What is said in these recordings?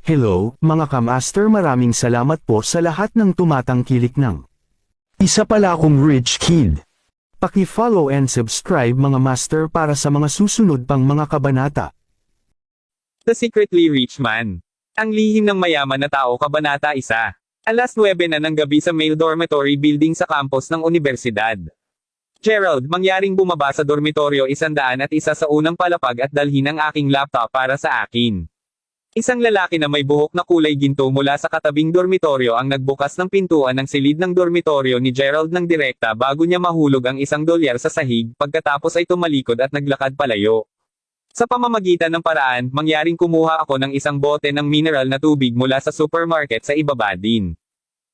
Hello, mga kamaster, maraming salamat po sa lahat ng tumatangkilik ng. Isa pala akong rich kid. Paki-follow and subscribe mga master para sa mga susunod pang mga kabanata. The Secretly Rich Man. Ang lihim ng mayaman na tao, kabanata 1. Alas 9 na ng gabi sa male dormitory building sa campus ng universidad. Gerald, mangyaring bumaba sa dormitoryo 101 sa unang palapag at dalhin ang aking laptop para sa akin. Isang lalaki na may buhok na kulay ginto mula sa katabing dormitoryo ang nagbukas ng pintuan ng silid ng dormitoryo ni Gerald ng direkta bago niya mahulog ang $1 sa sahig, pagkatapos ay tumalikod at naglakad palayo. Sa pamamagitan ng paraan, mangyaring kumuha ako ng isang bote ng mineral na tubig mula sa supermarket sa ibaba din.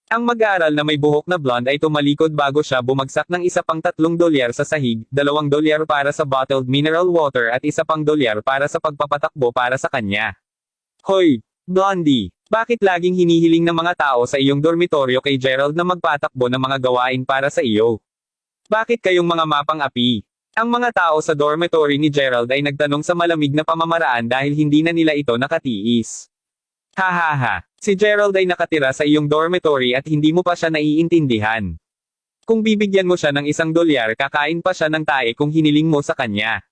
Ang mag-aaral na may buhok na blonde ay tumalikod bago siya bumagsak ng isa pang $3 sa sahig, $2 para sa bottled mineral water at isa pang $1 para sa pagpapatakbo para sa kanya. Hoy, Blondie, bakit laging hinihiling ng mga tao sa iyong dormitoryo kay Gerald na magpatakbo ng mga gawain para sa iyo? Bakit kayong mga mapang-api? Ang mga tao sa dormitory ni Gerald ay nagtanong sa malamig na pamamaraan dahil hindi na nila ito nakatiis. Hahaha, si Gerald ay nakatira sa iyong dormitory at hindi mo pa siya naiintindihan. Kung bibigyan mo siya ng $1, kakain pa siya ng tae kung hiniling mo sa kanya.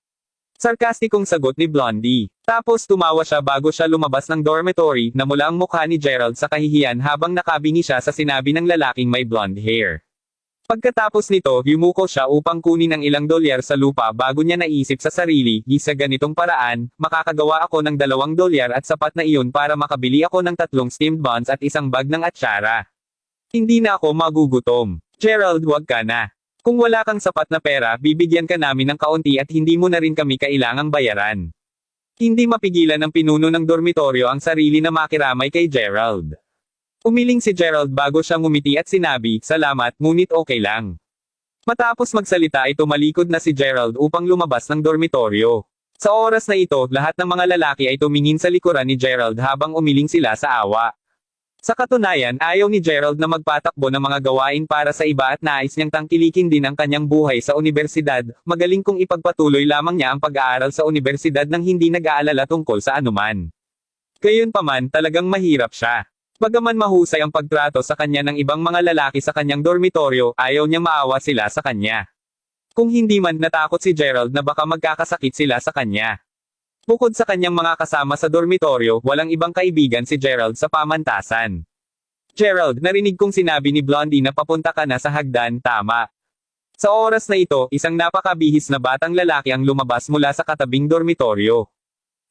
Sarkastikong sagot ni Blondie. Tapos tumawa siya bago siya lumabas ng dormitory, namula ang mukha ni Gerald sa kahihiyan habang nakabingi siya sa sinabi ng lalaking may blonde hair. Pagkatapos nito, yumuko siya upang kunin ang ilang $2 sa lupa bago niya naisip sa sarili, sa ganitong paraan, makakagawa ako ng $2 at sapat na iyon para makabili ako ng 3 steamed buns at isang bag ng atsara. Hindi na ako magugutom. Gerald, wag ka na. Kung wala kang sapat na pera, bibigyan ka namin ng kaunti at hindi mo na rin kami kailangang bayaran. Hindi mapigilan ng pinuno ng dormitoryo ang sarili na makiramay kay Gerald. Umiling si Gerald bago siya ngumiti at sinabi, "Salamat, ngunit okay lang." Matapos magsalita ay tumalikod na si Gerald upang lumabas ng dormitoryo. Sa oras na ito, lahat ng mga lalaki ay tumingin sa likuran ni Gerald habang umiling sila sa awa. Sa katunayan, ayaw ni Gerald na magpatakbo ng mga gawain para sa iba at nais niyang tangkilikin din ang kanyang buhay sa universidad, magaling kung ipagpatuloy lamang niya ang pag-aaral sa universidad nang hindi nag-aalala tungkol sa anuman. Gayunpaman, talagang mahirap siya. Bagaman mahusay ang pagtrato sa kanya ng ibang mga lalaki sa kanyang dormitoryo, ayaw niyang maawa sila sa kanya. Kung hindi man, natakot si Gerald na baka magkakasakit sila sa kanya. Bukod sa kanyang mga kasama sa dormitoryo, walang ibang kaibigan si Gerald sa pamantasan. Gerald, narinig kong sinabi ni Blondie na papunta ka na sa hagdan, tama. Sa oras na ito, isang napakabihis na batang lalaki ang lumabas mula sa katabing dormitoryo.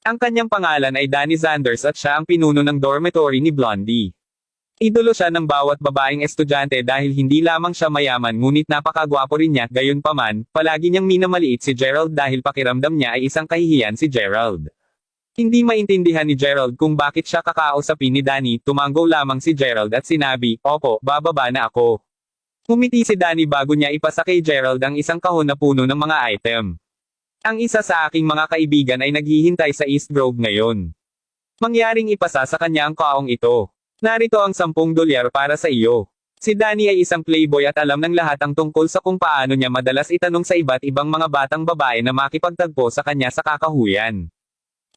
Ang kanyang pangalan ay Danny Sanders at siya ang pinuno ng dormitory ni Blondie. Idolo siya ng bawat babaeng estudyante dahil hindi lamang siya mayaman ngunit napakagwapo rin niya, gayunpaman, palagi niyang minamaliit si Gerald dahil pakiramdam niya ay isang kahihiyan si Gerald. Hindi maintindihan ni Gerald kung bakit siya kakausapin ni Danny, tumanggo lamang si Gerald at sinabi, "Opo, bababa na ako." Ngumiti si Danny bago niya ipasa kay Gerald ang isang kahon na puno ng mga item. Ang isa sa aking mga kaibigan ay naghihintay sa East Grove ngayon. Mangyaring ipasa sa kanya ang kaong ito. Narito ang $10 para sa iyo. Si Danny ay isang playboy at alam ng lahat ang tungkol sa kung paano niya madalas itanong sa iba't ibang mga batang babae na makipagtagpo sa kanya sa kakahuyan.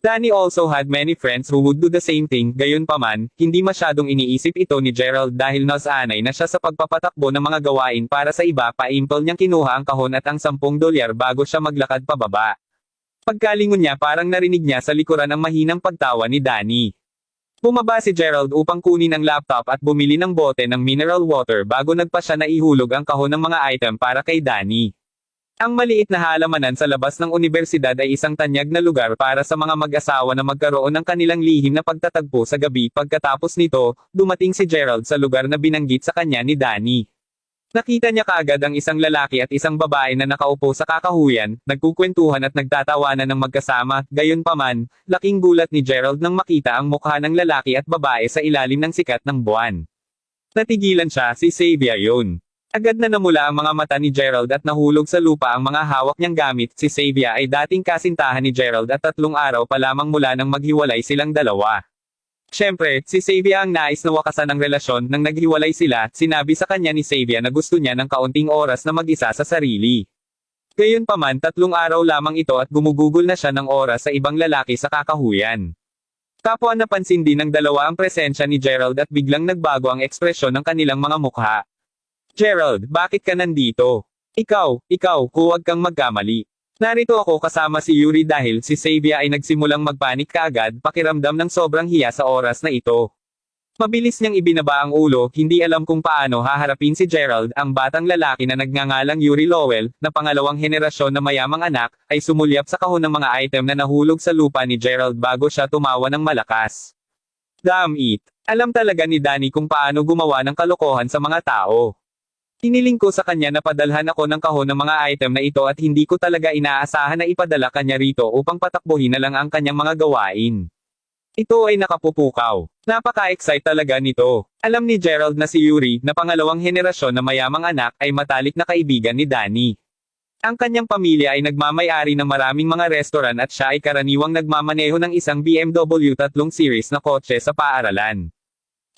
Danny also had many friends who would do the same thing, gayunpaman, hindi masyadong iniisip ito ni Gerald dahil nasanay na siya sa pagpapatakbo ng mga gawain para sa iba, paimple niyang kinuha ang kahon at ang $10 bago siya maglakad pababa. Pagkalingon niya parang narinig niya sa likuran ang mahinang pagtawa ni Danny. Bumaba si Gerald upang kunin ang laptop at bumili ng bote ng mineral water bago nagpa siya na ihulog ang kahon ng mga item para kay Danny. Ang maliit na halamanan sa labas ng universidad ay isang tanyag na lugar para sa mga mag-asawa na magkaroon ng kanilang lihim na pagtatagpo sa gabi. Pagkatapos nito, dumating si Gerald sa lugar na binanggit sa kanya ni Danny. Nakita niya kaagad ang isang lalaki at isang babae na nakaupo sa kakahuyan, nagkukwentuhan at nagtatawanan ng magkasama, gayunpaman, laking gulat ni Gerald nang makita ang mukha ng lalaki at babae sa ilalim ng sikat ng buwan. Natigilan siya, si Xavier yun. Agad na namula ang mga mata ni Gerald at nahulog sa lupa ang mga hawak niyang gamit. Si Xavier ay dating kasintahan ni Gerald at 3 araw pa lamang mula nang maghiwalay silang dalawa. Siyempre, si Xavier ang nais na wakasan ang relasyon nang naghiwalay sila, sinabi sa kanya ni Xavier na gusto niya ng kaunting oras na mag-isa sa sarili. Gayunpaman 3 araw lamang ito at gumugugol na siya ng oras sa ibang lalaki sa kakahuyan. Kapwa napansin din ng dalawa ang presensya ni Gerald at biglang nagbago ang ekspresyon ng kanilang mga mukha. Gerald, bakit ka nandito? Ikaw, huwag kang magkamali. Narito ako kasama si Yuri dahil si Xavier ay nagsimulang magpanik kaagad, pakiramdam ng sobrang hiya sa oras na ito. Mabilis niyang ibinaba ang ulo, hindi alam kung paano haharapin si Gerald, ang batang lalaki na nagngangalang Yuri Lowell, na pangalawang henerasyon na mayamang anak, ay sumulyap sa kahon ng mga item na nahulog sa lupa ni Gerald bago siya tumawa ng malakas. Damn it! Alam talaga ni Danny kung paano gumawa ng kalokohan sa mga tao. Hiniling ko sa kanya na padalhan ako ng kahon ng mga item na ito at hindi ko talaga inaasahan na ipadala kanya rito upang patakbuhin na lang ang kanyang mga gawain. Ito ay nakapupukaw. Napaka-excite talaga nito. Alam ni Gerald na si Yuri, na pangalawang henerasyon na mayamang anak, ay matalik na kaibigan ni Danny. Ang kanyang pamilya ay nagmamay-ari ng maraming mga restaurant at siya ay karaniwang nagmamaneho ng isang BMW 3 Series na kotse sa paaralan.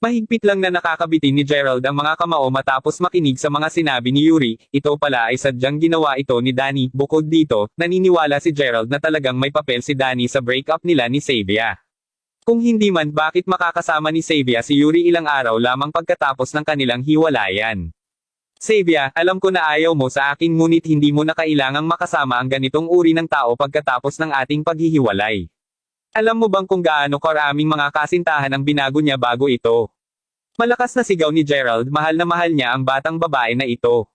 Mahigpit lang na nakakabitin ni Gerald ang mga kamao matapos makinig sa mga sinabi ni Yuri, ito pala ay sadyang ginawa ito ni Danny. Bukod dito, naniniwala si Gerald na talagang may papel si Danny sa breakup nila ni Xavier. Kung hindi man, bakit makakasama ni Xavier si Yuri ilang araw lamang pagkatapos ng kanilang hiwalayan? Xavier, alam ko na ayaw mo sa akin ngunit hindi mo na kailangang makasama ang ganitong uri ng tao pagkatapos ng ating paghihiwalay. Alam mo bang kung gaano karaming mga kasintahan ang binago niya bago ito? Malakas na sigaw ni Gerald, mahal na mahal niya ang batang babae na ito.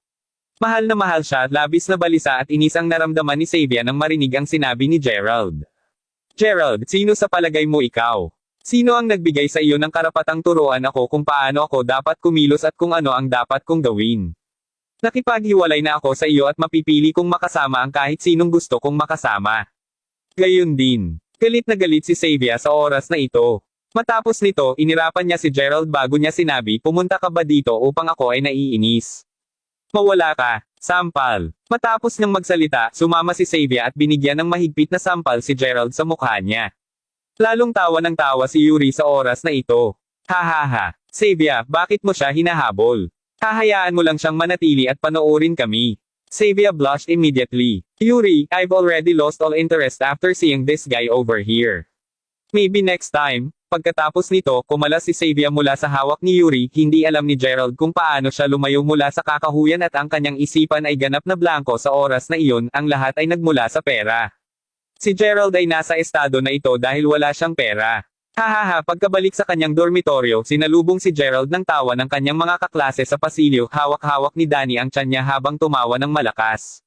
Mahal na mahal siya, labis na balisa at inis ang naramdaman ni Xavier nang marinig ang sinabi ni Gerald. Gerald, sino sa palagay mo ikaw? Sino ang nagbigay sa iyo ng karapatang turuan ako kung paano ako dapat kumilos at kung ano ang dapat kong gawin? Nakipaghiwalay na ako sa iyo at mapipili kong makasama ang kahit sinong gusto kong makasama. Gayon din. Galit na galit si Xavier sa oras na ito. Matapos nito, inirapan niya si Gerald bago niya sinabi, pumunta ka ba dito upang ako ay naiinis? Mawala ka. Sampal. Matapos niyang magsalita, sumama si Xavier at binigyan ng mahigpit na sampal si Gerald sa mukha niya. Lalong tawa ng tawa si Yuri sa oras na ito. Hahaha. Xavier, bakit mo siya hinahabol? Hahayaan mo lang siyang manatili at panoorin kami. Xavier blushed immediately. Yuri, I've already lost all interest after seeing this guy over here. Maybe next time. Pagkatapos nito, kumalas si Xavier mula sa hawak ni Yuri, hindi alam ni Gerald kung paano siya lumayo mula sa kakahuyan at ang kanyang isipan ay ganap na blanko sa oras na iyon, ang lahat ay nagmula sa pera. Si Gerald ay nasa estado na ito dahil wala siyang pera. Hahaha, pagkabalik sa kanyang dormitoryo, sinalubong si Gerald ng tawa ng kanyang mga kaklase sa pasilyo, hawak-hawak ni Danny ang tiyan niya habang tumawa ng malakas.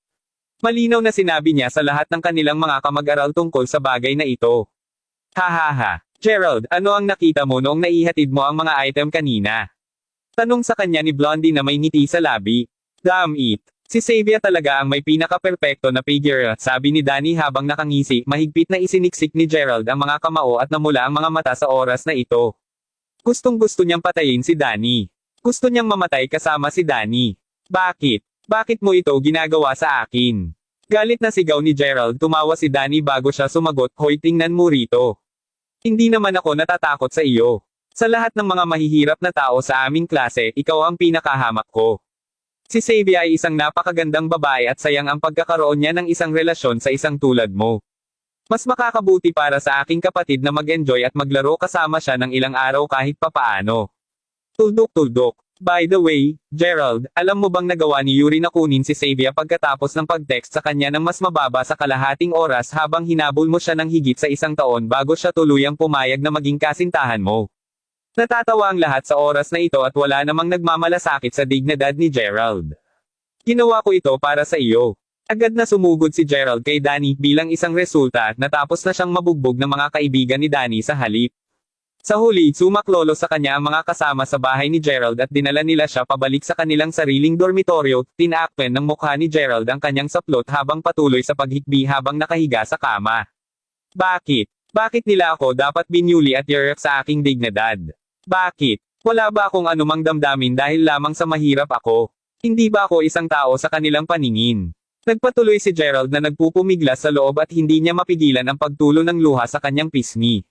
Malinaw na sinabi niya sa lahat ng kanilang mga kamag-aral tungkol sa bagay na ito. Hahaha. Gerald, ano ang nakita mo noong naihatid mo ang mga item kanina? Tanong sa kanya ni Blondie na may ngiti sa labi. Damn it. Si Xavier talaga ang may pinaka-perpekto na figure, sabi ni Danny habang nakangisi, mahigpit na isiniksik ni Gerald ang mga kamao at namula ang mga mata sa oras na ito. Gustong-gusto niyang patayin si Danny. Gusto niyang mamatay kasama si Danny. Bakit? Bakit mo ito ginagawa sa akin? Galit na sigaw ni Gerald, tumawa si Danny bago siya sumagot, hoy tingnan mo rito. Hindi naman ako natatakot sa iyo. Sa lahat ng mga mahihirap na tao sa aming klase, ikaw ang pinakahamak ko. Si Xavier ay isang napakagandang babae at sayang ang pagkakaroon niya ng isang relasyon sa isang tulad mo. Mas makakabuti para sa aking kapatid na mag-enjoy at maglaro kasama siya ng ilang araw kahit papaano. Tuldok-tuldok. By the way, Gerald, alam mo bang nagawa ni Yuri na kunin si Xavier pagkatapos ng pag-text sa kanya ng mas mababa sa kalahating oras habang hinabol mo siya ng higit sa 1 taon bago siya tuluyang pumayag na maging kasintahan mo? Natatawa ang lahat sa oras na ito at wala namang nagmamalasakit sa dignidad ni Gerald. Ginawa ko ito para sa iyo. Agad na sumugod si Gerald kay Danny bilang isang resulta, natapos na siyang mabugbog ng mga kaibigan ni Danny sa halip. Sa huli, sumaklolo sa kanya ang mga kasama sa bahay ni Gerald at dinala nila siya pabalik sa kanilang sariling dormitoryo, tinakpen ng mukha ni Gerald ang kanyang saplot habang patuloy sa paghikbi habang nakahiga sa kama. Bakit? Bakit nila ako dapat binyuli at yayak sa aking dignidad? Bakit? Wala ba akong anumang damdamin dahil lamang sa mahirap ako? Hindi ba ako isang tao sa kanilang paningin? Nagpatuloy si Gerald na nagpupumiglas sa loob at hindi niya mapigilan ang pagtulo ng luha sa kanyang pisngi.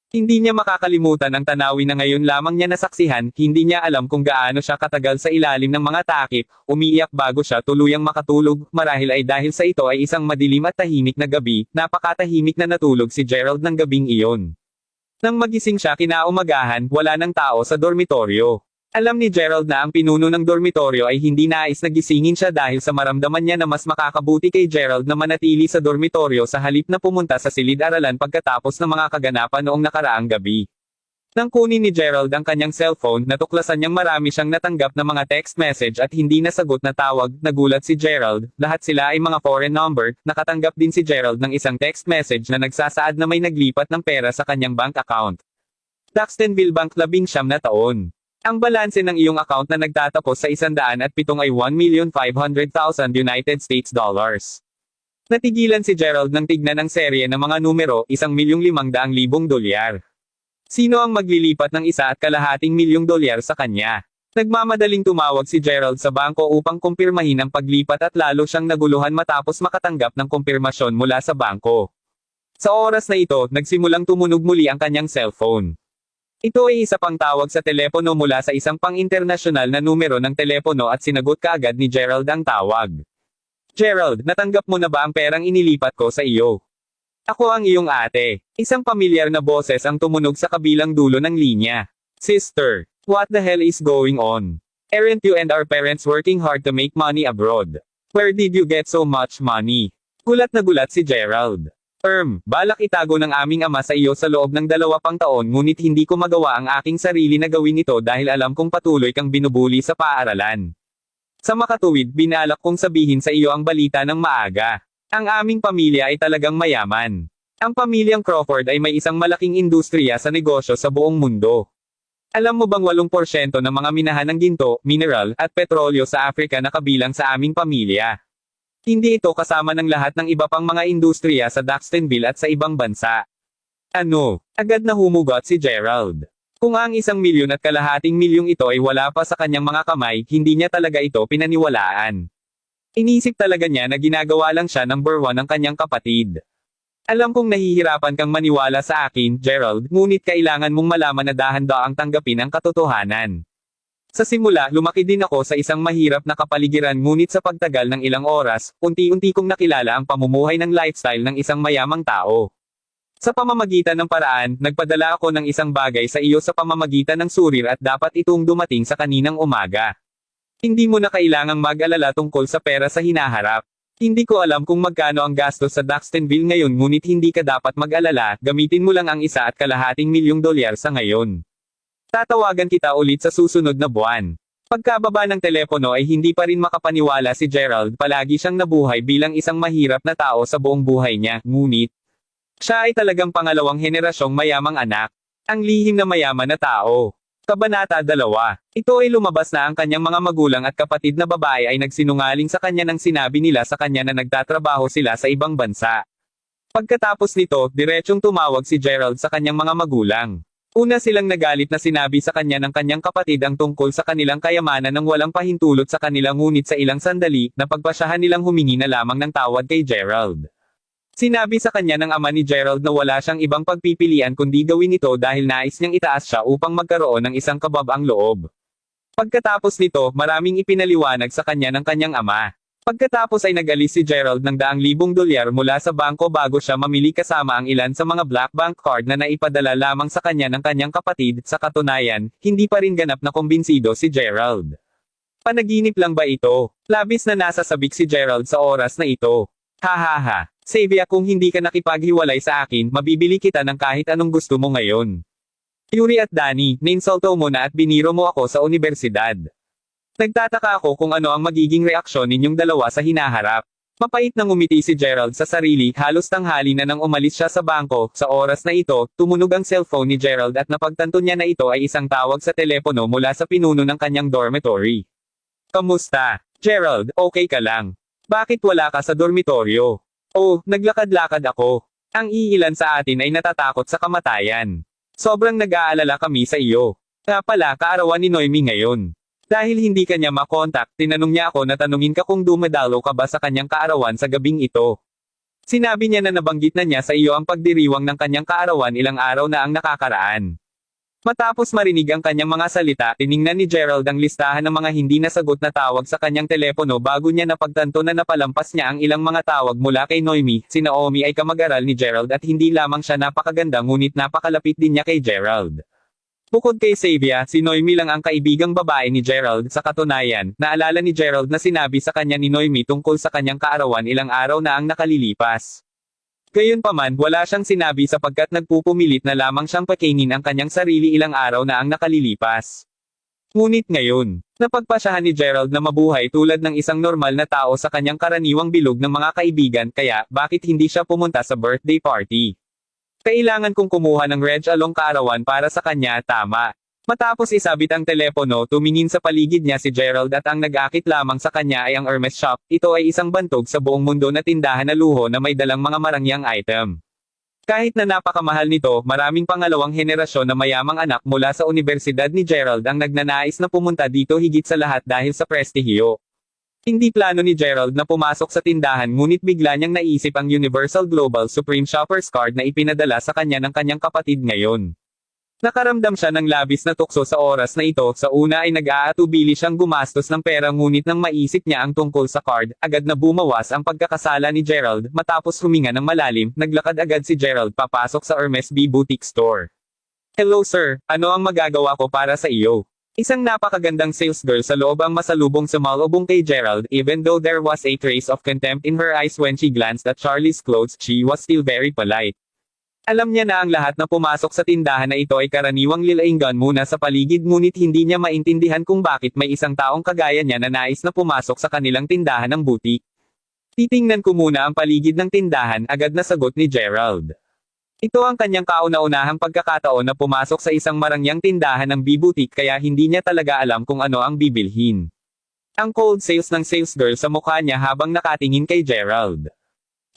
Hindi niya makakalimutan ang tanawin na ngayon lamang niya nasaksihan, hindi niya alam kung gaano siya katagal sa ilalim ng mga takip, umiiyak bago siya tuluyang makatulog, marahil ay dahil sa ito ay isang madilim at tahimik na gabi, napakatahimik na natulog si Gerald ng gabing iyon. Nang magising siya kinaumagahan, wala nang tao sa dormitoryo. Alam ni Gerald na ang pinuno ng dormitoryo ay hindi nais na gisingin siya dahil sa maramdaman niya na mas makakabuti kay Gerald na manatili sa dormitoryo sa halip na pumunta sa silid-aralan pagkatapos ng mga kaganapan noong nakaraang gabi. Nang kunin ni Gerald ang kanyang cellphone, natuklasan niyang marami siyang natanggap na mga text message at hindi nasagot na tawag. Nagulat si Gerald, lahat sila ay mga foreign number. Nakatanggap din si Gerald ng isang text message na nagsasaad na may naglipat ng pera sa kanyang bank account. Daxtonville Bank 19 na taon. Ang balanse ng iyong account na nagtatapos sa 107 ay $1,500,000 United States dollars. Natigilan si Gerald nang tignan ang serye ng mga numero, $1,500,000. Sino ang maglilipat ng $1.2 milyong sa kanya? Nagmamadaling tumawag si Gerald sa bangko upang kumpirmahin ang paglipat at lalo siyang naguluhan matapos makatanggap ng kumpirmasyon mula sa bangko. Sa oras na ito, nagsimulang tumunog muli ang kanyang cellphone. Ito ay isa pang tawag sa telepono mula sa isang pang-internasyonal na numero ng telepono at sinagot kaagad ni Gerald ang tawag. Gerald, natanggap mo na ba ang perang inilipat ko sa iyo? Ako ang iyong ate. Isang pamilyar na boses ang tumunog sa kabilang dulo ng linya. Sister, what the hell is going on? Aren't you and our parents working hard to make money abroad? Where did you get so much money? Gulat na gulat si Gerald. Balak itago ng aming ama sa iyo sa loob ng 2 pang taon ngunit hindi ko magawa ang aking sarili na gawin ito dahil alam kong patuloy kang binubuli sa paaralan. Sa makatuwid, binalak kong sabihin sa iyo ang balita ng maaga. Ang aming pamilya ay talagang mayaman. Ang pamilyang Crawford ay may isang malaking industriya sa negosyo sa buong mundo. Alam mo bang 8% ng mga minahan ng ginto, mineral, at petrolyo sa Africa na kabilang sa aming pamilya? Hindi ito kasama ng lahat ng iba pang mga industriya sa Daxtonville at sa ibang bansa. Ano? Agad na humugot si Gerald. Kung ang $1,250,000 ito ay wala pa sa kanyang mga kamay, hindi niya talaga ito pinaniwalaan. Inisip talaga niya na ginagawa lang siya number 1 ng kanyang kapatid. Alam kong nahihirapan kang maniwala sa akin, Gerald, ngunit kailangan mong malaman na dahan-daang tanggapin ang katotohanan. Sa simula, lumaki din ako sa isang mahirap na kapaligiran ngunit sa pagtagal ng ilang oras, unti-unti kong nakilala ang pamumuhay ng lifestyle ng isang mayamang tao. Sa pamamagitan ng paraan, nagpadala ako ng isang bagay sa iyo sa pamamagitan ng surir at dapat itong dumating sa kaninang umaga. Hindi mo na kailangang mag-alala tungkol sa pera sa hinaharap. Hindi ko alam kung magkano ang gastos sa Daxtonville ngayon ngunit hindi ka dapat mag-alala, gamitin mo lang ang $1.2 milyong sa ngayon. Tatawagan kita ulit sa susunod na buwan. Pagkababa ng telepono ay hindi pa rin makapaniwala si Gerald, palagi siyang nabuhay bilang isang mahirap na tao sa buong buhay niya, ngunit siya ay talagang pangalawang henerasyong mayamang anak. Ang lihim na mayaman na tao. Kabanata 2. Ito ay lumabas na ang kanyang mga magulang at kapatid na babae ay nagsinungaling sa kanya nang sinabi nila sa kanya na nagtatrabaho sila sa ibang bansa. Pagkatapos nito, diretsong tumawag si Gerald sa kanyang mga magulang. Una silang nagalit na sinabi sa kanya ng kanyang kapatid ang tungkol sa kanilang kayamanan nang walang pahintulot sa kanila ngunit sa ilang sandali, napagpasyahan nilang humingi na lamang ng tawad kay Gerald. Sinabi sa kanya ng ama ni Gerald na wala siyang ibang pagpipilian kundi gawin ito dahil nais niyang itaas siya upang magkaroon ng isang kababang loob. Pagkatapos nito, maraming ipinaliwanag sa kanya ng kanyang ama. Pagkatapos ay nag-alis si Gerald ng $100,000 mula sa bangko bago siya mamili kasama ang ilan sa mga black bank card na naipadala lamang sa kanya ng kanyang kapatid. Sa katunayan, hindi pa rin ganap na kumbinsido si Gerald. Panaginip lang ba ito? Labis na nasasabik si Gerald sa oras na ito. Hahaha. Savia, kung hindi ka nakipaghiwalay sa akin, mabibili kita ng kahit anong gusto mo ngayon. Yuri at Danny, ninsulto mo na at biniro mo ako sa unibersidad. Nagtataka ako kung ano ang magiging reaksyon ninyong dalawa sa hinaharap. Mapait na ngumiti si Gerald sa sarili, halos tanghali na nang umalis siya sa bangko. Sa oras na ito, tumunog ang cellphone ni Gerald at napagtanto niya na ito ay isang tawag sa telepono mula sa pinuno ng kanyang dormitory. Kamusta? Gerald, okay ka lang? Bakit wala ka sa dormitoryo? Oh, naglakad-lakad ako. Ang iilan sa atin ay natatakot sa kamatayan. Sobrang nag-aalala kami sa iyo. Nga pala, kaarawan ni Noemi ngayon. Dahil hindi ka niya makontak, tinanong niya ako na tanungin ka kung dumadalo ka ba sa kanyang kaarawan sa gabing ito. Sinabi niya na nabanggit na niya sa iyo ang pagdiriwang ng kanyang kaarawan ilang araw na ang nakakaraan. Matapos marinig ang kanyang mga salita, tiningnan ni Gerald ang listahan ng mga hindi nasagot na tawag sa kanyang telepono bago niya napagtanto na napalampas niya ang ilang mga tawag mula kay Noemi. Si Naomi ay kamag-aral ni Gerald at hindi lamang siya napakaganda ngunit napakalapit din niya kay Gerald. Bukod kay Xavier, si Noemi lang ang kaibigang babae ni Gerald. Sa katunayan, naalala ni Gerald na sinabi sa kanya ni Noemi tungkol sa kanyang kaarawan ilang araw na ang nakalilipas. Gayunpaman, wala siyang sinabi sapagkat nagpupumilit na lamang siyang pakainin ang kanyang sarili ilang araw na ang nakalilipas. Ngunit ngayon, napagpasyahan ni Gerald na mabuhay tulad ng isang normal na tao sa kanyang karaniwang bilog ng mga kaibigan, kaya bakit hindi siya pumunta sa birthday party? Kailangan kong kumuha ng Reg Along kaarawan para sa kanya, tama. Matapos isabit ang telepono, tumingin sa paligid niya si Gerald at ang nag-akit lamang sa kanya ay ang Hermes shop. Ito ay isang bantog sa buong mundo na tindahan na luho na may dalang mga marangyang item. Kahit na napakamahal nito, maraming pangalawang henerasyon na mayamang anak mula sa universidad ni Gerald ang nagnanais na pumunta dito higit sa lahat dahil sa prestihiyo. Hindi plano ni Gerald na pumasok sa tindahan ngunit bigla niyang naisip ang Universal Global Supreme Shoppers Card na ipinadala sa kanya ng kanyang kapatid ngayon. Nakaramdam siya ng labis na tukso sa oras na ito. Sa una ay nag-aatubili siyang gumastos ng pera ngunit nang maisip niya ang tungkol sa card, agad na bumawas ang pagkakasala ni Gerald. Matapos huminga ng malalim, naglakad agad si Gerald papasok sa Hermes B Boutique Store. Hello sir, ano ang magagawa ko para sa iyo? Isang napakagandang sales girl sa loob ang masalubong sa malubong kay Gerald. Even though there was a trace of contempt in her eyes when she glanced at Charlie's clothes, she was still very polite. Alam niya na ang lahat na pumasok sa tindahan na ito ay karaniwang lilainggan muna sa paligid ngunit hindi niya maintindihan kung bakit may isang taong kagaya niya na nais na pumasok sa kanilang tindahan ng boutique. Titingnan ko muna ang paligid ng tindahan, agad na sagot ni Gerald. Ito ang kanyang kauna-unahang pagkakataon na pumasok sa isang marangyang tindahan ng B-boutique kaya hindi niya talaga alam kung ano ang bibilhin. Ang cold sales ng sales girl sa mukha niya habang nakatingin kay Gerald.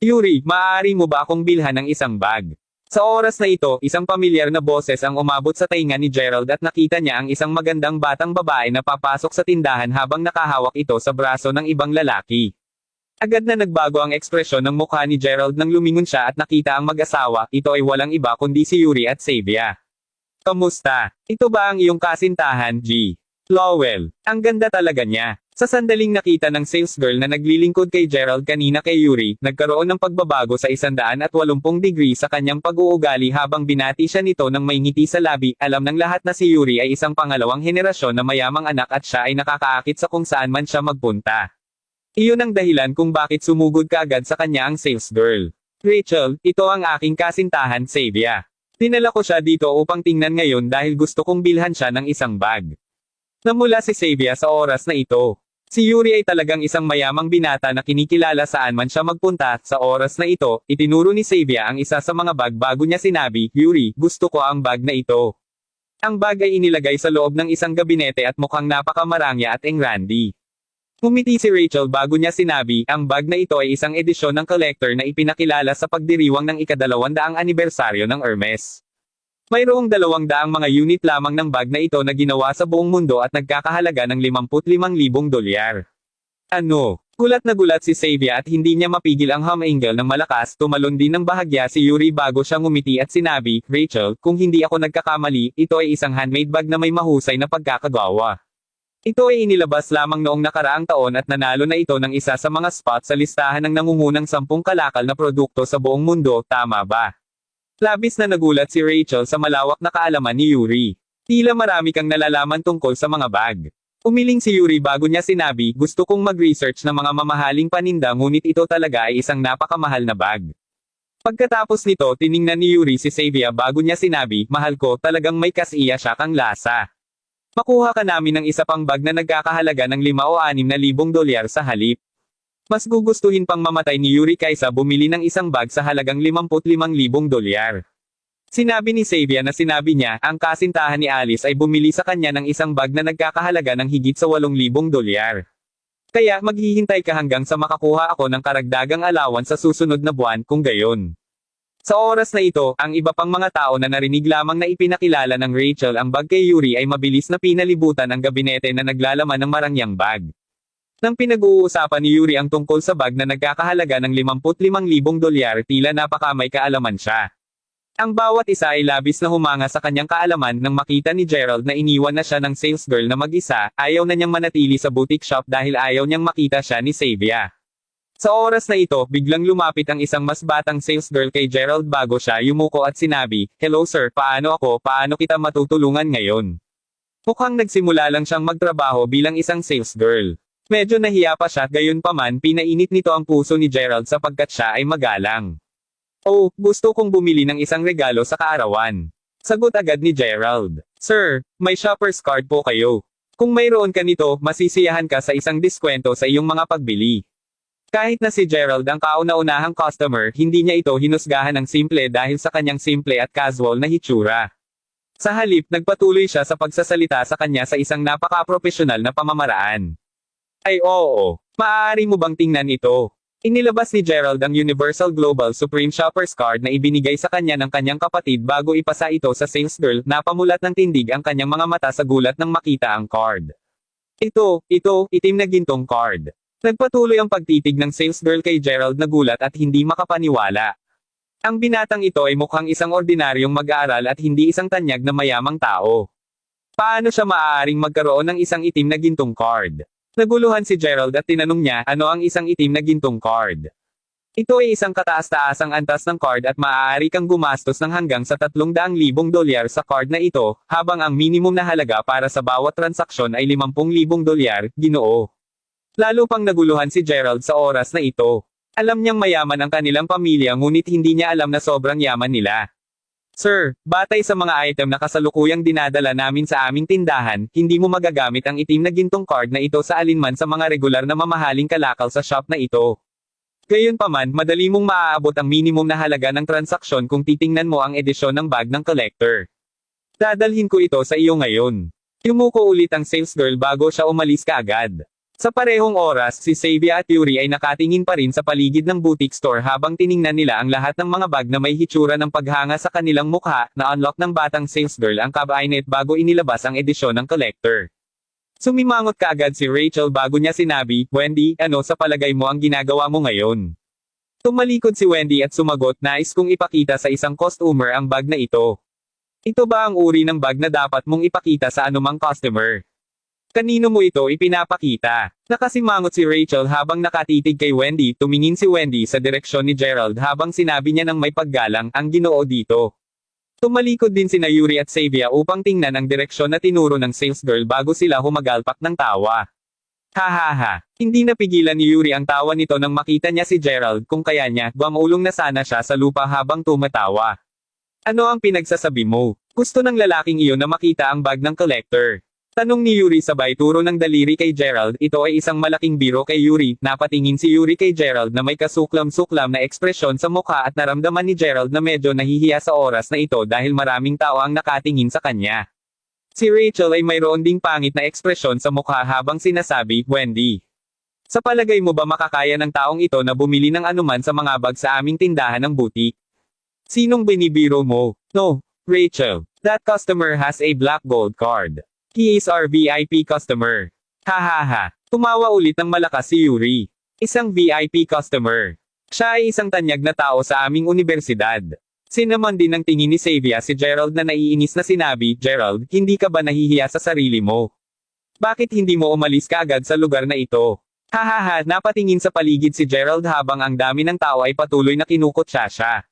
Yuri, maaari mo ba akong bilhan ng isang bag? Sa oras na ito, isang pamilyar na boses ang umabot sa tainga ni Gerald at nakita niya ang isang magandang batang babae na papasok sa tindahan habang nakahawak ito sa braso ng ibang lalaki. Agad na nagbago ang ekspresyon ng mukha ni Gerald nang lumingon siya at nakita ang mag-asawa. Ito ay walang iba kundi si Yuri at Xavier. Kamusta? Ito ba ang iyong kasintahan, G? Lowell. Ang ganda talaga niya. Sa sandaling nakita ng sales girl na naglilingkod kay Gerald kanina kay Yuri, nagkaroon ng pagbabago sa 180 degree sa kanyang pag-uugali habang binati siya nito ng may ngiti sa labi. Alam ng lahat na si Yuri ay isang pangalawang henerasyon na mayamang anak at siya ay nakakaakit sa kung saan man siya magpunta. Iyon ang dahilan kung bakit sumugod kaagad sa kanya ang sales girl. Rachel, ito ang aking kasintahan, Xavier. Dinala ko siya dito upang tingnan ngayon dahil gusto kong bilhan siya ng isang bag. Namula si Xavier sa oras na ito. Si Yuri ay talagang isang mayamang binata na kinikilala saan man siya magpunta. Sa oras na ito, itinuro ni Xavier ang isa sa mga bag bago niya sinabi, Yuri, gusto ko ang bag na ito. Ang bag ay inilagay sa loob ng isang gabinete at mukhang napakamarangya at engrandi. Ngumiti si Rachel bago niya sinabi, ang bag na ito ay isang edisyon ng collector na ipinakilala sa pagdiriwang ng ika-200 anibersaryo ng Hermes. Mayroong 200 mga unit lamang ng bag na ito na ginawa sa buong mundo at nagkakahalaga ng $55,000. Ano? Gulat na gulat si Xavier at hindi niya mapigil ang humingal ng malakas. Tumalon din ng bahagya si Yuri bago siya ngumiti at sinabi, Rachel, kung hindi ako nagkakamali, ito ay isang handmade bag na may mahusay na pagkakagawa. Ito ay inilabas lamang noong nakaraang taon at nanalo na ito ng isa sa mga spot sa listahan ng nangungunang 10 kalakal na produkto sa buong mundo, tama ba? Labis na nagulat si Rachel sa malawak na kaalaman ni Yuri. Tila marami kang nalalaman tungkol sa mga bag. Umiling si Yuri bago niya sinabi, gusto kong mag-research ng mga mamahaling paninda ngunit ito talaga ay isang napakamahal na bag. Pagkatapos nito, tiningnan ni Yuri si Xavier bago niya sinabi, mahal ko, talagang may kasiya siya kang lasa. Makuha ka namin ng isa pang bag na nagkakahalaga ng $5 o $6,000 sa halip. Mas gugustuhin pang mamatay ni Yuri kaysa bumili ng isang bag sa halagang $55,000. Sinabi ni Xavier na sinabi niya, ang kasintahan ni Alice ay bumili sa kanya ng isang bag na nagkakahalaga ng higit sa $8,000. Kaya maghihintay ka hanggang sa makakuha ako ng karagdagang allowance sa susunod na buwan kung gayon. Sa oras na ito, ang iba pang mga tao na narinig lamang na ipinakilala ng Rachel ang bag kay Yuri ay mabilis na pinalibutan ang gabinete na naglalaman ng marangyang bag. Nang pinag-uusapan ni Yuri ang tungkol sa bag na nagkakahalaga ng $55,000, tila napaka may kaalaman siya. Ang bawat isa ay labis na humanga sa kanyang kaalaman nang makita ni Gerald na iniwan na siya ng sales girl na mag-isa, ayaw na niyang manatili sa boutique shop dahil ayaw niyang makita siya ni Xavier. Sa oras na ito, biglang lumapit ang isang mas batang sales girl kay Gerald bago siya yumuko at sinabi, "Hello sir, paano kita matutulungan ngayon?" Mukhang nagsimula lang siyang magtrabaho bilang isang sales girl. Medyo nahiya pa siya, gayunpaman pinainit nito ang puso ni Gerald sapagkat siya ay magalang. "Oh, gusto kong bumili ng isang regalo sa kaarawan." Sagot agad ni Gerald. "Sir, may shopper's card po kayo. Kung mayroon ka nito, masisiyahan ka sa isang diskwento sa iyong mga pagbili." Kahit na si Gerald ang kauna-unahang customer, hindi niya ito hinusgahan ng simple dahil sa kanyang simple at casual na hitsura. Sa halip, nagpatuloy siya sa pagsasalita sa kanya sa isang napaka-profesional na pamamaraan. "Ay oo, maaari mo bang tingnan ito?" Inilabas ni Gerald ang Universal Global Supreme Shoppers Card na ibinigay sa kanya ng kanyang kapatid bago ipasa ito sa sales girl. Napamulat ng tindig ang kanyang mga mata sa gulat nang makita ang card. Ito, itim na gintong card. Nagpatuloy ang pagtitig ng sales girl kay Gerald na gulat at hindi makapaniwala. Ang binatang ito ay mukhang isang ordinaryong mag-aaral at hindi isang tanyag na mayamang tao. Paano siya maaaring magkaroon ng isang itim na gintong card? Naguluhan si Gerald at tinanong niya, ano ang isang itim na gintong card? Ito ay isang kataas-taasang antas ng card at maaari kang gumastos ng hanggang sa $300,000 sa card na ito, habang ang minimum na halaga para sa bawat transaksyon ay $50,000, Ginoo. Lalo pang naguluhan si Gerald sa oras na ito. Alam niyang mayaman ang kanilang pamilya ngunit hindi niya alam na sobrang yaman nila. "Sir, batay sa mga item na kasalukuyang dinadala namin sa aming tindahan, hindi mo magagamit ang itim na gintong card na ito sa alinman sa mga regular na mamahaling kalakal sa shop na ito. Gayunpaman, madali mong maaabot ang minimum na halaga ng transaksyon kung titingnan mo ang edisyon ng bag ng collector. Dadalhin ko ito sa iyo ngayon." Yumuko ulit ang sales girl bago siya umalis kaagad. Sa parehong oras, si Xavier at Yuri ay nakatingin pa rin sa paligid ng boutique store habang tiningnan nila ang lahat ng mga bag na may hitsura ng paghanga sa kanilang mukha, na unlock ng batang sales girl ang cabinet bago inilabas ang edisyon ng collector. Sumimangot kaagad si Rachel bago niya sinabi, "Wendy, ano sa palagay mo ang ginagawa mo ngayon?" Tumalikod si Wendy at sumagot, "Nais kong ipakita sa isang customer ang bag na ito." "Ito ba ang uri ng bag na dapat mong ipakita sa anumang customer? Kanino mo ito ipinapakita?" Nakasimangot si Rachel habang nakatitig kay Wendy. Tumingin si Wendy sa direksyon ni Gerald habang sinabi niya ng may paggalang, "Ang Ginoo dito." Tumalikod din sina Yuri at Xavier upang tingnan ang direksyon na tinuro ng sales girl bago sila humagalpak ng tawa. "Ha. Hindi napigilan ni Yuri ang tawa nito nang makita niya si Gerald, kung kaya niya, gumaulong na sana siya sa lupa habang tumatawa. "Ano ang pinagsasabi mo? Gusto ng lalaking iyon na makita ang bag ng collector?" Tanong ni Yuri sabay turo ng daliri kay Gerald. Ito ay isang malaking biro kay Yuri. Napatingin si Yuri kay Gerald na may kasuklam-suklam na ekspresyon sa mukha at naramdaman ni Gerald na medyo nahihiya sa oras na ito dahil maraming tao ang nakatingin sa kanya. Si Rachel ay mayroon ding pangit na ekspresyon sa mukha habang sinasabi, "Wendy, sa palagay mo ba makakaya ng taong ito na bumili ng anuman sa mga bag sa aming tindahan ng boutique? Sinong binibiro mo?" "No, Rachel. That customer has a black gold card. He is our VIP customer." Ha. Tumawa ulit ng malakas si Yuri. "Isang VIP customer. Siya ay isang tanyag na tao sa aming universidad." Sinamon din ng tingin ni Xavier si Gerald na naiinis na sinabi, "Gerald, hindi ka ba nahihiya sa sarili mo? Bakit hindi mo umalis kaagad sa lugar na ito?" Ha. Napatingin sa paligid si Gerald habang ang dami ng tao ay patuloy na kinukutsa siya.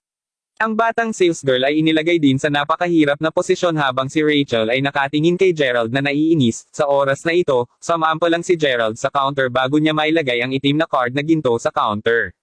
Ang batang sales girl ay inilagay din sa napakahirap na posisyon habang si Rachel ay nakatingin kay Gerald na naiinis. Sa oras na ito, sumampa lang si Gerald sa counter bago niya mailagay ang itim na card na ginto sa counter.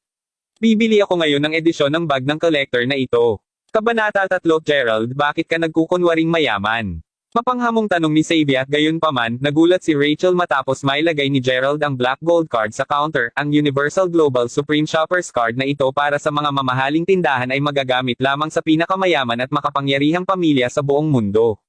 "Bibili ako ngayon ng edisyon ng bag ng collector na ito." Kabanata 3. Gerald, bakit ka nagkukunwaring mayaman? Mapanghamong tanong ni Xavier. Gayunpaman, nagulat si Rachel matapos mailagay ni Gerald ang black gold card sa counter. Ang Universal Global Supreme Shoppers Card na ito para sa mga mamahaling tindahan ay magagamit lamang sa pinakamayaman at makapangyarihang pamilya sa buong mundo.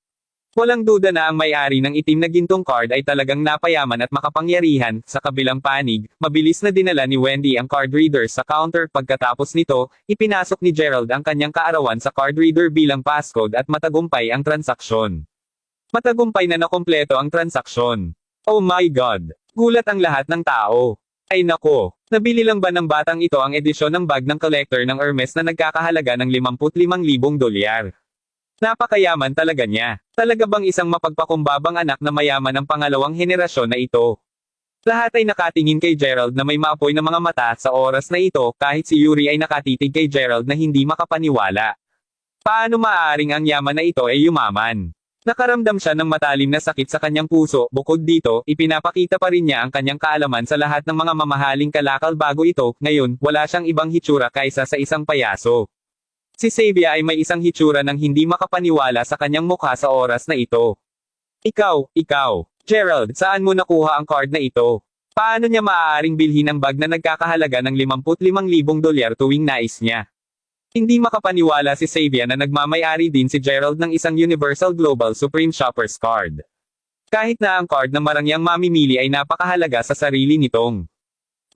Walang duda na ang may-ari ng itim na gintong card ay talagang napayaman at makapangyarihan. Sa kabilang panig, mabilis na dinala ni Wendy ang card reader sa counter. Pagkatapos nito, ipinasok ni Gerald ang kanyang kaarawan sa card reader bilang passcode at matagumpay ang transaksyon. Matagumpay na nakumpleto ang transaksyon. "Oh my God!" Gulat ang lahat ng tao. Ay nako, nabili lang ba ng batang ito ang edisyon ng bag ng collector ng Hermes na nagkakahalaga ng 55,000 dolyar? Napakayaman talaga niya. Talaga bang isang mapagpakumbabang anak na mayaman ng pangalawang henerasyon na ito? Lahat ay nakatingin kay Gerald na may maapoy na mga mata sa oras na ito, kahit si Yuri ay nakatitig kay Gerald na hindi makapaniwala. Paano maaaring ang yaman na ito ay yumaman? Nakaramdam siya ng matalim na sakit sa kanyang puso. Bukod dito, ipinapakita pa rin niya ang kanyang kaalaman sa lahat ng mga mamahaling kalakal bago ito. Ngayon, wala siyang ibang hitsura kaysa sa isang payaso. Si Xavier ay may isang hitsura ng hindi makapaniwala sa kanyang mukha sa oras na ito. Ikaw, Gerald, saan mo nakuha ang card na ito? Paano niya maaaring bilhin ang bag na nagkakahalaga ng 55,000 dolyar tuwing nais niya? Hindi makapaniwala si Xavier na nagmamay-ari din si Gerald ng isang Universal Global Supreme Shoppers card. Kahit na ang card na marangyang mamimili ay napakahalaga sa sarili nitong.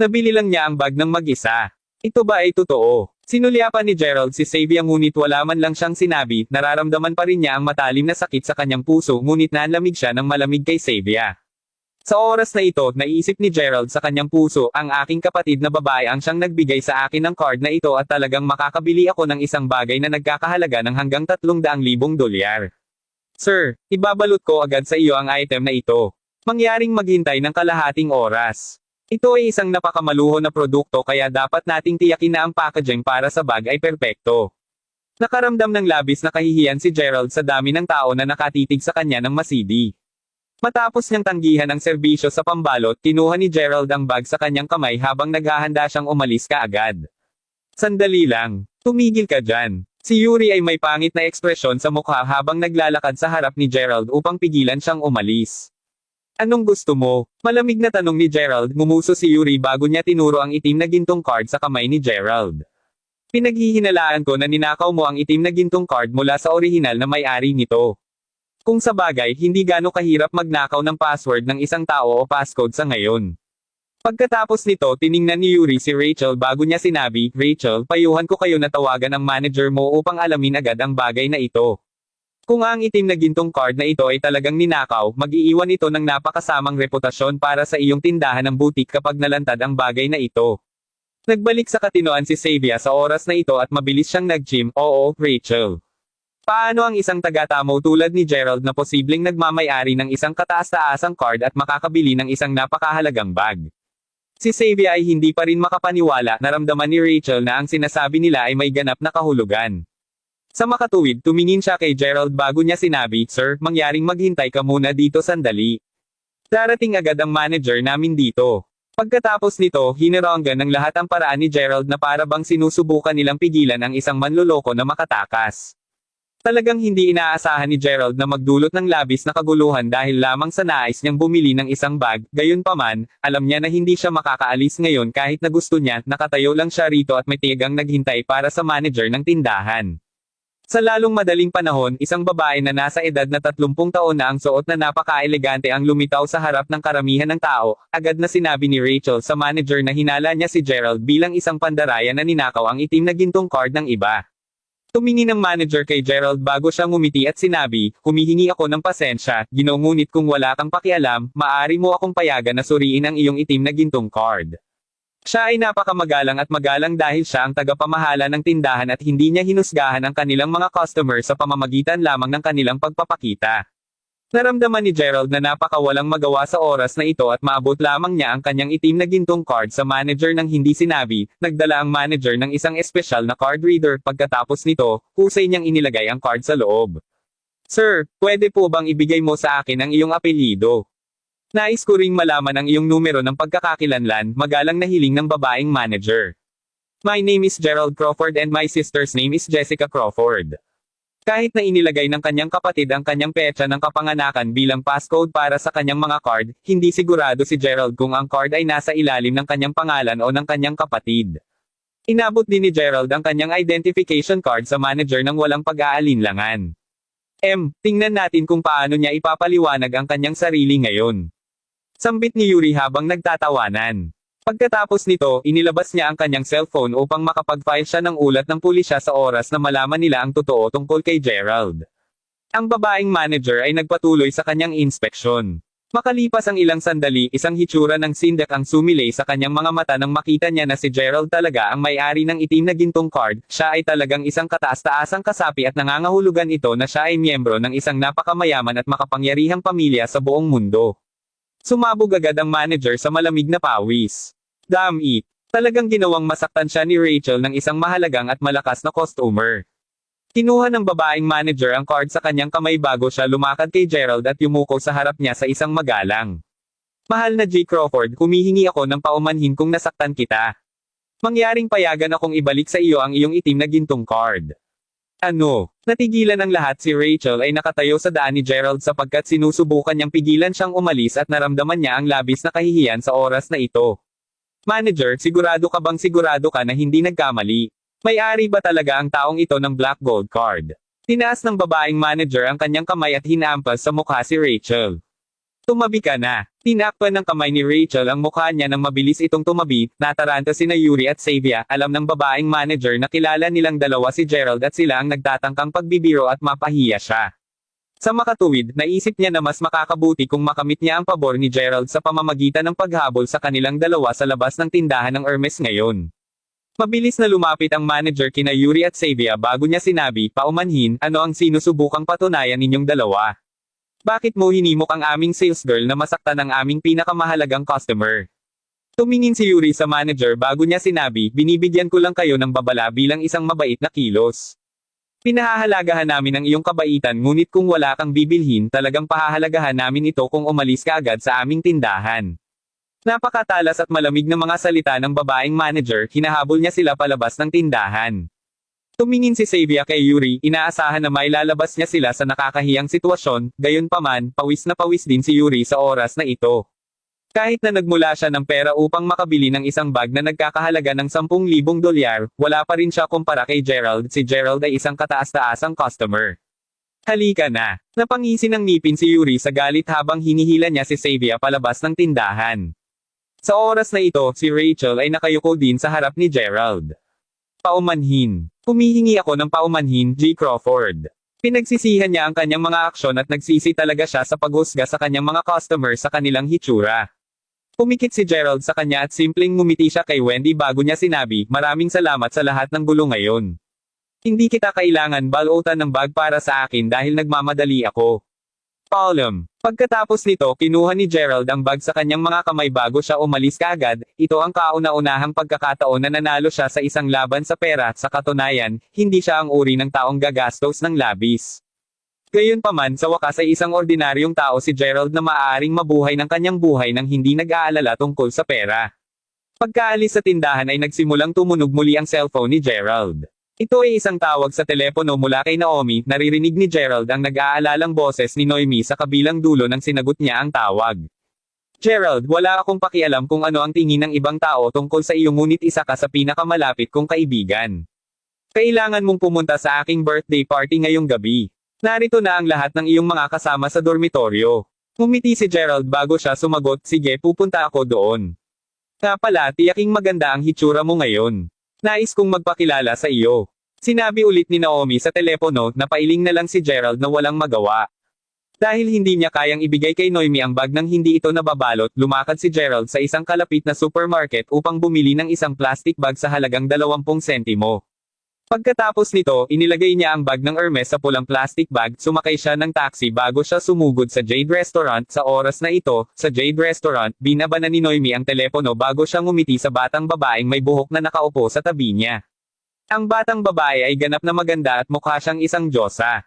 Nabili lang niya ang bag ng mag-isa. Ito ba ay totoo? Sinulyapan ni Gerald si Xavier ngunit wala man lang siyang sinabi. Nararamdaman pa rin niya ang matalim na sakit sa kanyang puso ngunit nanlamig siya ng malamig kay Xavier. Sa oras na ito, naisip ni Gerald sa kanyang puso, ang aking kapatid na babae ang siyang nagbigay sa akin ng card na ito at talagang makakabili ako ng isang bagay na nagkakahalaga ng hanggang 300,000 dolyar. Sir, ibabalot ko agad sa iyo ang item na ito. Mangyaring maghintay ng kalahating oras. Ito ay isang napakamaluho na produkto kaya dapat nating tiyakin na ang packaging para sa bag ay perpekto. Nakaramdam ng labis na kahihiyan si Gerald sa dami ng tao na nakatitig sa kanya ng masidi. Matapos niyang tanggihan ang serbisyo sa pambalot, kinuha ni Gerald ang bag sa kanyang kamay habang naghahanda siyang umalis kaagad. Sandali lang. Tumigil ka dyan. Si Yuri ay may pangit na ekspresyon sa mukha habang naglalakad sa harap ni Gerald upang pigilan siyang umalis. Anong gusto mo? Malamig na tanong ni Gerald. Ngumuso si Yuri bago niya tinuro ang itim na gintong card sa kamay ni Gerald. Pinaghihinalaan ko na ninakaw mo ang itim na gintong card mula sa orihinal na may-ari nito. Kung sa bagay, hindi gaano kahirap magnakaw ng password ng isang tao o passcode sa ngayon. Pagkatapos nito, tiningnan ni Yuri si Rachel bago niya sinabi, Rachel, payuhan ko kayo na tawagan ang manager mo upang alamin agad ang bagay na ito. Kung ang itim na gintong card na ito ay talagang ninakaw, mag-iiwan ito ng napakasamang reputasyon para sa iyong tindahan ng butik kapag nalantad ang bagay na ito. Nagbalik sa katinoan si Xavier sa oras na ito at mabilis siyang nag-gym. Oo, Rachel. Paano ang isang taga-tamo tulad ni Gerald na posibleng nagmamay-ari ng isang kataas-taasang card at makakabili ng isang napakahalagang bag? Si Xavier ay hindi pa rin makapaniwala. Naramdaman ni Rachel na ang sinasabi nila ay may ganap na kahulugan. Sa makatuwid, tumingin siya kay Gerald bago niya sinabi, Sir, mangyaring maghintay ka muna dito sandali. Darating agad ang manager namin dito. Pagkatapos nito, hinironggan ng lahat ang paraan ni Gerald na para bang sinusubukan nilang pigilan ang isang manloloko na makatakas. Talagang hindi inaasahan ni Gerald na magdulot ng labis na kaguluhan dahil lamang sa nais niyang bumili ng isang bag. Gayunpaman, alam niya na hindi siya makakaalis ngayon kahit na gusto niya. Nakatayo lang siya rito at may tiyagang naghintay para sa manager ng tindahan. Sa lalong madaling panahon, isang babae na nasa edad na 30 taon na ang suot na napaka-elegante ang lumitaw sa harap ng karamihan ng tao. Agad na sinabi ni Rachel sa manager na hinala niya si Gerald bilang isang pandaraya na ninakaw ang itim na gintong card ng iba. Tumingin ang manager kay Gerald bago siya ngumiti at sinabi, humihingi ako ng pasensya, ngunit kung wala kang pakialam, maaari mo akong payagan na suriin ang iyong itim na gintong card. Siya ay napakamagalang at magalang dahil siya ang tagapamahala ng tindahan at hindi niya hinusgahan ang kanilang mga customer sa pamamagitan lamang ng kanilang pagpapakita. Naramdaman ni Gerald na napakawalang magawa sa oras na ito at maabot lamang niya ang kanyang itim na gintong card sa manager nang hindi sinabi. Nagdala ang manager ng isang espesyal na card reader. Pagkatapos nito, husay niyang inilagay ang card sa loob. Sir, pwede po bang ibigay mo sa akin ang iyong apelyido? Nais ko ring malaman ang iyong numero ng pagkakakilanlan, magalang na hiling ng babaeng manager. My name is Gerald Crawford and my sister's name is Jessica Crawford. Kahit na inilagay ng kanyang kapatid ang kanyang petsa ng kapanganakan bilang passcode para sa kanyang mga card, hindi sigurado si Gerald kung ang card ay nasa ilalim ng kanyang pangalan o ng kanyang kapatid. Inabot din ni Gerald ang kanyang identification card sa manager ng walang pag-aalinlangan. Tingnan natin kung paano niya ipapaliwanag ang kanyang sarili ngayon. Sambit ni Yuri habang nagtatawanan. Pagkatapos nito, inilabas niya ang kanyang cellphone upang makapag-file siya ng ulat ng pulisya sa oras na malaman nila ang totoo tungkol kay Gerald. Ang babaeng manager ay nagpatuloy sa kanyang inspeksyon. Makalipas ang ilang sandali, isang hitsura ng sindak ang sumilay sa kanyang mga mata nang makita niya na si Gerald talaga ang may-ari ng itim na gintong card. Siya ay talagang isang kataas-taasang kasapi at nangangahulugan ito na siya ay miyembro ng isang napakamayaman at makapangyarihang pamilya sa buong mundo. Sumabog agad ang manager sa malamig na pawis. Damn it! Talagang ginawang masaktan siya ni Rachel ng isang mahalagang at malakas na customer. Kinuha ng babaeng manager ang card sa kanyang kamay bago siya lumakad kay Gerald at yumuko sa harap niya sa isang magalang. Mahal na G. Crawford, humihingi ako ng paumanhin kung nasaktan kita. Mangyaring payagan akong ibalik sa iyo ang iyong itim na gintong card. Ano? Natigilan ang lahat. Si Rachel ay nakatayo sa daan ni Gerald sapagkat sinusubukan niyang pigilan siyang umalis at naramdaman niya ang labis na kahihiyan sa oras na ito. Manager, sigurado ka na hindi nagkamali? May-ari ba talaga ang taong ito ng black gold card? Tinaas ng babaeng manager ang kanyang kamay at hinampas sa mukha si Rachel. Tumabi ka na. Tinakpan ng kamay ni Rachel ang mukha niya nang mabilis itong tumabi. Nataranta sina Yuri at Xavier. Alam ng babaeng manager na kilala nilang dalawa si Gerald at sila ang nagtatangkang pagbibiro at mapahiya siya. Sa makatuwid, naisip niya na mas makakabuti kung makamit niya ang pabor ni Gerald sa pamamagitan ng paghabol sa kanilang dalawa sa labas ng tindahan ng Hermes ngayon. Mabilis na lumapit ang manager kina Yuri at Xavier bago niya sinabi, paumanhin, ano ang sinusubukang patunayan ninyong dalawa? Bakit mo hinimok ang aming sales girl na masaktan ang aming pinakamahalagang customer? Tumingin si Yuri sa manager bago niya sinabi, binibigyan ko lang kayo ng babala bilang isang mabait na kilos. Pinahahalagahan namin ang iyong kabaitan ngunit kung wala kang bibilhin talagang pahahalagahan namin ito kung umalis ka agad sa aming tindahan. Napakatalas at malamig na mga salita ng babaeng manager, hinahabol niya sila palabas ng tindahan. Tumingin si Xavier kay Yuri, inaasahan na may lalabas niya sila sa nakakahiyang sitwasyon, gayunpaman, pawis na pawis din si Yuri sa oras na ito. Kahit na nagmula siya ng pera upang makabili ng isang bag na nagkakahalaga ng $10,000, wala pa rin siya kumpara kay Gerald. Si Gerald ay isang kataas-taasang customer. Halika na. Napangisi ng ngipin si Yuri sa galit habang hinihila niya si Xavier palabas ng tindahan. Sa oras na ito, si Rachel ay nakayuko din sa harap ni Gerald. Paumanhin. Humihingi ako ng paumanhin, G. Crawford. Pinagsisihan niya ang kanyang mga aksyon at nagsisi talaga siya sa paghusga sa kanyang mga customer sa kanilang hitsura. Pumikit si Gerald sa kanya at simpleng ngumiti siya kay Wendy bago niya sinabi, maraming salamat sa lahat ng gulo ngayon. Hindi kita kailangan balutan ng bag para sa akin dahil nagmamadali ako. Paalam. Pagkatapos nito, kinuha ni Gerald ang bag sa kanyang mga kamay bago siya umalis kaagad. Ito ang kauna-unahang pagkakataon na nanalo siya sa isang laban sa pera. Sa katunayan, hindi siya ang uri ng taong gagastos ng labis. Gayunpaman, sa wakas ay isang ordinaryong tao si Gerald na maaaring mabuhay ng kanyang buhay nang hindi nag-aalala tungkol sa pera. Pagkaalis sa tindahan ay nagsimulang tumunog muli ang cellphone ni Gerald. Ito ay isang tawag sa telepono mula kay Naomi. Naririnig ni Gerald ang nag-aalalang boses ni Noemi sa kabilang dulo nang sinagot niya ang tawag. Gerald, wala akong pakialam kung ano ang tingin ng ibang tao tungkol sa iyo ngunit isa ka sa pinakamalapit kong kaibigan. Kailangan mong pumunta sa aking birthday party ngayong gabi. Narito na ang lahat ng iyong mga kasama sa dormitoryo. Ngumiti si Gerald bago siya sumagot, sige pupunta ako doon. Nga pala, tiyaking maganda ang hitsura mo ngayon. Nais kong magpakilala sa iyo. Sinabi ulit ni Naomi sa telepono, napailing na lang si Gerald na walang magawa. Dahil hindi niya kayang ibigay kay Noemi ang bag nang hindi ito nababalot, lumakad si Gerald sa isang kalapit na supermarket upang bumili ng isang plastic bag sa halagang 20 sentimo. Pagkatapos nito, inilagay niya ang bag ng Hermes sa pulang plastic bag, sumakay siya ng taxi bago siya sumugod sa Jade Restaurant. Sa oras na ito, sa Jade Restaurant, binabanan ni Noemi ang telepono bago siya ngumiti sa batang babaeng may buhok na nakaupo sa tabi niya. Ang batang babae ay ganap na maganda at mukha siyang isang diyosa.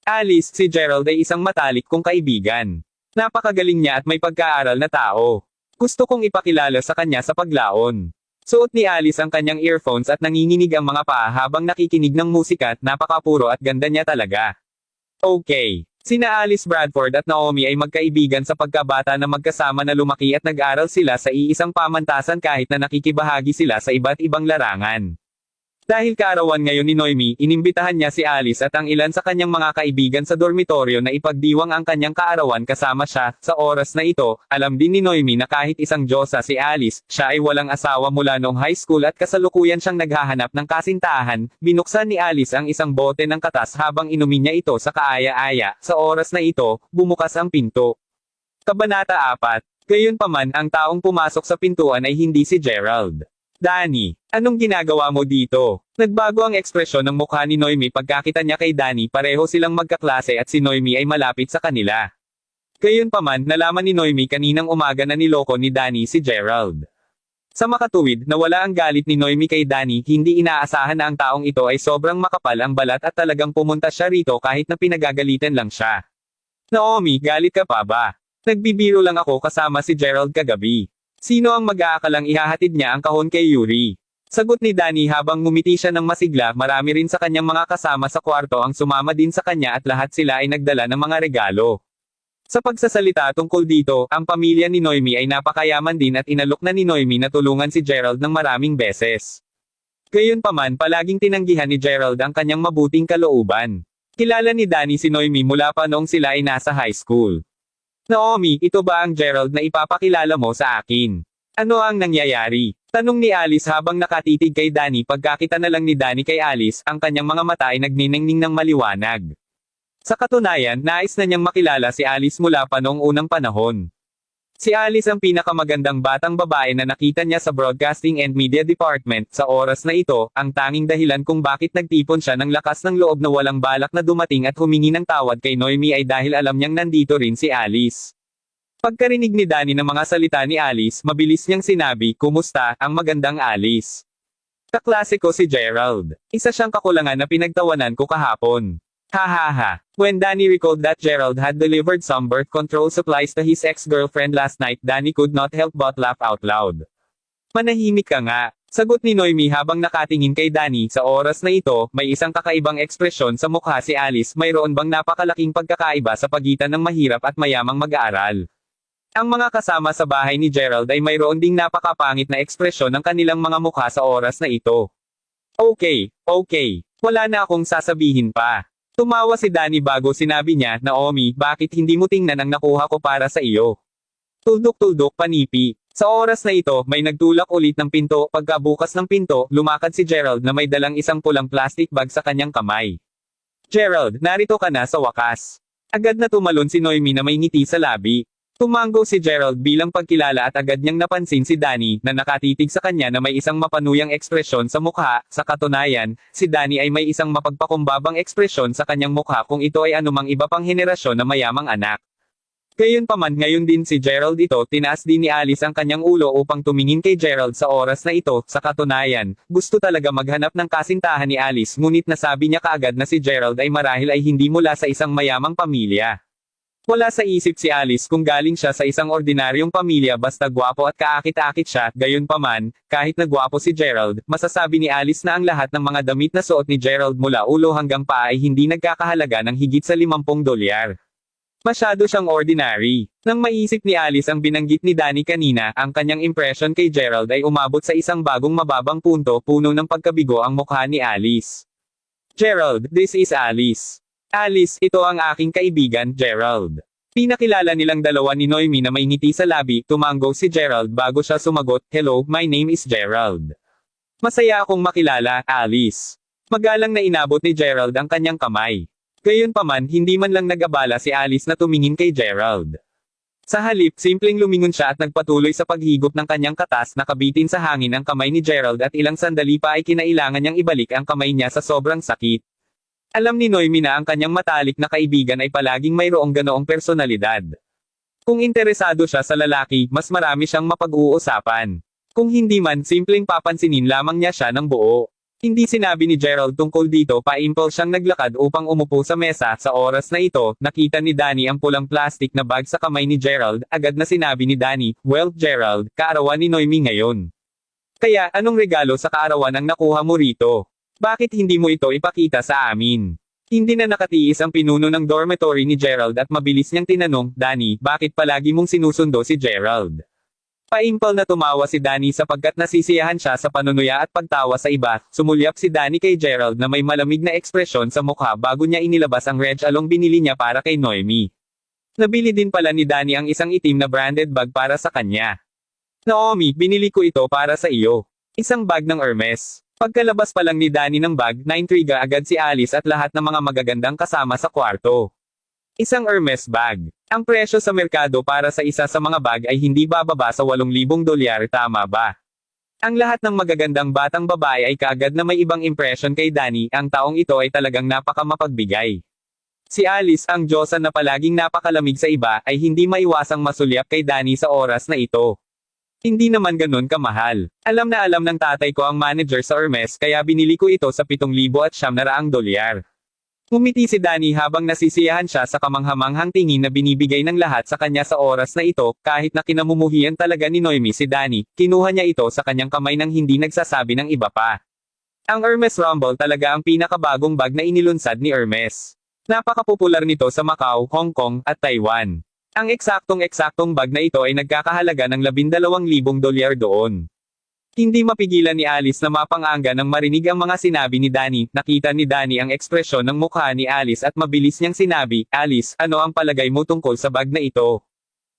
Alice, si Gerald ay isang matalik kong kaibigan. Napakagaling niya at may pagkaaral na tao. Gusto kong ipakilala sa kanya sa paglaon. Suot ni Alice ang kanyang earphones at nanginginig ang mga paa habang nakikinig ng musika at napakapuro at ganda niya talaga. Okay. Sina Alice Bradford at Naomi ay magkaibigan sa pagkabata na magkasama na lumaki at nag-aral sila sa iisang pamantasan kahit na nakikibahagi sila sa iba't ibang larangan. Dahil kaarawan ngayon ni Noemi, inimbitahan niya si Alice at ang ilan sa kanyang mga kaibigan sa dormitoryo na ipagdiwang ang kanyang kaarawan kasama siya. Sa oras na ito, alam din ni Noemi na kahit isang diyosa si Alice, siya ay walang asawa mula noong high school at kasalukuyan siyang naghahanap ng kasintahan. Binuksan ni Alice ang isang bote ng katas habang inumin niya ito sa kaaya-aya. Sa oras na ito, bumukas ang pinto. Kabanata 4. Gayunpaman ang taong pumasok sa pintuan ay hindi si Gerald. Danny, anong ginagawa mo dito? Nagbago ang ekspresyon ng mukha ni Noemi pagkakita niya kay Danny, pareho silang magkaklase at si Noemi ay malapit sa kanila. Gayunpaman, nalaman ni Noemi kaninang umaga na niloko ni Danny si Gerald. Sa makatuwid, nawala ang galit ni Noemi kay Danny, hindi inaasahan na ang taong ito ay sobrang makapal ang balat at talagang pumunta siya rito kahit na pinagagalitan lang siya. Naomi, galit ka pa ba? Nagbibiro lang ako kasama si Gerald kagabi. Sino ang mag-aakalang ihahatid niya ang kahon kay Yuri? Sagot ni Danny habang ngumiti siya ng masigla, marami rin sa kanyang mga kasama sa kwarto ang sumama din sa kanya at lahat sila ay nagdala ng mga regalo. Sa pagsasalita tungkol dito, ang pamilya ni Noemi ay napakayaman din at inalok na ni Noemi na tulungan si Gerald ng maraming beses. Gayunpaman, palaging tinanggihan ni Gerald ang kanyang mabuting kalooban. Kilala ni Danny si Noemi mula pa noong sila ay nasa high school. Naomi, ito ba ang Gerald na ipapakilala mo sa akin? Ano ang nangyayari? Tanong ni Alice habang nakatitig kay Danny. Pagkakita na lang ni Danny kay Alice, ang kanyang mga mata ay nagniningning ng maliwanag. Sa katunayan, nais na niyang makilala si Alice mula pa noong unang panahon. Si Alice ang pinakamagandang batang babae na nakita niya sa Broadcasting and Media Department. Sa oras na ito, ang tanging dahilan kung bakit nagtipon siya ng lakas ng loob na walang balak na dumating at humingi ng tawad kay Noemi ay dahil alam niyang nandito rin si Alice. Pagkarinig ni Danny ng mga salita ni Alice, mabilis niyang sinabi, "Kumusta, ang magandang Alice?" Kaklase ko si Gerald. Isa siyang kakulangan na pinagtawanan ko kahapon. Hahaha. When Danny recalled that Gerald had delivered some birth control supplies to his ex-girlfriend last night, Danny could not help but laugh out loud. Manahimik ka nga. Sagot ni Noemi habang nakatingin kay Danny. Sa oras na ito, may isang kakaibang ekspresyon sa mukha si Alice. Mayroon bang napakalaking pagkakaiba sa pagitan ng mahirap at mayamang mag-aaral? Ang mga kasama sa bahay ni Gerald ay mayroon ding napakapangit na ekspresyon ng kanilang mga mukha sa oras na ito. Okay. Wala na akong sasabihin pa. Tumawa si Danny bago sinabi niya, "Naomi, bakit hindi mo tingnan ang nakuha ko para sa iyo?" Tuldok-tuldok panipi. Sa oras na ito, may nagtulak ulit ng pinto. Pagkabukas ng pinto, lumakad si Gerald na may dalang isang pulang plastic bag sa kanyang kamay. "Gerald, narito ka na sa wakas." Agad na tumalon si Noemi na may ngiti sa labi. Tumango si Gerald bilang pagkilala at agad niyang napansin si Danny na nakatitig sa kanya na may isang mapanuyang ekspresyon sa mukha. Sa katunayan, si Danny ay may isang mapagpakumbabang ekspresyon sa kanyang mukha kung ito ay anumang iba pang henerasyon na mayamang anak. Gayunpaman, ngayon din si Gerald ito, tinaas din ni Alice ang kanyang ulo upang tumingin kay Gerald sa oras na ito. Sa katunayan, gusto talaga maghanap ng kasintahan ni Alice, ngunit nasabi niya kaagad na si Gerald ay marahil ay hindi mula sa isang mayamang pamilya. Wala sa isip si Alice kung galing siya sa isang ordinaryong pamilya basta gwapo at kaakit-akit siya. Gayunpaman, kahit na gwapo si Gerald, masasabi ni Alice na ang lahat ng mga damit na suot ni Gerald mula ulo hanggang paa ay hindi nagkakahalaga ng higit sa $50. Masyado siyang ordinary. Nang maisip ni Alice ang binanggit ni Danny kanina, ang kanyang impression kay Gerald ay umabot sa isang bagong mababang punto. Puno ng pagkabigo ang mukha ni Alice. "Gerald, this is Alice." "Alice, ito ang aking kaibigan, Gerald." Pinakilala nilang dalawa ni Noemi na may ngiti sa labi. Tumango si Gerald bago siya sumagot, "Hello, my name is Gerald." "Masaya akong makilala, Alice." Magalang na inabot ni Gerald ang kanyang kamay. Gayunpaman, hindi man lang nag-abala si Alice na tumingin kay Gerald. Sa halip, simpleng lumingon siya at nagpatuloy sa paghigop ng kanyang katas. Nakabitin sa hangin ang kamay ni Gerald at ilang sandali pa ay kinailangan niyang ibalik ang kamay niya sa sobrang sakit. Alam ni Noemi na ang kanyang matalik na kaibigan ay palaging mayroong ganoong personalidad. Kung interesado siya sa lalaki, mas marami siyang mapag-uusapan. Kung hindi man, simpleng papansinin lamang niya siya ng buo. Hindi sinabi ni Gerald tungkol dito, pa-impulse siyang naglakad upang umupo sa mesa. Sa oras na ito, nakita ni Danny ang pulang plastic na bag sa kamay ni Gerald. Agad na sinabi ni Danny, "Well, Gerald, kaarawan ni Noemi ngayon. Kaya, anong regalo sa kaarawan ang nakuha mo rito? Bakit hindi mo ito ipakita sa amin?" Hindi na nakatiis ang pinuno ng dormitory ni Gerald at mabilis niyang tinanong, "Danny, bakit palagi mong sinusundo si Gerald?" Paimpal na tumawa si Danny sapagkat nasisiyahan siya sa panunuya at pagtawa sa iba. Sumulyap si Danny kay Gerald na may malamig na ekspresyon sa mukha bago niya inilabas ang red along binili niya para kay Noemi. Nabili din pala ni Danny ang isang itim na branded bag para sa kanya. "Naomi, binili ko ito para sa iyo. Isang bag ng Hermes." Pagkalabas pa lang ni Danny ng bag, naintriga agad si Alice at lahat ng mga magagandang kasama sa kwarto. Isang Hermes bag. Ang presyo sa merkado para sa isa sa mga bag ay hindi bababa sa $8,000, tama ba? Ang lahat ng magagandang batang babae ay kaagad na may ibang impression kay Danny, ang taong ito ay talagang napakamapagbigay. Si Alice, ang diyosa na palaging napakalamig sa iba, ay hindi maiwasang masulyap kay Danny sa oras na ito. Hindi naman ganun kamahal. Alam na alam ng tatay ko ang manager sa Hermes kaya binili ko ito sa $7,900. Ngumiti si Danny habang nasisiyahan siya sa kamanghamanghang tingin na binibigay ng lahat sa kanya sa oras na ito, kahit na kinamumuhian talaga ni Noemi si Danny, kinuha niya ito sa kanyang kamay nang hindi nagsasabi ng iba pa. Ang Hermes Rumble talaga ang pinakabagong bag na inilunsad ni Hermes. Napakapopular nito sa Macau, Hong Kong, at Taiwan. Ang eksaktong bag na ito ay nagkakahalaga ng $12,000 doon. Hindi mapigilan ni Alice na mapanganga nang marinig ang mga sinabi ni Danny. Nakita ni Danny ang ekspresyon ng mukha ni Alice at mabilis niyang sinabi, "Alice, ano ang palagay mo tungkol sa bag na ito?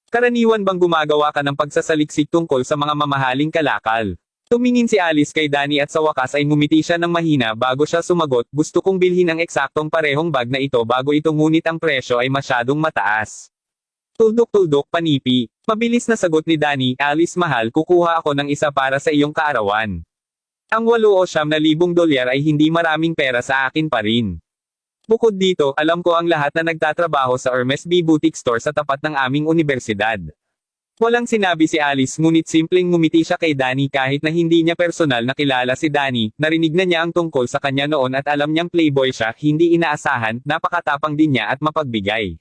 Karaniwan bang gumagawa ka ng pagsasaliksik tungkol sa mga mamahaling kalakal?" Tumingin si Alice kay Danny at sa wakas ay ngumiti siya ng mahina bago siya sumagot, "Gusto kong bilhin ang eksaktong parehong bag na ito bago ito ngunit ang presyo ay masyadong mataas." Tuldok-tuldok panipi. Mabilis na sagot ni Danny, "Alice mahal, kukuha ako ng isa para sa iyong kaarawan. Ang $8,000 ay hindi maraming pera sa akin pa rin. Bukod dito, alam ko ang lahat na nagtatrabaho sa Hermes B Boutique Store sa tapat ng aming universidad." Walang sinabi si Alice ngunit simpleng ngumiti siya kay Danny kahit na hindi niya personal na kilala si Danny, narinig na niya ang tungkol sa kanya noon at alam niyang playboy siya, hindi inaasahan, napakatapang din niya at mapagbigay.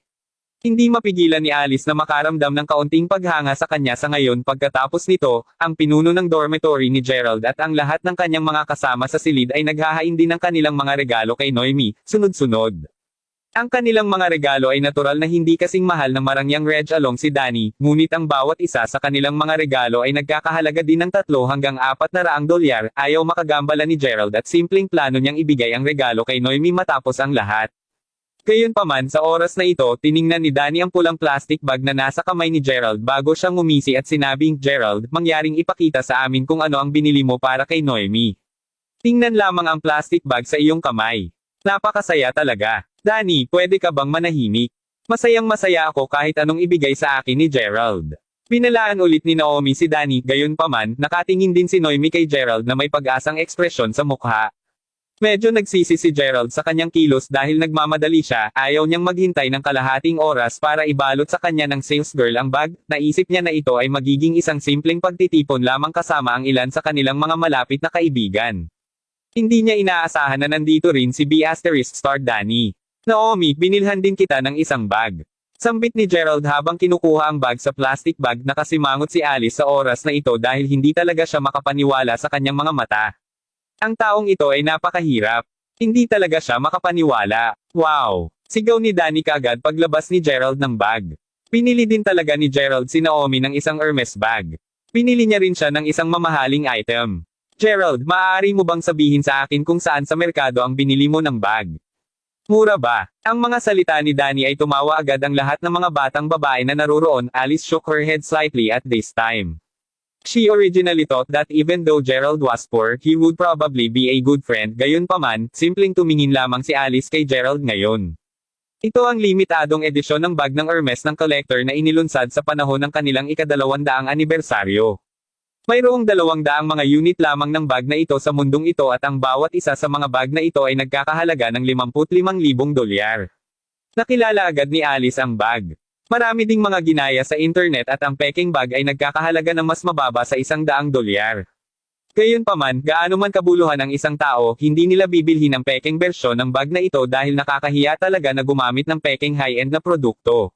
Hindi mapigilan ni Alice na makaramdam ng kaunting paghanga sa kanya sa ngayon pagkatapos nito, ang pinuno ng dormitory ni Gerald at ang lahat ng kanyang mga kasama sa silid ay naghahain din ng kanilang mga regalo kay Noemi, sunod-sunod. Ang kanilang mga regalo ay natural na hindi kasing mahal ng marangyang Reg along si Danny, ngunit ang bawat isa sa kanilang mga regalo ay nagkakahalaga din ng $300 hanggang $400, ayaw makagambala ni Gerald at simpleng plano niyang ibigay ang regalo kay Noemi matapos ang lahat. Gayunpaman sa oras na ito, tiningnan ni Danny ang pulang plastic bag na nasa kamay ni Gerald bago siya ngumisi at sinabing, "Gerald, mangyaring ipakita sa amin kung ano ang binili mo para kay Noemi. Tingnan lamang ang plastic bag sa iyong kamay. Napakasaya talaga. Danny, pwede ka bang manahimik? Masayang masaya ako kahit anong ibigay sa akin ni Gerald." Pinalaan ulit ni Naomi si Danny, gayunpaman, nakatingin din si Noemi kay Gerald na may pag-asang ekspresyon sa mukha. Medyo nagsisi si Gerald sa kanyang kilos dahil nagmamadali siya, ayaw niyang maghintay ng kalahating oras para ibalot sa kanya ng sales girl ang bag, naisip niya na ito ay magiging isang simpleng pagtitipon lamang kasama ang ilan sa kanilang mga malapit na kaibigan. Hindi niya inaasahan na nandito rin si B** star Danny. "Naomi, binilhan din kita ng isang bag." Sambit ni Gerald habang kinukuha ang bag sa plastic bag. Nakasimangot si Alice sa oras na ito dahil hindi talaga siya makapaniwala sa kanyang mga mata. Ang taong ito ay napakahirap. Hindi talaga siya makapaniwala. "Wow!" Sigaw ni Danny kaagad paglabas ni Gerald ng bag. Pinili din talaga ni Gerald si Naomi ng isang Hermes bag. Pinili niya rin siya ng isang mamahaling item. "Gerald, maaari mo bang sabihin sa akin kung saan sa merkado ang binili mo ng bag? Mura ba?" Ang mga salita ni Danny ay tumawa agad ang lahat ng mga batang babae na naroroon. Alice shook her head slightly at this time. She originally thought that even though Gerald was poor, he would probably be a good friend. Gayunpaman, simpleng tumingin lamang si Alice kay Gerald ngayon. Ito ang limitadong edisyon ng bag ng Hermes ng collector na inilunsad sa panahon ng kanilang ika-200 anibersaryo. Mayroong 200 mga unit lamang ng bag na ito sa mundong ito at ang bawat isa sa mga bag na ito ay nagkakahalaga ng $55,000. Nakilala agad ni Alice ang bag. Marami ding mga ginaya sa internet at ang peking bag ay nagkakahalaga ng mas mababa sa $100. Gayunpaman, gaano man kabuluhan ang isang tao, hindi nila bibilhin ang peking bersyon ng bag na ito dahil nakakahiya talaga na gumamit ng peking high-end na produkto.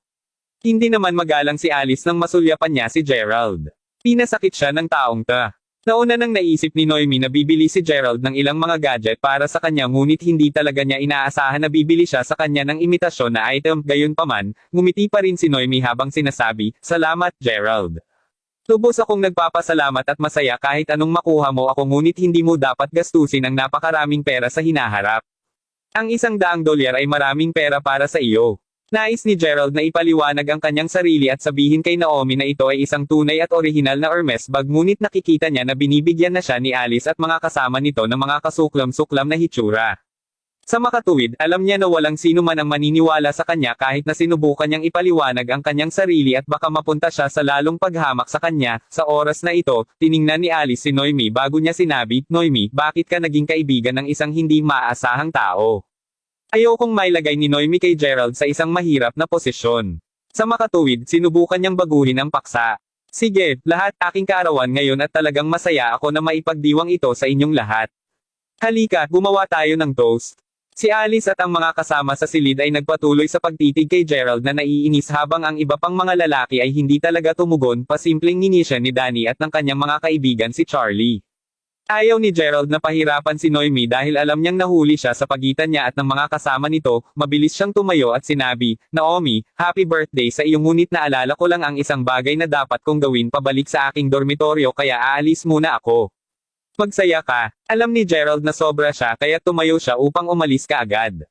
Hindi naman magalang si Alice nang masulyapan niya si Gerald. Pinasakit siya ng taong ta. Nauna nang naisip ni Noemi na bibili si Gerald ng ilang mga gadget para sa kanya ngunit hindi talaga niya inaasahan na bibili siya sa kanya ng imitasyon na item. Gayunpaman, ngumiti pa rin si Noemi habang sinasabi, "Salamat, Gerald. Lubos akong nagpapasalamat at masaya kahit anong makuha mo ako ngunit hindi mo dapat gastusin ang napakaraming pera sa hinaharap. Ang $100 ay maraming pera para sa iyo." Nais ni Gerald na ipaliwanag ang kanyang sarili at sabihin kay Naomi na ito ay isang tunay at orihinal na Hermes bag ngunit nakikita niya na binibigyan na siya ni Alice at mga kasama nito ng mga kasuklam-suklam na hitsura. Sa makatuwid, alam niya na walang sino man ang maniniwala sa kanya kahit na sinubukan niyang ipaliwanag ang kanyang sarili at baka mapunta siya sa lalong paghamak sa kanya. Sa oras na ito, tiningnan ni Alice si Noemi bago niya sinabi, Noemi, bakit ka naging kaibigan ng isang hindi maaasahang tao? Ayokong mailagay ni Noemi kay Gerald sa isang mahirap na posisyon. Sa makatuwid, sinubukan niyang baguhin ang paksa. Sige, lahat aking kaarawan ngayon at talagang masaya ako na maipagdiwang ito sa inyong lahat. Halika, gumawa tayo ng toast. Si Alice at ang mga kasama sa silid ay nagpatuloy sa pagtitig kay Gerald na naiinis habang ang iba pang mga lalaki ay hindi talaga tumugon, pasimpleng ngini siya ni Danny at ng kanyang mga kaibigan si Charlie. Ayaw ni Gerald na pahirapan si Noemi dahil alam niyang nahuli siya sa pagitan niya at ng mga kasama nito, mabilis siyang tumayo at sinabi, Naomi, happy birthday sa iyong ngunit naalala ko lang ang isang bagay na dapat kong gawin pabalik sa aking dormitoryo kaya aalis muna ako. Magsaya ka. Alam ni Gerald na sobra siya kaya tumayo siya upang umalis kaagad.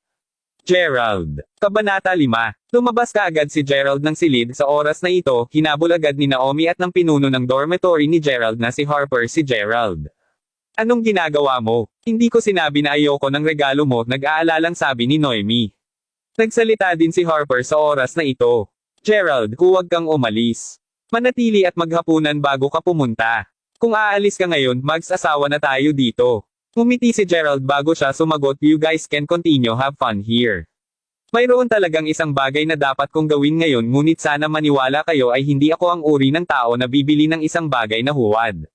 Gerald. Kabanata 5. Lumabas kaagad si Gerald ng silid sa oras na ito, hinabol agad ni Naomi at ng pinuno ng dormitory ni Gerald na si Harper si Gerald. Anong ginagawa mo? Hindi ko sinabi na ayoko ng regalo mo, nag-aalalang sabi ni Noemi. Nagsalita din si Harper sa oras na ito. Gerald, huwag kang umalis. Manatili at maghapunan bago ka pumunta. Kung aalis ka ngayon, mag-asawa na tayo dito. Ngumiti si Gerald bago siya sumagot, you guys can continue, have fun here. Mayroon talagang isang bagay na dapat kong gawin ngayon ngunit sana maniwala kayo ay hindi ako ang uri ng tao na bibili ng isang bagay na huwad.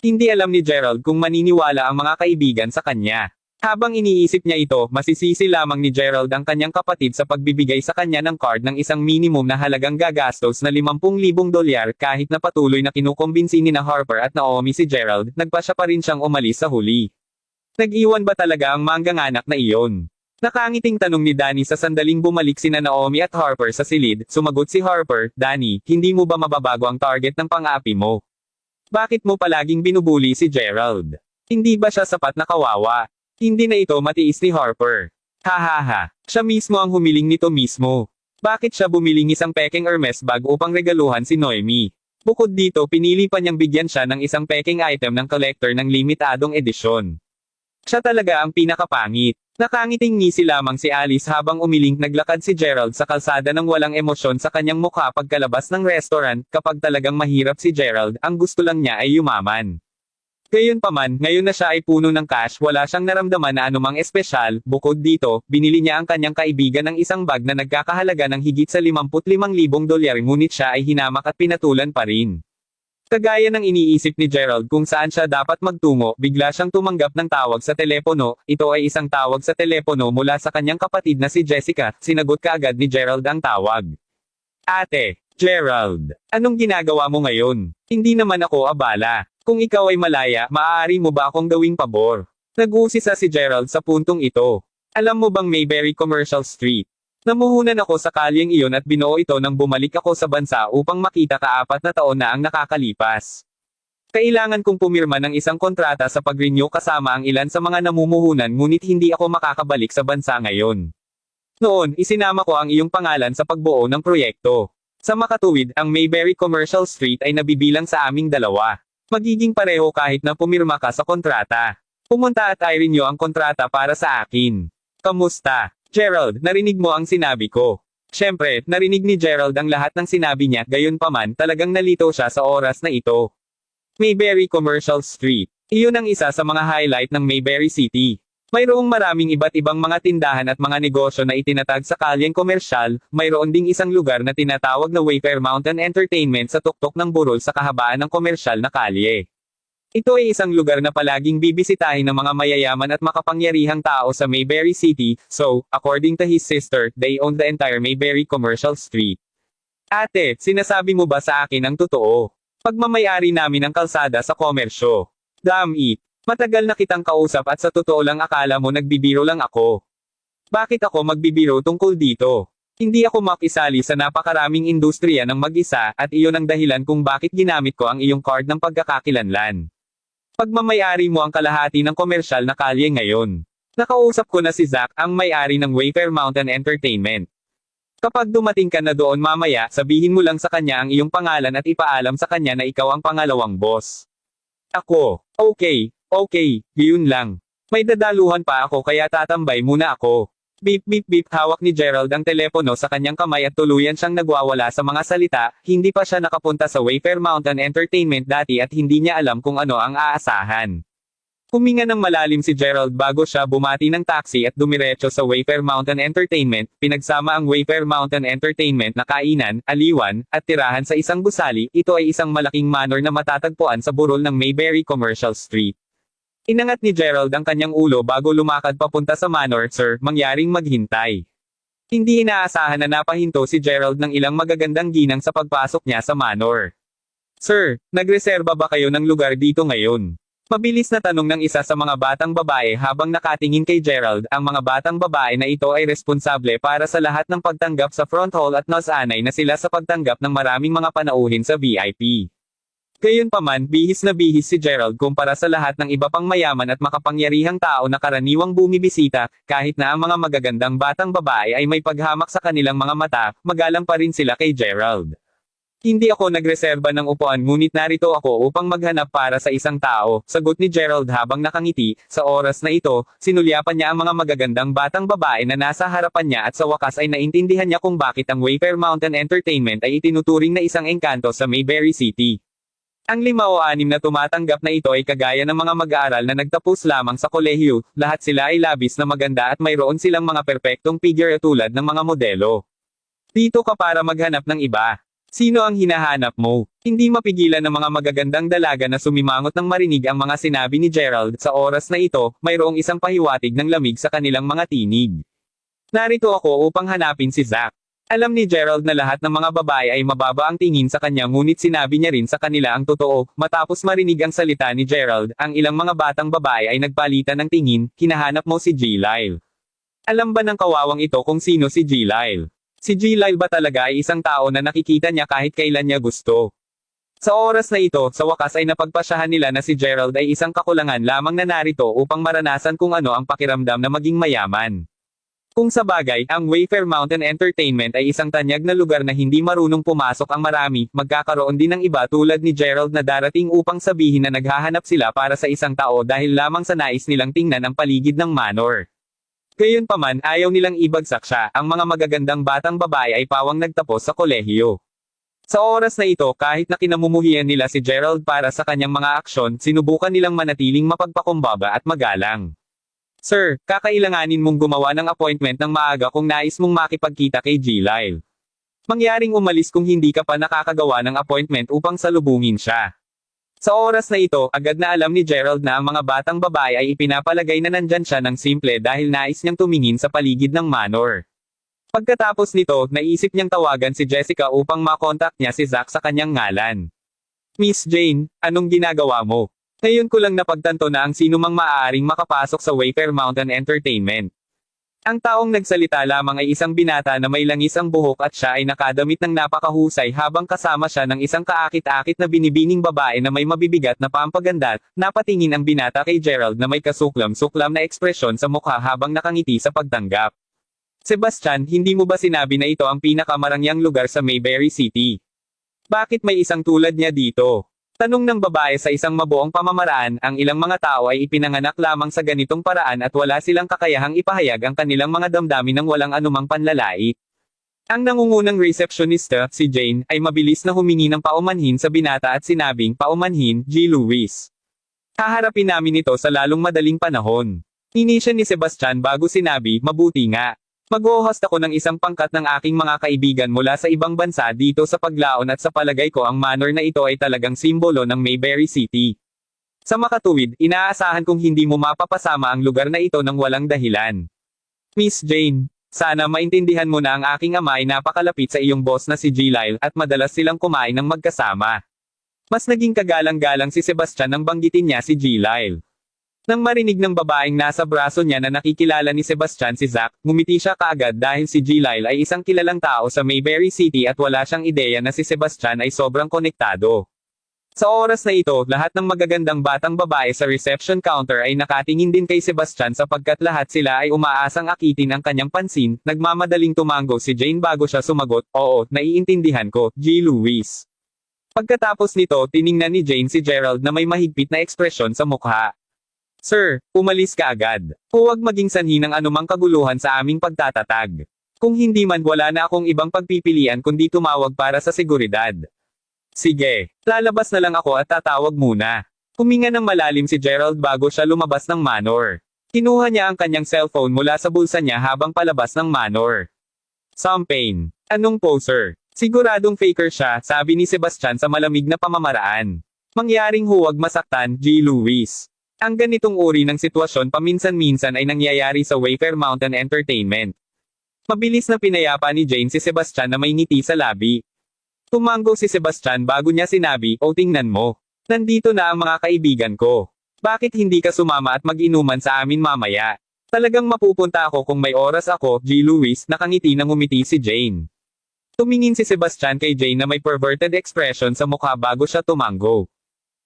Hindi alam ni Gerald kung maniniwala ang mga kaibigan sa kanya. Habang iniisip niya ito, masisisi lamang ni Gerald ang kanyang kapatid sa pagbibigay sa kanya ng card ng isang minimum na halagang gagastos na $50,000 kahit na patuloy na kinukumbinsi ni na Harper at Naomi si Gerald, nagpa siya pa rin siyang umalis sa huli. Nag-iwan ba talaga ang mangganganak na iyon? Nakangiting tanong ni Danny sa sandaling bumalik sina Naomi at Harper sa silid, sumagot si Harper, Danny, hindi mo ba mababago ang target ng pang-api mo? Bakit mo palaging binubuli si Gerald? Hindi ba siya sapat na kawawa? Hindi na ito matiis ni Harper. Hahaha, siya mismo ang humiling nito mismo. Bakit siya bumiling isang peking Hermes bag upang regaluhan si Noemi? Bukod dito pinili pa niyang bigyan siya ng isang peking item ng collector ng limitadong edisyon. Siya talaga ang pinakapangit. Nakangiting ngisi lamang si Alice habang umiling naglakad si Gerald sa kalsada ng walang emosyon sa kanyang mukha pagkalabas ng restaurant, kapag talagang mahirap si Gerald, ang gusto lang niya ay yumaman. Gayunpaman, ngayon na siya ay puno ng cash, wala siyang naramdaman na anumang espesyal. Bukod dito, binili niya ang kanyang kaibigan ng isang bag na nagkakahalaga ng higit sa $55,000 ngunit siya ay hinamak at pinatulan pa rin. Kagaya ng iniisip ni Gerald kung saan siya dapat magtungo, bigla siyang tumanggap ng tawag sa telepono. Ito ay isang tawag sa telepono mula sa kanyang kapatid na si Jessica. Sinagot kaagad ni Gerald ang tawag. Ate, Gerald, anong ginagawa mo ngayon? Hindi naman ako abala. Kung ikaw ay malaya, maaari mo ba akong gawing pabor? Nag-uusisa si Gerald sa puntong ito. Alam mo bang Mayberry Commercial Street? Namuhunan ako sa kalyeng iyon at binuo ito nang bumalik ako sa bansa upang makita ka 4 na taon na ang nakakalipas. Kailangan kong pumirma ng isang kontrata sa pag-renew kasama ang ilan sa mga namumuhunan ngunit hindi ako makakabalik sa bansa ngayon. Noon, isinama ko ang iyong pangalan sa pagbuo ng proyekto. Sa makatuwid, ang Mayberry Commercial Street ay nabibilang sa aming dalawa. Magiging pareho kahit na pumirma ka sa kontrata. Pumunta at i-renew ang kontrata para sa akin. Kamusta? Gerald, narinig mo ang sinabi ko. Siyempre, narinig ni Gerald ang lahat ng sinabi niya, gayunpaman talagang nalito siya sa oras na ito. Mayberry Commercial Street. Iyon ang isa sa mga highlight ng Mayberry City. Mayroong maraming iba't ibang mga tindahan at mga negosyo na itinatag sa kalyeng komersyal, mayroon ding isang lugar na tinatawag na Wayfair Mountain Entertainment sa tuktok ng burol sa kahabaan ng komersyal na kalye. Ito ay isang lugar na palaging bibisitahin ng mga mayayaman at makapangyarihang tao sa Mayberry City, so, according to his sister, they own the entire Mayberry Commercial Street. Ate, sinasabi mo ba sa akin ang totoo? Pagmamayari namin ang kalsada sa komersyo. Damn it. Matagal na kitang kausap at sa totoo lang akala mo nagbibiro lang ako. Bakit ako magbibiro tungkol dito? Hindi ako makisali sa napakaraming industriya ng mag-isa at iyon ang dahilan kung bakit ginamit ko ang iyong card ng pagkakakilanlan. Pagmamayari mo ang kalahati ng komersyal na kalye ngayon. Nakausap ko na si Zach, ang may-ari ng Wayfair Mountain Entertainment. Kapag dumating ka na doon mamaya, sabihin mo lang sa kanya ang iyong pangalan at ipaalam sa kanya na ikaw ang pangalawang boss. Ako, okay, yun lang. May dadaluhan pa ako kaya tatambay muna ako. Beep beep beep, hawak ni Gerald ang telepono sa kanyang kamay at tuluyan siyang nagwawala sa mga salita. Hindi pa siya nakapunta sa Wayfair Mountain Entertainment dati at hindi niya alam kung ano ang aasahan. Huminga ng malalim si Gerald bago siya bumati ng taxi at dumiretso sa Wayfair Mountain Entertainment. Pinagsama ang Wayfair Mountain Entertainment na kainan, aliwan, at tirahan sa isang gusali. Ito ay isang malaking manor na matatagpuan sa burol ng Mayberry Commercial Street. Inangat ni Gerald ang kanyang ulo bago lumakad papunta sa manor. Sir, mangyaring maghintay. Hindi inaasahan na napahinto si Gerald ng ilang magagandang ginang sa pagpasok niya sa manor. Sir, nagreserba ba kayo ng lugar dito ngayon? Mabilis na tanong ng isa sa mga batang babae habang nakatingin kay Gerald. Ang mga batang babae na ito ay responsable para sa lahat ng pagtanggap sa front hall at nasanay na sila sa pagtanggap ng maraming mga panauhin sa VIP. Gayunpaman, bihis na bihis si Gerald kumpara sa lahat ng iba pang mayaman at makapangyarihang tao na karaniwang bumibisita. Kahit na ang mga magagandang batang babae ay may paghamak sa kanilang mga mata, magalang pa rin sila kay Gerald. Hindi ako nagreserba ng upuan ngunit narito ako upang maghanap para sa isang tao, sagot ni Gerald habang nakangiti. Sa oras na ito, sinulyapan niya ang mga magagandang batang babae na nasa harapan niya at sa wakas ay naintindihan niya kung bakit ang Wayfair Mountain Entertainment ay itinuturing na isang engkanto sa Mayberry City. Ang 5 o 6 na tumatanggap na ito ay kagaya ng mga mag-aaral na nagtapos lamang sa kolehiyo. Lahat sila ay labis na maganda at mayroon silang mga perpektong figure tulad ng mga modelo. Dito ka para maghanap ng iba. Sino ang hinahanap mo? Hindi mapigilan ng mga magagandang dalaga na sumimangot nang marinig ang mga sinabi ni Gerald. Sa oras na ito, mayroong isang pahiwatig ng lamig sa kanilang mga tinig. Narito ako upang hanapin si Zack. Alam ni Gerald na lahat ng mga babae ay mababa ang tingin sa kanya ngunit sinabi niya rin sa kanila ang totoo. Matapos marinig ang salita ni Gerald, ang ilang mga batang babae ay nagpalitan ng tingin. Hinahanap mo si G. Lyle. Alam ba ng kawawang ito kung sino si G. Lyle? Si G. Lyle ba talaga ay isang tao na nakikita niya kahit kailan niya gusto? Sa oras na ito, sa wakas ay napagpasyahan nila na si Gerald ay isang kakulangan lamang na narito upang maranasan kung ano ang pakiramdam na maging mayaman. Kung sa bagay, ang Wayfair Mountain Entertainment ay isang tanyag na lugar na hindi marunong pumasok ang marami, magkakaroon din ng iba tulad ni Gerald na darating upang sabihin na naghahanap sila para sa isang tao dahil lamang sa nais nilang tingnan ang paligid ng manor. Gayunpaman, ayaw nilang ibagsak siya. Ang mga magagandang batang babae ay pawang nagtapos sa kolehiyo. Sa oras na ito, kahit na kinamumuhian nila si Gerald para sa kanyang mga aksyon, sinubukan nilang manatiling mapagpakumbaba at magalang. Sir, kakailanganin mong gumawa ng appointment ng maaga kung nais mong makipagkita kay G. Lyle. Mangyaring umalis kung hindi ka pa nakakagawa ng appointment upang salubungin siya. Sa oras na ito, agad na alam ni Gerald na ang mga batang babae ay ipinapalagay na nandyan siya ng simple dahil nais niyang tumingin sa paligid ng manor. Pagkatapos nito, naisip niyang tawagan si Jessica upang makontak niya si Zack sa kanyang ngalan. Miss Jane, anong ginagawa mo? Ngayon ko lang napagtanto na ang sinumang maaaring makapasok sa Wayfair Mountain Entertainment. Ang taong nagsalita lamang ay isang binata na may langis ang buhok at siya ay nakadamit ng napakahusay habang kasama siya ng isang kaakit-akit na binibining babae na may mabibigat na pampaganda. Napatingin ang binata kay Gerald na may kasuklam-suklam na ekspresyon sa mukha habang nakangiti sa pagtanggap. Sebastian, hindi mo ba sinabi na ito ang pinakamarangyang lugar sa Mayberry City? Bakit may isang tulad niya dito? Tanong ng babae sa isang mabuong pamamaraan. Ang ilang mga tao ay ipinanganak lamang sa ganitong paraan at wala silang kakayahang ipahayag ang kanilang mga damdamin ng walang anumang panlalait. Ang nangungunang receptionista, si Jane, ay mabilis na humingi ng paumanhin sa binata at sinabing, "Paumanhin, G. Lewis. Haharapin namin ito sa lalong madaling panahon." Inisya ni Sebastian bago sinabi, "Mabuti nga. Mag-o-host ako ng isang pangkat ng aking mga kaibigan mula sa ibang bansa dito sa paglaon at sa palagay ko ang manor na ito ay talagang simbolo ng Mayberry City. Sa makatuwid, inaasahan kong hindi mo mapapasama ang lugar na ito ng walang dahilan. Miss Jane, sana maintindihan mo na ang aking ama ay napakalapit sa iyong boss na si G. Lyle at madalas silang kumain ng magkasama." Mas naging kagalang-galang si Sebastian nang banggitin niya si G. Lyle. Nang marinig ng babaeng nasa braso niya na nakikilala ni Sebastian si Zack, ngumiti siya kaagad dahil si G. Lyle ay isang kilalang tao sa Mayberry City at wala siyang ideya na si Sebastian ay sobrang konektado. Sa oras na ito, lahat ng magagandang batang babae sa reception counter ay nakatingin din kay Sebastian sapagkat lahat sila ay umaasang akitin ang kanyang pansin. Nagmamadaling tumango si Jane bago siya sumagot, "Oo, naiintindihan ko, G. Lewis." Pagkatapos nito, tiningnan ni Jane si Gerald na may mahigpit na ekspresyon sa mukha. Sir, umalis ka agad. Huwag maging sanhi ng anumang kaguluhan sa aming pagtatatag. Kung hindi man wala na akong ibang pagpipilian kundi tumawag para sa seguridad. Sige, lalabas na lang ako at tatawag muna. Huminga ng malalim si Gerald bago siya lumabas ng manor. Kinuha niya ang kanyang cellphone mula sa bulsa niya habang palabas ng manor. Champagne. Anong poser? Siguradong faker siya, sabi ni Sebastian sa malamig na pamamaraan. Mangyaring huwag masaktan, G. Lewis. Ang ganitong uri ng sitwasyon paminsan-minsan ay nangyayari sa Wayfair Mountain Entertainment. Mabilis na pinayapa ni Jane si Sebastian na may ngiti sa labi. Tumango si Sebastian bago niya sinabi, "O tingnan mo. Nandito na ang mga kaibigan ko. Bakit hindi ka sumama at mag-inuman sa amin mamaya? Talagang mapupunta ako kung may oras ako, G. Lewis." Nakangiti nang umiti si Jane. Tumingin si Sebastian kay Jane na may perverted expression sa mukha bago siya tumango.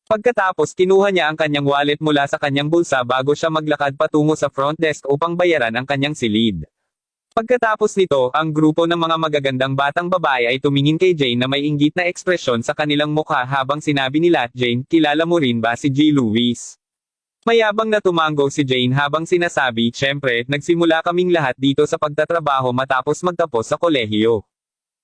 Pagkatapos kinuha niya ang kanyang wallet mula sa kanyang bulsa bago siya maglakad patungo sa front desk upang bayaran ang kanyang silid. Pagkatapos nito, ang grupo ng mga magagandang batang babae ay tumingin kay Jane na may inggit na ekspresyon sa kanilang mukha habang sinabi nila, "Jane, kilala mo rin ba si G. Lewis?" Mayabang na tumango si Jane habang sinasabi, "Siyempre, nagsimula kaming lahat dito sa pagtatrabaho matapos magtapos sa kolehiyo.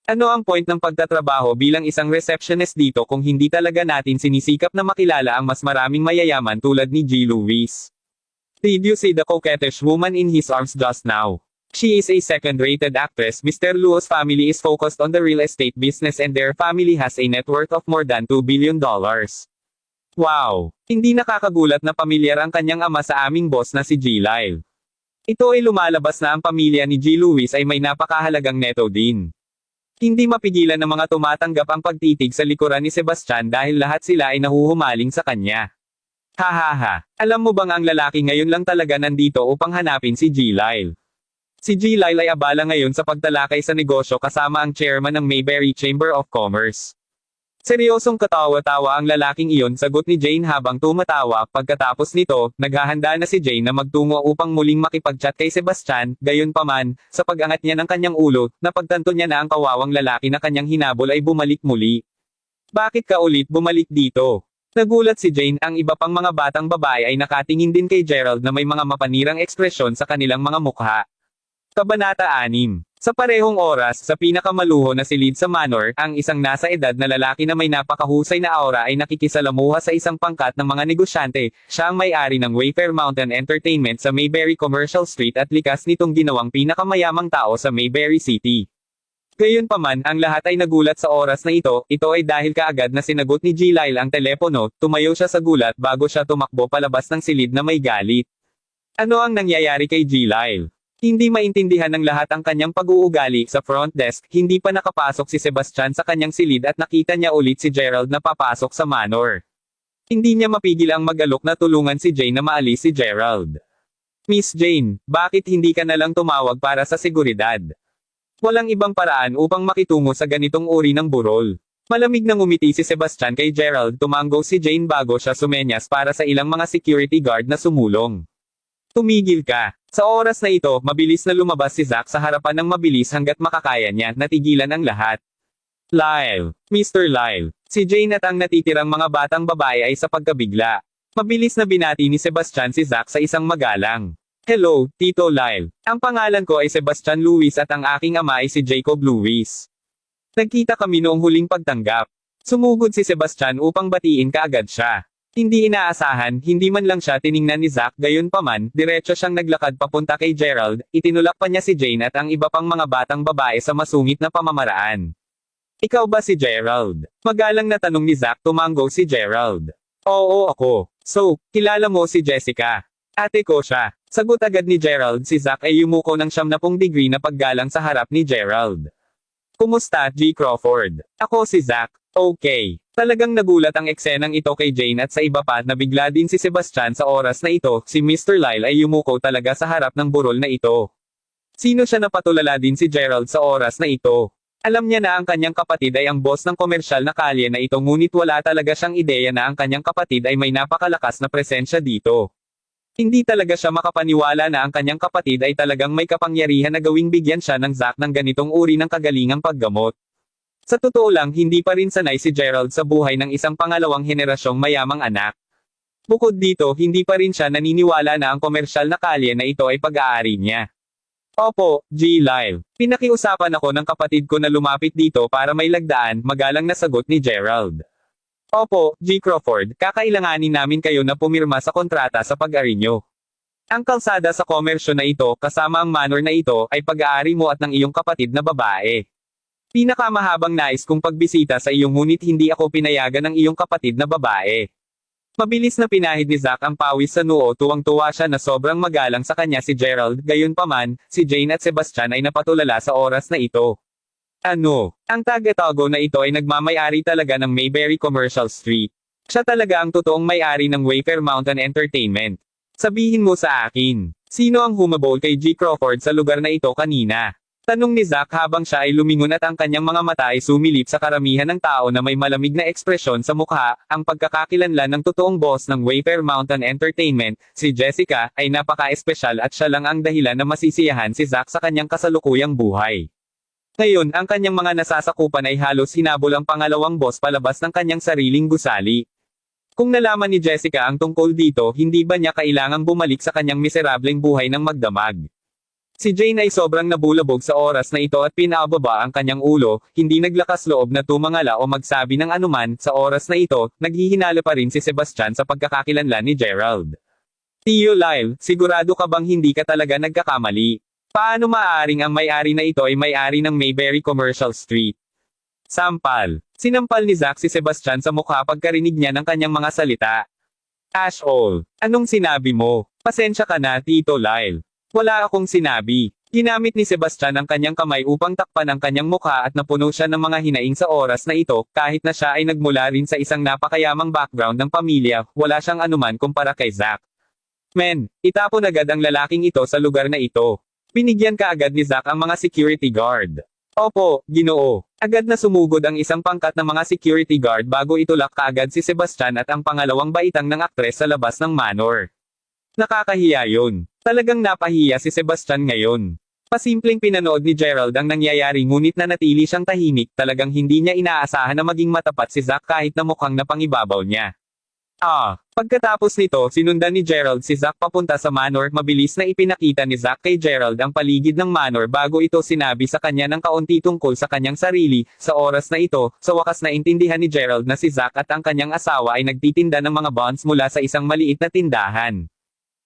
Ano ang point ng pagtatrabaho bilang isang receptionist dito kung hindi talaga natin sinisikap na makilala ang mas maraming mayayaman tulad ni G. Lewis? Did you see the coquettish woman in his arms just now? She is a second-rated actress. Mr. Luo's family is focused on the real estate business and their family has a net worth of more than $2 billion. Wow! Hindi nakakagulat na pamilyar ang kanyang ama sa aming boss na si G. Lyle. Ito ay lumalabas na ang pamilya ni G. Lewis ay may napakahalagang neto din. Hindi mapigilan ng mga tumatanggap ang pagtitig sa likuran ni Sebastian dahil lahat sila ay nahuhumaling sa kanya. Hahaha, alam mo bang ang lalaki ngayon lang talaga nandito upang hanapin si G. Lyle? Si G. Lyle ay abala ngayon sa pagtalakay sa negosyo kasama ang chairman ng Mayberry Chamber of Commerce. Seryosong katawa-tawa ang lalaking iyon, sagot ni Jane habang tumatawa. Pagkatapos nito, naghahanda na si Jane na magtungo upang muling makipag-chat kay Sebastian. Gayunpaman, sa pag-angat niya ng kanyang ulo, napagtanto niya na ang kawawang lalaki na kanyang hinabol ay bumalik muli. "Bakit ka ulit bumalik dito?" Nagulat si Jane. Ang iba pang mga batang babae ay nakatingin din kay Gerald na may mga mapanirang ekspresyon sa kanilang mga mukha. Kabanata 6. Sa parehong oras, sa pinakamaluho na silid sa manor, ang isang nasa edad na lalaki na may napakahusay na aura ay nakikisalamuha sa isang pangkat ng mga negosyante. Siya ang may-ari ng Wayfair Mountain Entertainment sa Mayberry Commercial Street at likas nitong ginawang pinakamayamang tao sa Mayberry City. Gayunpaman, ang lahat ay nagulat sa oras na ito. Ito ay dahil kaagad na sinagot ni G. Lyle ang telepono. Tumayo siya sa gulat bago siya tumakbo palabas ng silid na may galit. Ano ang nangyayari kay G. Lyle? Hindi maintindihan ng lahat ang kanyang pag-uugali sa front desk. Hindi pa nakapasok si Sebastian sa kanyang silid at nakita niya ulit si Gerald na papasok sa manor. Hindi niya mapigil ang mag-alok na tulungan si Jane na maalis si Gerald. "Miss Jane, bakit hindi ka na lang tumawag para sa seguridad? Walang ibang paraan upang makitungo sa ganitong uri ng burol." Malamig nang umiti si Sebastian kay Gerald. Tumango si Jane bago siya sumenyas para sa ilang mga security guard na sumulong. "Tumigil ka." Sa oras na ito, mabilis na lumabas si Zack sa harapan ng mabilis hanggat makakaya niya, natigilan ang lahat. "Lyle. Mr. Lyle." Si Jane at ang natitirang mga batang babae ay sa pagkabigla. Mabilis na binati ni Sebastian si Zack sa isang magalang. "Hello, Tito Lyle. Ang pangalan ko ay Sebastian Lewis at ang aking ama ay si Jacob Lewis. Nagkita kami noong huling pagtanggap." Sumugod si Sebastian upang batiin kaagad siya. Hindi inaasahan, hindi man lang siya tiningnan ni Zack. Gayunpaman, diretso siyang naglakad papunta kay Gerald. Itinulak pa niya si Jane at ang iba pang mga batang babae sa masungit na pamamaraan. "Ikaw ba si Gerald?" Magalang na tanong ni Zack. Tumango si Gerald. "Oo, ako. So, kilala mo si Jessica?" "Ate ko siya." Sagot agad ni Gerald. Si Zack ay yumuko ng 70 degree na paggalang sa harap ni Gerald. "Kumusta, G. Crawford? Ako si Zack." "Okay." Talagang nagulat ang eksenang ito kay Jane at sa iba pa. Nabigla din si Sebastian sa oras na ito. Si Mr. Lyle ay yumuko talaga sa harap ng burol na ito. Sino siya? Napatulala din si Gerald sa oras na ito. Alam niya na ang kanyang kapatid ay ang boss ng komersyal na kalye na ito, ngunit wala talaga siyang ideya na ang kanyang kapatid ay may napakalakas na presensya dito. Hindi talaga siya makapaniwala na ang kanyang kapatid ay talagang may kapangyarihan na gawing bigyan siya ng Zack ng ganitong uri ng kagalingang paggamot. Sa totoo lang, hindi pa rin sanay si Gerald sa buhay ng isang pangalawang henerasyong mayamang anak. Bukod dito, hindi pa rin siya naniniwala na ang komersyal na kalye na ito ay pag-aari niya. Opo, G. Lyle. Pinakiusapan ako ng kapatid ko na lumapit dito para may lagdaan, magalang na sagot ni Gerald. Opo, G. Crawford, kakailanganin namin kayo na pumirma sa kontrata sa pag-ari nyo. Ang kalsada sa komersyo na ito, kasama ang manor na ito, ay pag-aari mo at ng iyong kapatid na babae. Pinakamahabang nais kong pagbisita sa iyo ngunit hindi ako pinayagan ng iyong kapatid na babae. Mabilis na pinahid ni Zack ang pawis sa noo, tuwang-tuwa siya na sobrang magalang sa kanya si Gerald, gayunpaman, si Jane at Sebastian ay napatulala sa oras na ito. Ano? Ang taga-tago na ito ay nagmamay-ari talaga ng Mayberry Commercial Street. Siya talaga ang totoong may-ari ng Wayfair Mountain Entertainment. Sabihin mo sa akin, sino ang humabol kay G. Crawford sa lugar na ito kanina? Tanong ni Zack habang siya ay lumingon at ang kanyang mga mata ay sumilip sa karamihan ng tao na may malamig na ekspresyon sa mukha. Ang pagkakakilanlan ng totoong boss ng Wayfair Mountain Entertainment, si Jessica, ay napaka-espesyal at siya lang ang dahilan na masisiyahan si Zack sa kanyang kasalukuyang buhay. Ngayon, ang kanyang mga nasasakupan ay halos hinabol ang pangalawang boss palabas ng kanyang sariling gusali. Kung nalaman ni Jessica ang tungkol dito, hindi ba niya kailangang bumalik sa kanyang miserableng buhay ng magdamag? Si Jane ay sobrang nabulabog sa oras na ito at pinababa ang kanyang ulo, hindi naglakas loob na tumangala o magsabi ng anuman. Sa oras na ito, naghihinala pa rin si Sebastian sa pagkakakilanlan ni Gerald. Tio Lyle, sigurado ka bang hindi ka talaga nagkakamali? Paano maaaring ang may-ari na ito ay may-ari ng Mayberry Commercial Street? Sampal. Sinampal ni Zack si Sebastian sa mukha pagkarinig niya ng kanyang mga salita. Ashol, anong sinabi mo? Pasensya ka na, Tito Lyle. Wala akong sinabi. Ginamit ni Sebastian ang kanyang kamay upang takpan ang kanyang mukha at napuno siya ng mga hinaing sa oras na ito, kahit na siya ay nagmula rin sa isang napakayamang background ng pamilya, wala siyang anuman kumpara kay Zack. Men, itapon agad ang lalaking ito sa lugar na ito. Pinigyan kaagad ni Zack ang mga security guard. Opo, Ginoo. Agad na sumugod ang isang pangkat ng mga security guard bago itulak kaagad si Sebastian at ang pangalawang baitang ng aktres sa labas ng manor. Nakakahiya yun. Talagang napahiya si Sebastian ngayon. Pasimpleng pinanood ni Gerald ang nangyayari ngunit nanatili siyang tahimik, talagang hindi niya inaasahan na maging matapat si Zack kahit na mukhang napangibabaw niya. Pagkatapos nito, sinundan ni Gerald si Zack papunta sa manor. Mabilis na ipinakita ni Zack kay Gerald ang paligid ng manor bago ito sinabi sa kanya ng kaunti tungkol sa kanyang sarili. Sa oras na ito, sa wakas na intindihan ni Gerald na si Zack at ang kanyang asawa ay nagtitinda ng mga buns mula sa isang maliit na tindahan.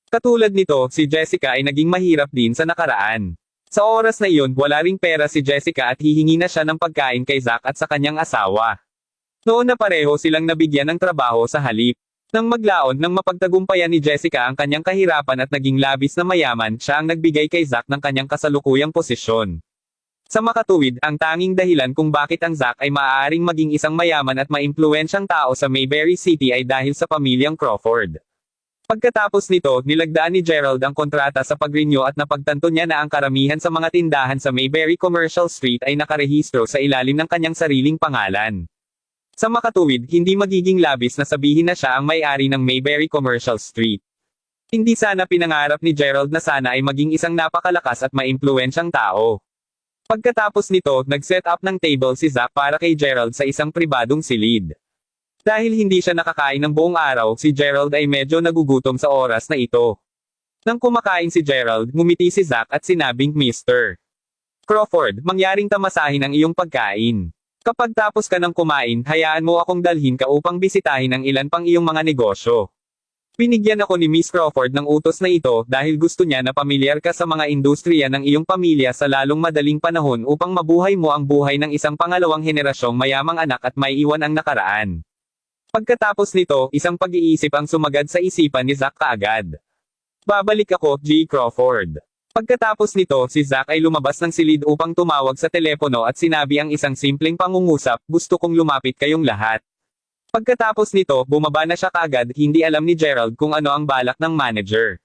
Katulad nito, si Jessica ay naging mahirap din sa nakaraan. Sa oras na iyon, wala ring pera si Jessica at hihingi na siya ng pagkain kay Zack at sa kanyang asawa. Noon na pareho silang nabigyan ng trabaho sa halip. Nang maglaon nang mapagtagumpayan ni Jessica ang kanyang kahirapan at naging labis na mayaman, siya ang nagbigay kay Zack ng kanyang kasalukuyang posisyon. Sa makatuwid, ang tanging dahilan kung bakit ang Zack ay maaaring maging isang mayaman at maimpluwensyang tao sa Mayberry City ay dahil sa pamilyang Crawford. Pagkatapos nito, nilagdaan ni Gerald ang kontrata sa pag-renew at napagtanto niya na ang karamihan sa mga tindahan sa Mayberry Commercial Street ay nakarehistro sa ilalim ng kanyang sariling pangalan. Sa makatuwid, hindi magiging labis na sabihin na siya ang may-ari ng Mayberry Commercial Street. Hindi sana pinangarap ni Gerald na sana ay maging isang napakalakas at maimpluwensyang tao. Pagkatapos nito, nag-set up ng table si Zack para kay Gerald sa isang pribadong silid. Dahil hindi siya nakakain ng buong araw, si Gerald ay medyo nagugutom sa oras na ito. Nang kumakain si Gerald, ngumiti si Zack at sinabing, Mr. Crawford, mangyaring tamasahin ang iyong pagkain. Kapag tapos ka ng kumain, hayaan mo akong dalhin ka upang bisitahin ang ilan pang iyong mga negosyo. Binigyan ako ni Miss Crawford ng utos na ito dahil gusto niya na pamilyar ka sa mga industriya ng iyong pamilya sa lalong madaling panahon upang mabuhay mo ang buhay ng isang pangalawang henerasyong mayamang anak at may iwan ang nakaraan. Pagkatapos nito, isang pag-iisip ang sumagad sa isipan ni Zack kaagad. Babalik ako, G. Crawford. Pagkatapos nito, si Zack ay lumabas ng silid upang tumawag sa telepono at sinabi ang isang simpleng pangungusap, gusto kong lumapit kayong lahat. Pagkatapos nito, bumaba na siya kaagad, hindi alam ni Gerald kung ano ang balak ng manager.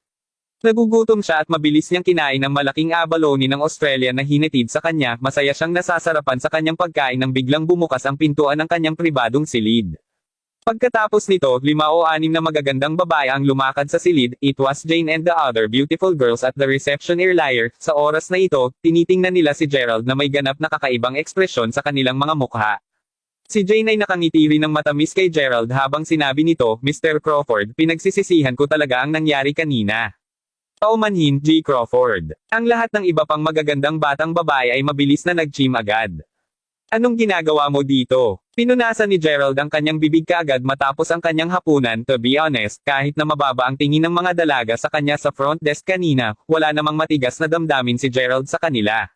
Nagugutom siya at mabilis niyang kinain ang malaking abalone ng Australia na hinatid sa kanya, masaya siyang nasasarapan sa kanyang pagkain nang biglang bumukas ang pintuan ng kanyang pribadong silid. Pagkatapos nito, 5 o 6 na magagandang babae ang lumakad sa silid. It was Jane and the other beautiful girls at the reception earlier. Sa oras na ito, tinitingnan nila si Gerald na may ganap na kakaibang ekspresyon sa kanilang mga mukha. Si Jane ay nakangiti rin ng matamis kay Gerald habang sinabi nito, Mr. Crawford, pinagsisisihan ko talaga ang nangyari kanina. Paumanhin, G. Crawford. Ang lahat ng iba pang magagandang batang babae ay mabilis na nag-gym agad. Anong ginagawa mo dito? Pinunasan ni Gerald ang kanyang bibig kaagad matapos ang kanyang hapunan. To be honest, kahit na mababa ang tingin ng mga dalaga sa kanya sa front desk kanina, wala namang matigas na damdamin si Gerald sa kanila.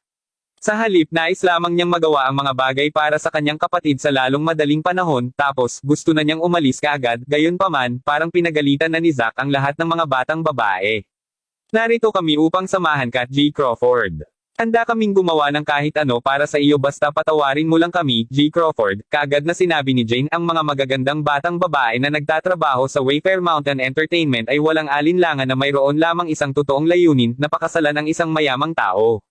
Sa halip, nais lamang niyang magawa ang mga bagay para sa kanyang kapatid sa lalong madaling panahon, tapos, gusto na niyang umalis kaagad, gayunpaman, parang pinagalitan na ni Zack ang lahat ng mga batang babae. Narito kami upang samahan ka, G. Crawford. Handa kaming gumawa ng kahit ano para sa iyo basta patawarin mo lang kami, G. Crawford, kaagad na sinabi ni Jane ang mga magagandang batang babae na nagtatrabaho sa Wayfair Mountain Entertainment ay walang alinlangan na mayroon lamang isang totoong layunin na pakasalan ng isang mayamang tao.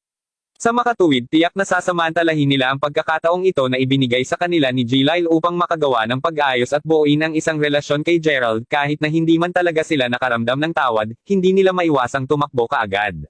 Sa makatuwid, tiyak na sasamantalahin nila ang pagkakataong ito na ibinigay sa kanila ni G. Lyle upang makagawa ng pag-ayos at buuin ang isang relasyon kay Gerald kahit na hindi man talaga sila nakaramdam ng tawad, hindi nila maiwasang tumakbo kaagad.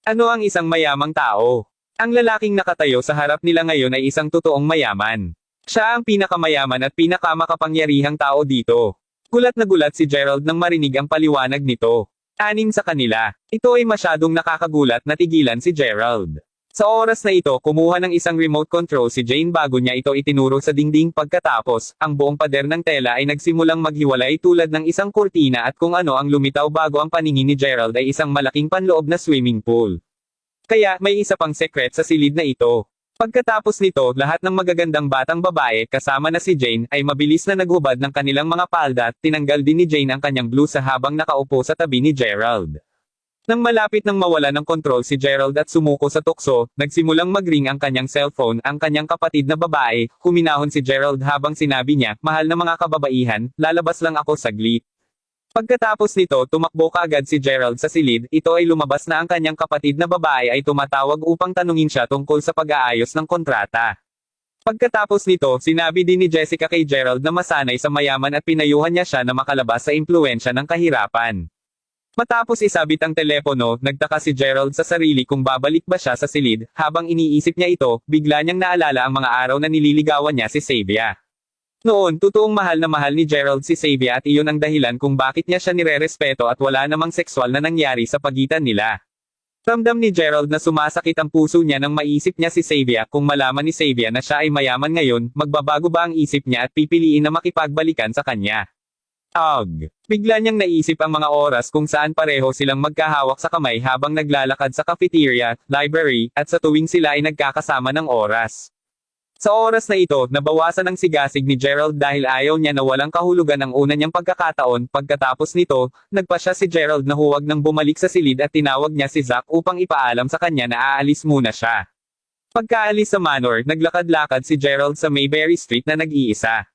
Ano ang isang mayamang tao? Ang lalaking nakatayo sa harap nila ngayon ay isang totoong mayaman. Siya ang pinakamayaman at pinakamakapangyarihang tao dito. Gulat na gulat si Gerald nang marinig ang paliwanag nito. Anim sa kanila. Ito ay masyadong nakakagulat na tigilan si Gerald. Sa oras na ito, kumuha ng isang remote control si Jane bago niya ito itinuro sa dingding pagkatapos, ang buong pader ng tela ay nagsimulang maghiwalay tulad ng isang kurtina at kung ano ang lumitaw bago ang paningin ni Gerald ay isang malaking panloob na swimming pool. Kaya, may isa pang sekret sa silid na ito. Pagkatapos nito, lahat ng magagandang batang babae, kasama na si Jane, ay mabilis na naghubad ng kanilang mga palda at tinanggal din ni Jane ang kanyang bluse habang nakaupo sa tabi ni Gerald. Nang malapit nang mawala ng kontrol si Gerald at sumuko sa tukso, nagsimulang magring ang kanyang cellphone, ang kanyang kapatid na babae, huminahon si Gerald habang sinabi niya, mahal na mga kababaihan, lalabas lang ako saglit. Pagkatapos nito, tumakbo kaagad si Gerald sa silid, ito ay lumabas na ang kanyang kapatid na babae ay tumatawag upang tanungin siya tungkol sa pag-aayos ng kontrata. Pagkatapos nito, sinabi din ni Jessica kay Gerald na masanay sa mayaman at pinayuhan niya siya na makalabas sa impluwensya ng kahirapan. Matapos isabit ang telepono, nagtaka si Gerald sa sarili kung babalik ba siya sa silid, habang iniisip niya ito, bigla niyang naalala ang mga araw na nililigawan niya si Xavier. Noon, totoong mahal na mahal ni Gerald si Xavier at iyon ang dahilan kung bakit niya siya nirerespeto at wala namang sexual na nangyari sa pagitan nila. Ramdam ni Gerald na sumasakit ang puso niya nang maisip niya si Xavier kung malaman ni Xavier na siya ay mayaman ngayon, magbabago ba ang isip niya at pipiliin na makipagbalikan sa kanya? Bigla niyang naisip ang mga oras kung saan pareho silang magkahawak sa kamay habang naglalakad sa cafeteria, library, at sa tuwing sila ay nagkakasama ng oras. Sa oras na ito, nabawasan ang sigasig ni Gerald dahil ayaw niya na walang kahulugan ang una niyang pagkakataon. Pagkatapos nito, nagpasya si Gerald na huwag nang bumalik sa silid at tinawag niya si Zack upang ipaalam sa kanya na aalis muna siya. Pagkaalis sa manor, naglakad-lakad si Gerald sa Mayberry Street na nag-iisa.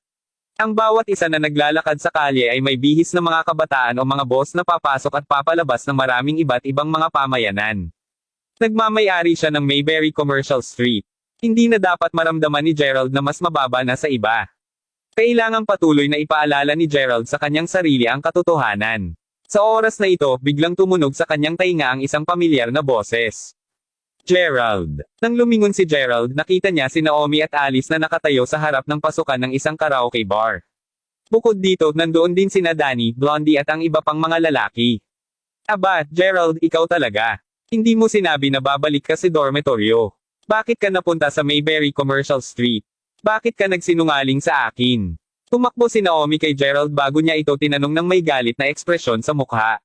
Ang bawat isa na naglalakad sa kalye ay may bihis na mga kabataan o mga boss na papasok at papalabas ng maraming iba't ibang mga pamayanan. Nagmamay-ari siya ng Mayberry Commercial Street. Hindi na dapat maramdaman ni Gerald na mas mababa na sa iba. Kailangang patuloy na ipaalala ni Gerald sa kanyang sarili ang katotohanan. Sa oras na ito, biglang tumunog sa kanyang tainga ang isang pamilyar na boses. Gerald. Nang lumingon si Gerald, nakita niya si Naomi at Alice na nakatayo sa harap ng pasukan ng isang karaoke bar. Bukod dito, nandoon din sina Danny, Blondie at ang iba pang mga lalaki. Aba, Gerald, ikaw talaga. Hindi mo sinabi na babalik ka sa dormitoryo. Bakit ka napunta sa Mayberry Commercial Street? Bakit ka nagsinungaling sa akin? Tumakbo si Naomi kay Gerald bago niya ito tinanong ng may galit na ekspresyon sa mukha.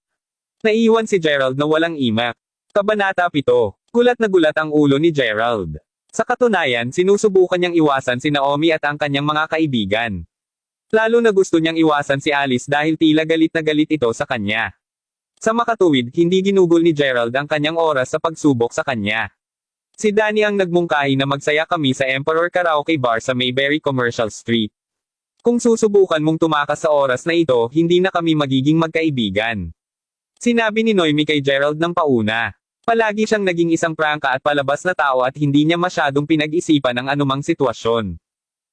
Naiiwan si Gerald na walang imak. Kabanata 7. Gulat na gulat ang ulo ni Gerald. Sa katunayan, sinusubukan niyang iwasan si Naomi at ang kanyang mga kaibigan. Lalo na gusto niyang iwasan si Alice dahil tila galit na galit ito sa kanya. Sa makatuwid, hindi ginugol ni Gerald ang kanyang oras sa pagsubok sa kanya. Si Danny ang nagmungkahi na magsaya kami sa Emperor Karaoke Bar sa Mayberry Commercial Street. Kung susubukan mong tumakas sa oras na ito, hindi na kami magiging magkaibigan. Sinabi ni Noemi kay Gerald ng pauna. Palagi siyang naging isang prangka at palabas na tao at hindi niya masyadong pinag-isipan ang anumang sitwasyon.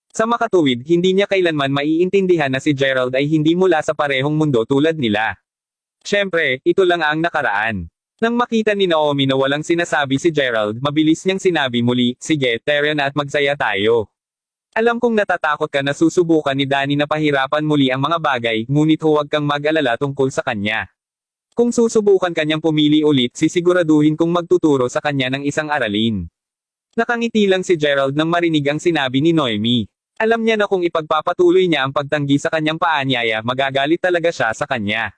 Sa makatuwid, hindi niya kailanman maiintindihan na si Gerald ay hindi mula sa parehong mundo tulad nila. Siyempre, ito lang ang nakaraan. Nang makita ni Naomi na walang sinasabi si Gerald, mabilis niyang sinabi muli, sige, tara na at magsaya tayo. Alam kong natatakot ka na susubukan ni Danny na pahirapan muli ang mga bagay, ngunit huwag kang mag-alala tungkol sa kanya. Kung susubukan kanyang pumili ulit, sisiguraduhin kong magtuturo sa kanya ng isang aralin. Nakangiti lang si Gerald nang marinig ang sinabi ni Noemi. Alam niya na kung ipagpapatuloy niya ang pagtanggi sa kanyang paanyaya, magagalit talaga siya sa kanya.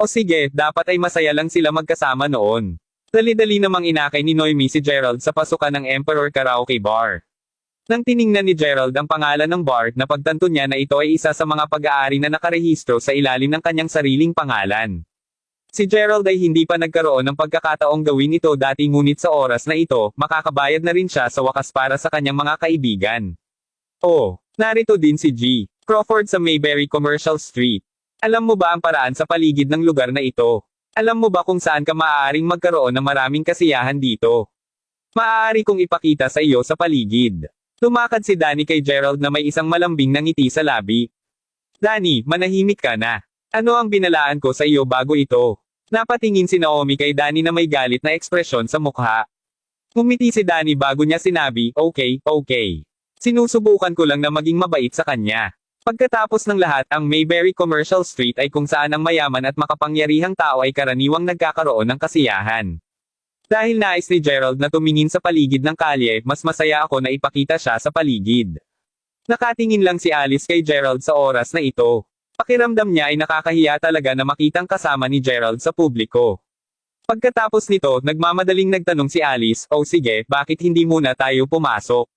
O sige, dapat ay masaya lang sila magkasama noon. Dali-dali namang inakay ni Noemi si Gerald sa pasukan ng Emperor Karaoke Bar. Nang tiningnan ni Gerald ang pangalan ng bar, napagtanto niya na ito ay isa sa mga pag-aari na nakarehistro sa ilalim ng kanyang sariling pangalan. Si Gerald ay hindi pa nagkaroon ng pagkakataong gawin ito dati, ngunit sa oras na ito, makakabayad na rin siya sa wakas para sa kanyang mga kaibigan. Oh, narito din si G. Crawford sa Mayberry Commercial Street. Alam mo ba ang paraan sa paligid ng lugar na ito? Alam mo ba kung saan ka maaaring magkaroon ng maraming kasiyahan dito? Maaari kong ipakita sa iyo sa paligid. Lumakad si Danny kay Gerald na may isang malambing na ngiti sa labi. Danny, manahimik ka na. Ano ang binalaan ko sa iyo bago ito? Napatingin si Naomi kay Danny na may galit na ekspresyon sa mukha. Ngumiti si Danny bago niya sinabi, okay. Sinusubukan ko lang na maging mabait sa kanya. Pagkatapos ng lahat, ang Mayberry Commercial Street ay kung saan ang mayaman at makapangyarihang tao ay karaniwang nagkakaroon ng kasiyahan. Dahil nais ni Gerald na tumingin sa paligid ng kalye, mas masaya ako na ipakita siya sa paligid. Nakatingin lang si Alice kay Gerald sa oras na ito. Pakiramdam niya ay nakakahiya talaga na makitang kasama ni Gerald sa publiko. Pagkatapos nito, nagmamadaling nagtanong si Alice, "Oh sige, bakit hindi muna tayo pumasok?"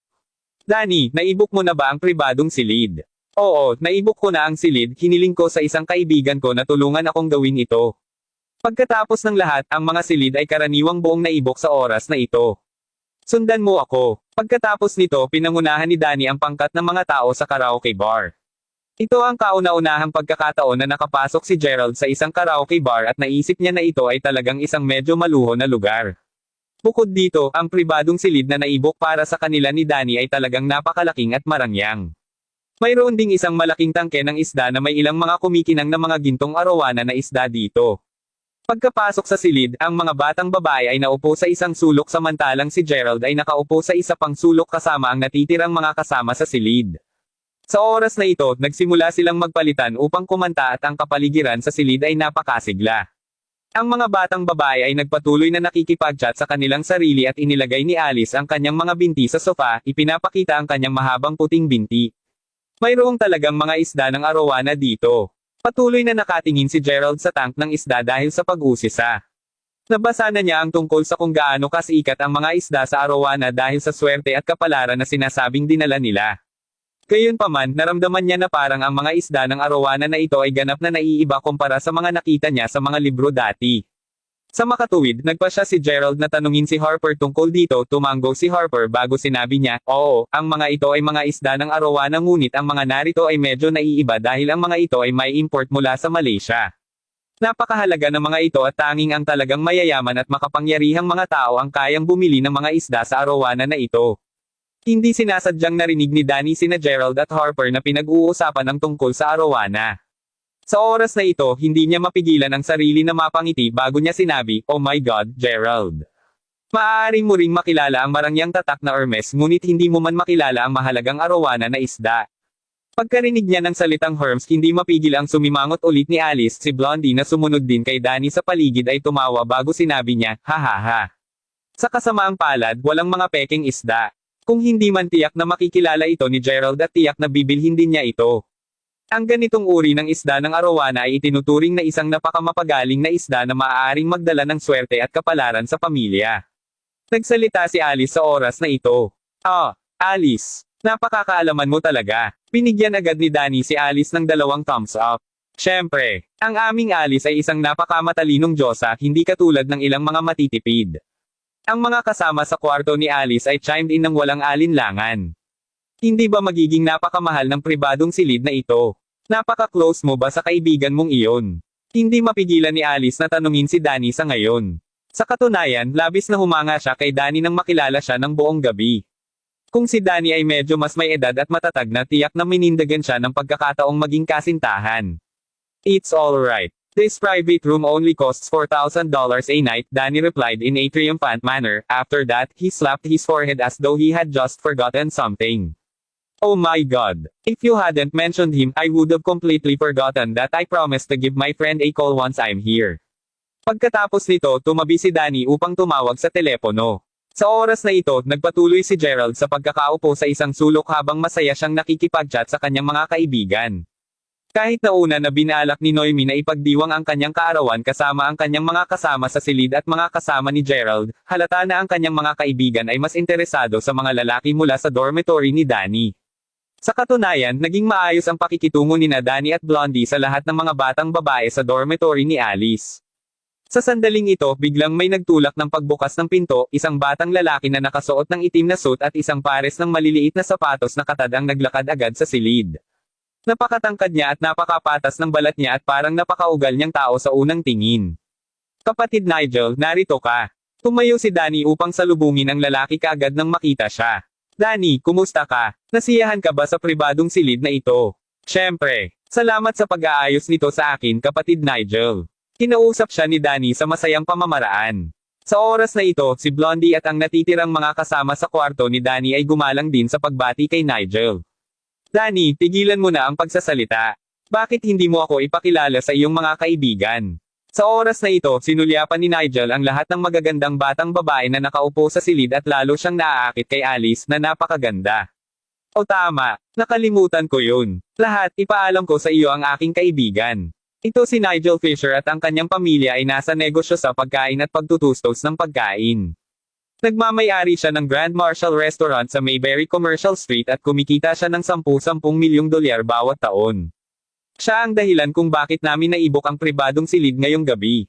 Danny, naibok mo na ba ang pribadong silid? Oo, naibok ko na ang silid, hiniling ko sa isang kaibigan ko na tulungan akong gawin ito. Pagkatapos ng lahat, ang mga silid ay karaniwang buong naibok sa oras na ito. Sundan mo ako. Pagkatapos nito, pinangunahan ni Danny ang pangkat ng mga tao sa karaoke bar. Ito ang kauna-unahang pagkakataon na nakapasok si Gerald sa isang karaoke bar at naisip niya na ito ay talagang isang medyo maluho na lugar. Bukod dito, ang pribadong silid na naibok para sa kanila ni Danny ay talagang napakalaking at marangyang. Mayroon ding isang malaking tangke ng isda na may ilang mga kumikinang na mga gintong arawana na isda dito. Pagkapasok sa silid, ang mga batang babae ay naupo sa isang sulok samantalang si Gerald ay nakaupo sa isa pang sulok kasama ang natitirang mga kasama sa silid. Sa oras na ito, nagsimula silang magpalitan upang kumanta at ang kapaligiran sa silid ay napakasigla. Ang mga batang babae ay nagpatuloy na nakikipag-chat sa kanilang sarili at inilagay ni Alice ang kanyang mga binti sa sofa, ipinapakita ang kanyang mahabang puting binti. Mayroong talagang mga isda ng arawana dito. Patuloy na nakatingin si Gerald sa tank ng isda dahil sa pag-usisa. Nabasa na niya ang tungkol sa kung gaano kasikat ang mga isda sa arawana dahil sa swerte at kapalaran na sinasabing dinala nila. Gayunpaman, naramdaman niya na parang ang mga isda ng arawana na ito ay ganap na naiiba kumpara sa mga nakita niya sa mga libro dati. Sa makatuwid, nagpa siya si Gerald na tanungin si Harper tungkol dito, tumango si Harper bago sinabi niya, oo, ang mga ito ay mga isda ng arawana ngunit ang mga narito ay medyo naiiba dahil ang mga ito ay may import mula sa Malaysia. Napakahalaga ng mga ito at tanging ang talagang mayayaman at makapangyarihang mga tao ang kayang bumili ng mga isda sa arawana na ito. Hindi sinasadyang narinig ni Danny sina Gerald at Harper na pinag-uusapan ang tungkol sa arawana. Sa oras na ito, hindi niya mapigilan ang sarili na mapangiti bago niya sinabi, "Oh my God, Gerald. Maaari mo ring makilala ang marangyang tatak na Hermes ngunit hindi mo man makilala ang mahalagang arawana na isda." Pagkarinig niya ng salitang Hermes, hindi mapigil ang sumimangot ulit ni Alice, si Blondie na sumunod din kay Danny sa paligid ay tumawa bago sinabi niya, "Hahaha. Sa kasamaang palad, walang mga peking isda. Kung hindi man tiyak na makikilala ito ni Gerald at tiyak na bibilhin din niya ito." Ang ganitong uri ng isda ng arawana ay itinuturing na isang napakamapagaling na isda na maaaring magdala ng swerte at kapalaran sa pamilya. Nagsalita si Alice sa oras na ito. "Ah, Alice. Napakakaalaman mo talaga." Binigyan agad ni Danny si Alice ng 2 thumbs up. Siyempre, ang aming Alice ay isang napakamatalinong diyosa, hindi katulad ng ilang mga matitipid. Ang mga kasama sa kwarto ni Alice ay chimed in ng walang alinlangan. Hindi ba magiging napakamahal ng pribadong silid na ito? Napaka-close mo ba sa kaibigan mong iyon? Hindi mapigilan ni Alice na tanungin si Danny sa ngayon. Sa katunayan, labis na humanga siya kay Danny nang makilala siya ng buong gabi. Kung si Danny ay medyo mas may edad at matatag na, tiyak na minindagan siya ng pagkakataong maging kasintahan. "It's alright. This private room only costs $4,000 a night," Danny replied in a triumphant manner. After that, he slapped his forehead as though he had just forgotten something. Oh my god. If you hadn't mentioned him, I would have completely forgotten that I promised to give my friend a call once I'm here. Pagkatapos nito, tumabi si Danny upang tumawag sa telepono. Sa oras na ito, nagpatuloy si Gerald sa pagkakaupo sa isang sulok habang masaya siyang nakikipag-chat sa kanyang mga kaibigan. Kahit na una na binalak ni Noemi na ipagdiwang ang kanyang kaarawan kasama ang kanyang mga kasama sa silid at mga kasama ni Gerald, halata na ang kanyang mga kaibigan ay mas interesado sa mga lalaki mula sa dormitory ni Danny. Sa katunayan, naging maayos ang pakikitungo ni Danny at Blondie sa lahat ng mga batang babae sa dormitory ni Alice. Sa sandaling ito, biglang may nagtulak ng pagbukas ng pinto, isang batang lalaki na nakasuot ng itim na suit at isang pares ng maliliit na sapatos na katad ang naglakad agad sa silid. Napakatangkad niya at napakapatas ng balat niya at parang napakaugal niyang tao sa unang tingin. Kapatid Nigel, narito ka. Tumayo si Danny upang salubungin ang lalaki kaagad nang makita siya. Danny, kumusta ka? Nasiyahan ka ba sa pribadong silid na ito? Siyempre. Salamat sa pag-aayos nito sa akin, kapatid Nigel. Kinausap siya ni Danny sa masayang pamamaraan. Sa oras na ito, si Blondie at ang natitirang mga kasama sa kwarto ni Danny ay gumalang din sa pagbati kay Nigel. Danny, tigilan mo na ang pagsasalita. Bakit hindi mo ako ipakilala sa iyong mga kaibigan? Sa oras na ito, sinulyapan ni Nigel ang lahat ng magagandang batang babae na nakaupo sa silid at lalo siyang naaakit kay Alice na napakaganda. O tama, nakalimutan ko yun. Lahat, ipaalam ko sa iyo ang aking kaibigan. Ito si Nigel Fisher at ang kanyang pamilya ay nasa negosyo sa pagkain at pagtutustos ng pagkain. Nagmamay-ari siya ng Grand Marshal Restaurant sa Mayberry Commercial Street at kumikita siya ng 10 milyong dolyar bawat taon. Siya ang dahilan kung bakit namin naibok ang pribadong silid ngayong gabi.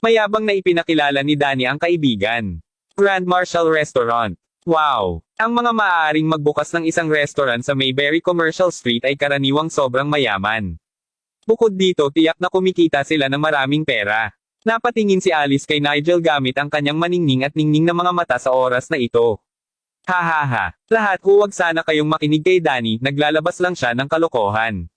Mayabang na ipinakilala ni Danny ang kaibigan. Grand Marshal Restaurant. Wow! Ang mga maaaring magbukas ng isang restaurant sa Mayberry Commercial Street ay karaniwang sobrang mayaman. Bukod dito, tiyak na kumikita sila ng maraming pera. Napatingin si Alice kay Nigel gamit ang kanyang maningning at ningning na mga mata sa oras na ito. Hahaha. Lahat, huwag sana kayong makinig kay Danny, naglalabas lang siya ng kalokohan.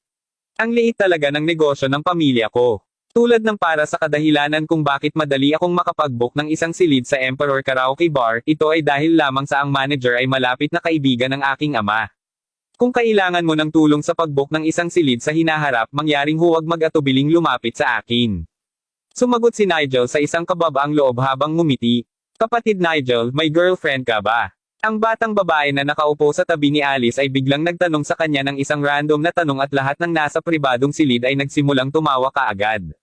Ang liit talaga ng negosyo ng pamilya ko. Tulad ng para sa kadahilanan kung bakit madali akong makapag-book ng isang silid sa Emperor Karaoke Bar, ito ay dahil lamang sa ang manager ay malapit na kaibigan ng aking ama. Kung kailangan mo ng tulong sa pag-book ng isang silid sa hinaharap, mangyaring huwag mag-atubiling lumapit sa akin. Sumagot si Nigel sa isang kababaang loob habang ngumiti. Kapatid Nigel, may girlfriend ka ba? Ang batang babae na nakaupo sa tabi ni Alice ay biglang nagtanong sa kanya ng isang random na tanong at lahat ng nasa pribadong silid ay nagsimulang tumawa kaagad.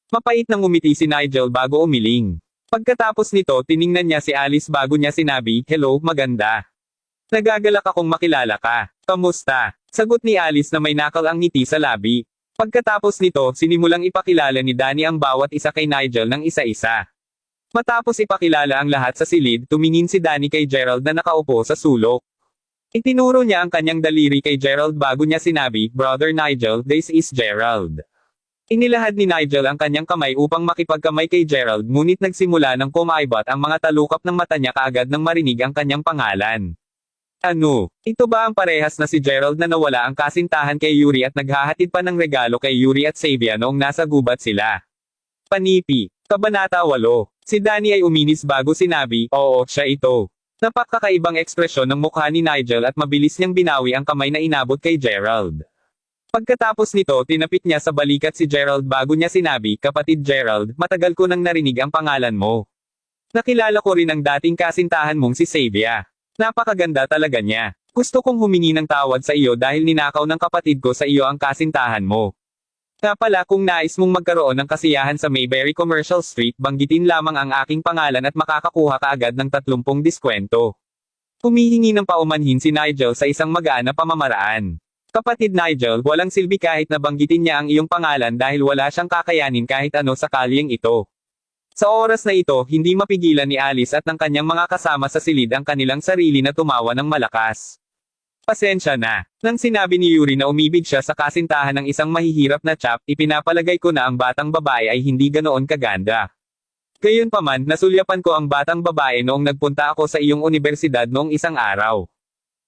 Mapait na ngumiti si Nigel bago umiling. Pagkatapos nito, tiningnan niya si Alice bago niya sinabi, "Hello, maganda. Nagagalak akong makilala ka. Kamusta?" Sagot ni Alice na may nakal ang ngiti sa labi. Pagkatapos nito, sinimulang ipakilala ni Danny ang bawat isa kay Nigel ng isa-isa. Matapos ipakilala ang lahat sa silid, tumingin si Danny kay Gerald na nakaupo sa sulok. Itinuro niya ang kanyang daliri kay Gerald bago niya sinabi, "Brother Nigel, this is Gerald." Inilahad ni Nigel ang kanyang kamay upang makipagkamay kay Gerald ngunit nagsimula ng kumaibot ang mga talukap ng mata niya kaagad nang marinig ang kanyang pangalan. Ano? Ito ba ang parehas na si Gerald na nawala ang kasintahan kay Yuri at naghahatid pa ng regalo kay Yuri at Xavier noong nasa gubat sila? Panipi. Kabanata 8. Si Danny ay uminis bago sinabi, "Oo, siya ito." Napakakaibang ekspresyon ng mukha ni Nigel at mabilis niyang binawi ang kamay na inabot kay Gerald. Pagkatapos nito, tinapit niya sa balikat si Gerald bago niya sinabi, "Kapatid Gerald, matagal ko nang narinig ang pangalan mo. Nakilala ko rin ang dating kasintahan mong si Xavier. Napakaganda talaga niya. Gusto kong humingi ng tawad sa iyo dahil ninakaw ng kapatid ko sa iyo ang kasintahan mo. Kaya pala kung nais mong magkaroon ng kasiyahan sa Mayberry Commercial Street, banggitin lamang ang aking pangalan at makakakuha ka agad ng 30 diskwento." Humihingi ng paumanhin si Nigel sa isang magaan na pamamaraan. Kapatid Nigel, walang silbi kahit na banggitin niya ang iyong pangalan dahil wala siyang kakayanin kahit ano sa kalyeng ito. Sa oras na ito, hindi mapigilan ni Alice at ng kanyang mga kasama sa silid ang kanilang sarili na tumawa ng malakas. Pasensya na. Nang sinabi ni Yuri na umibig siya sa kasintahan ng isang mahihirap na chap, ipinapalagay ko na ang batang babae ay hindi ganoon kaganda. Gayunpaman, nasulyapan ko ang batang babae noong nagpunta ako sa iyong universidad noong isang araw.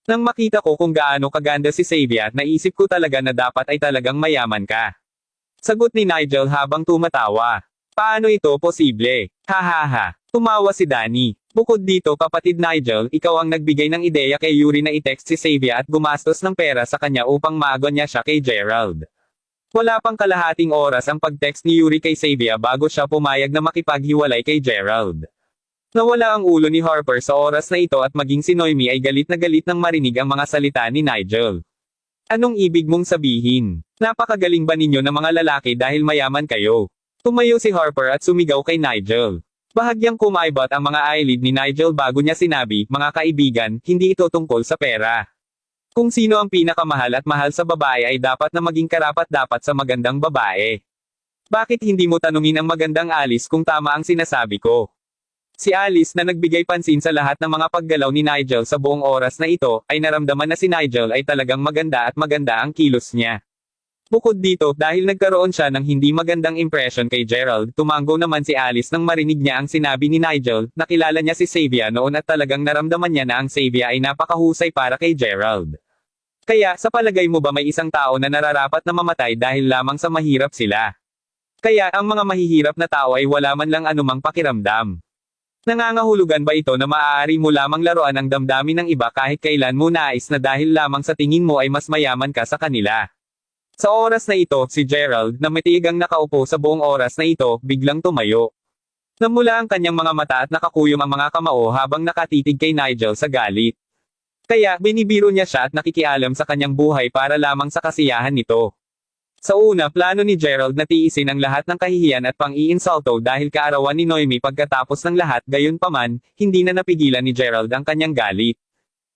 Nang makita ko kung gaano kaganda si Xavier, naisip ko talaga na dapat ay talagang mayaman ka. Sagot ni Nigel habang tumatawa. Paano ito posible? Hahaha. Tumawa si Danny. Bukod dito kapatid Nigel, ikaw ang nagbigay ng ideya kay Yuri na i-text si Xavier at gumastos ng pera sa kanya upang maagonya siya kay Gerald. Wala pang kalahating oras ang pag-text ni Yuri kay Xavier bago siya pumayag na makipaghiwalay kay Gerald. Nawala ang ulo ni Harper sa oras na ito at maging si Noemi ay galit na galit nang marinig ang mga salita ni Nigel. Anong ibig mong sabihin? Napakagaling ba ninyo ng mga lalaki dahil mayaman kayo? Tumayo si Harper at sumigaw kay Nigel. Bahagyang kumaibot ang mga eyelid ni Nigel bago niya sinabi, mga kaibigan, hindi ito tungkol sa pera. Kung sino ang pinakamahal at mahal sa babae ay dapat na maging karapat-dapat sa magandang babae. Bakit hindi mo tanungin ang magandang Alice kung tama ang sinasabi ko? Si Alice na nagbigay pansin sa lahat ng mga paggalaw ni Nigel sa buong oras na ito, ay naramdaman na si Nigel ay talagang maganda at maganda ang kilos niya. Bukod dito, dahil nagkaroon siya ng hindi magandang impression kay Gerald, tumango naman si Alice nang marinig niya ang sinabi ni Nigel, nakilala niya si Xavier noon at talagang naramdaman niya na ang Xavier ay napakahusay para kay Gerald. Kaya, sa palagay mo ba may isang tao na nararapat na mamatay dahil lamang sa mahirap sila? Kaya, ang mga mahihirap na tao ay wala man lang anumang pakiramdam. Nangangahulugan ba ito na maaari mo lamang laruan ang damdamin ng iba kahit kailan mo nais na dahil lamang sa tingin mo ay mas mayaman ka sa kanila? Sa oras na ito, si Gerald, na matigang nakaupo sa buong oras na ito, biglang tumayo. Namula ang kanyang mga mata at nakakuyom ang mga kamao habang nakatitig kay Nigel sa galit. Kaya, binibiro niya siya at nakikialam sa kanyang buhay para lamang sa kasiyahan nito. Sa una, plano ni Gerald na tiisin ang lahat ng kahihiyan at pang-iinsulto dahil kaarawan ni Noemi pagkatapos ng lahat, gayunpaman, hindi na napigilan ni Gerald ang kanyang galit.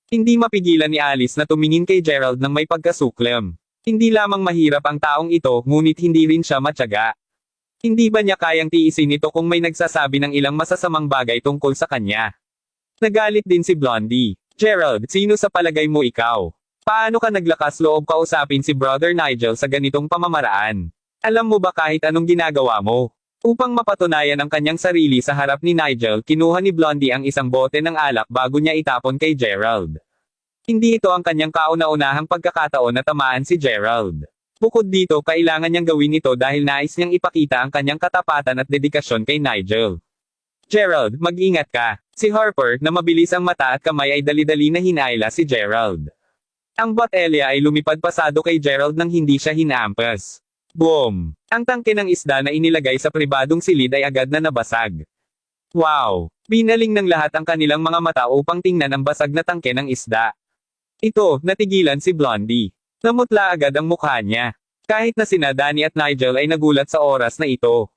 Hindi mapigilan ni Alice na tumingin kay Gerald ng may pagkasuklam. Hindi lamang mahirap ang taong ito, ngunit hindi rin siya matyaga. Hindi ba niya kayang tiisin ito kung may nagsasabi ng ilang masasamang bagay tungkol sa kanya? Nagalit din si Blondie. Gerald, sino sa palagay mo ikaw? Paano ka naglakas loob kausapin si Brother Nigel sa ganitong pamamaraan? Alam mo ba kahit anong ginagawa mo? Upang mapatunayan ang kanyang sarili sa harap ni Nigel, kinuha ni Blondie ang isang bote ng alak bago niya itapon kay Gerald. Hindi ito ang kanyang kauna-unahang pagkakataon na tamaan si Gerald. Bukod dito, kailangan niyang gawin ito dahil nais niyang ipakita ang kanyang katapatan at dedikasyon kay Nigel. Gerald, mag-ingat ka. Si Harper, na mabilis ang mata at kamay ay dali-dali na hinayla si Gerald. Ang botelya ay lumipad pasado kay Gerald nang hindi siya hinampas. Boom! Ang tangke ng isda na inilagay sa pribadong silid ay agad na nabasag. Wow! Binaling ng lahat ang kanilang mga mata upang tingnan ang basag na tangke ng isda. Ito, natigilan si Blondie. Namutla agad ang mukha niya. Kahit na sina Danny at Nigel ay nagulat sa oras na ito.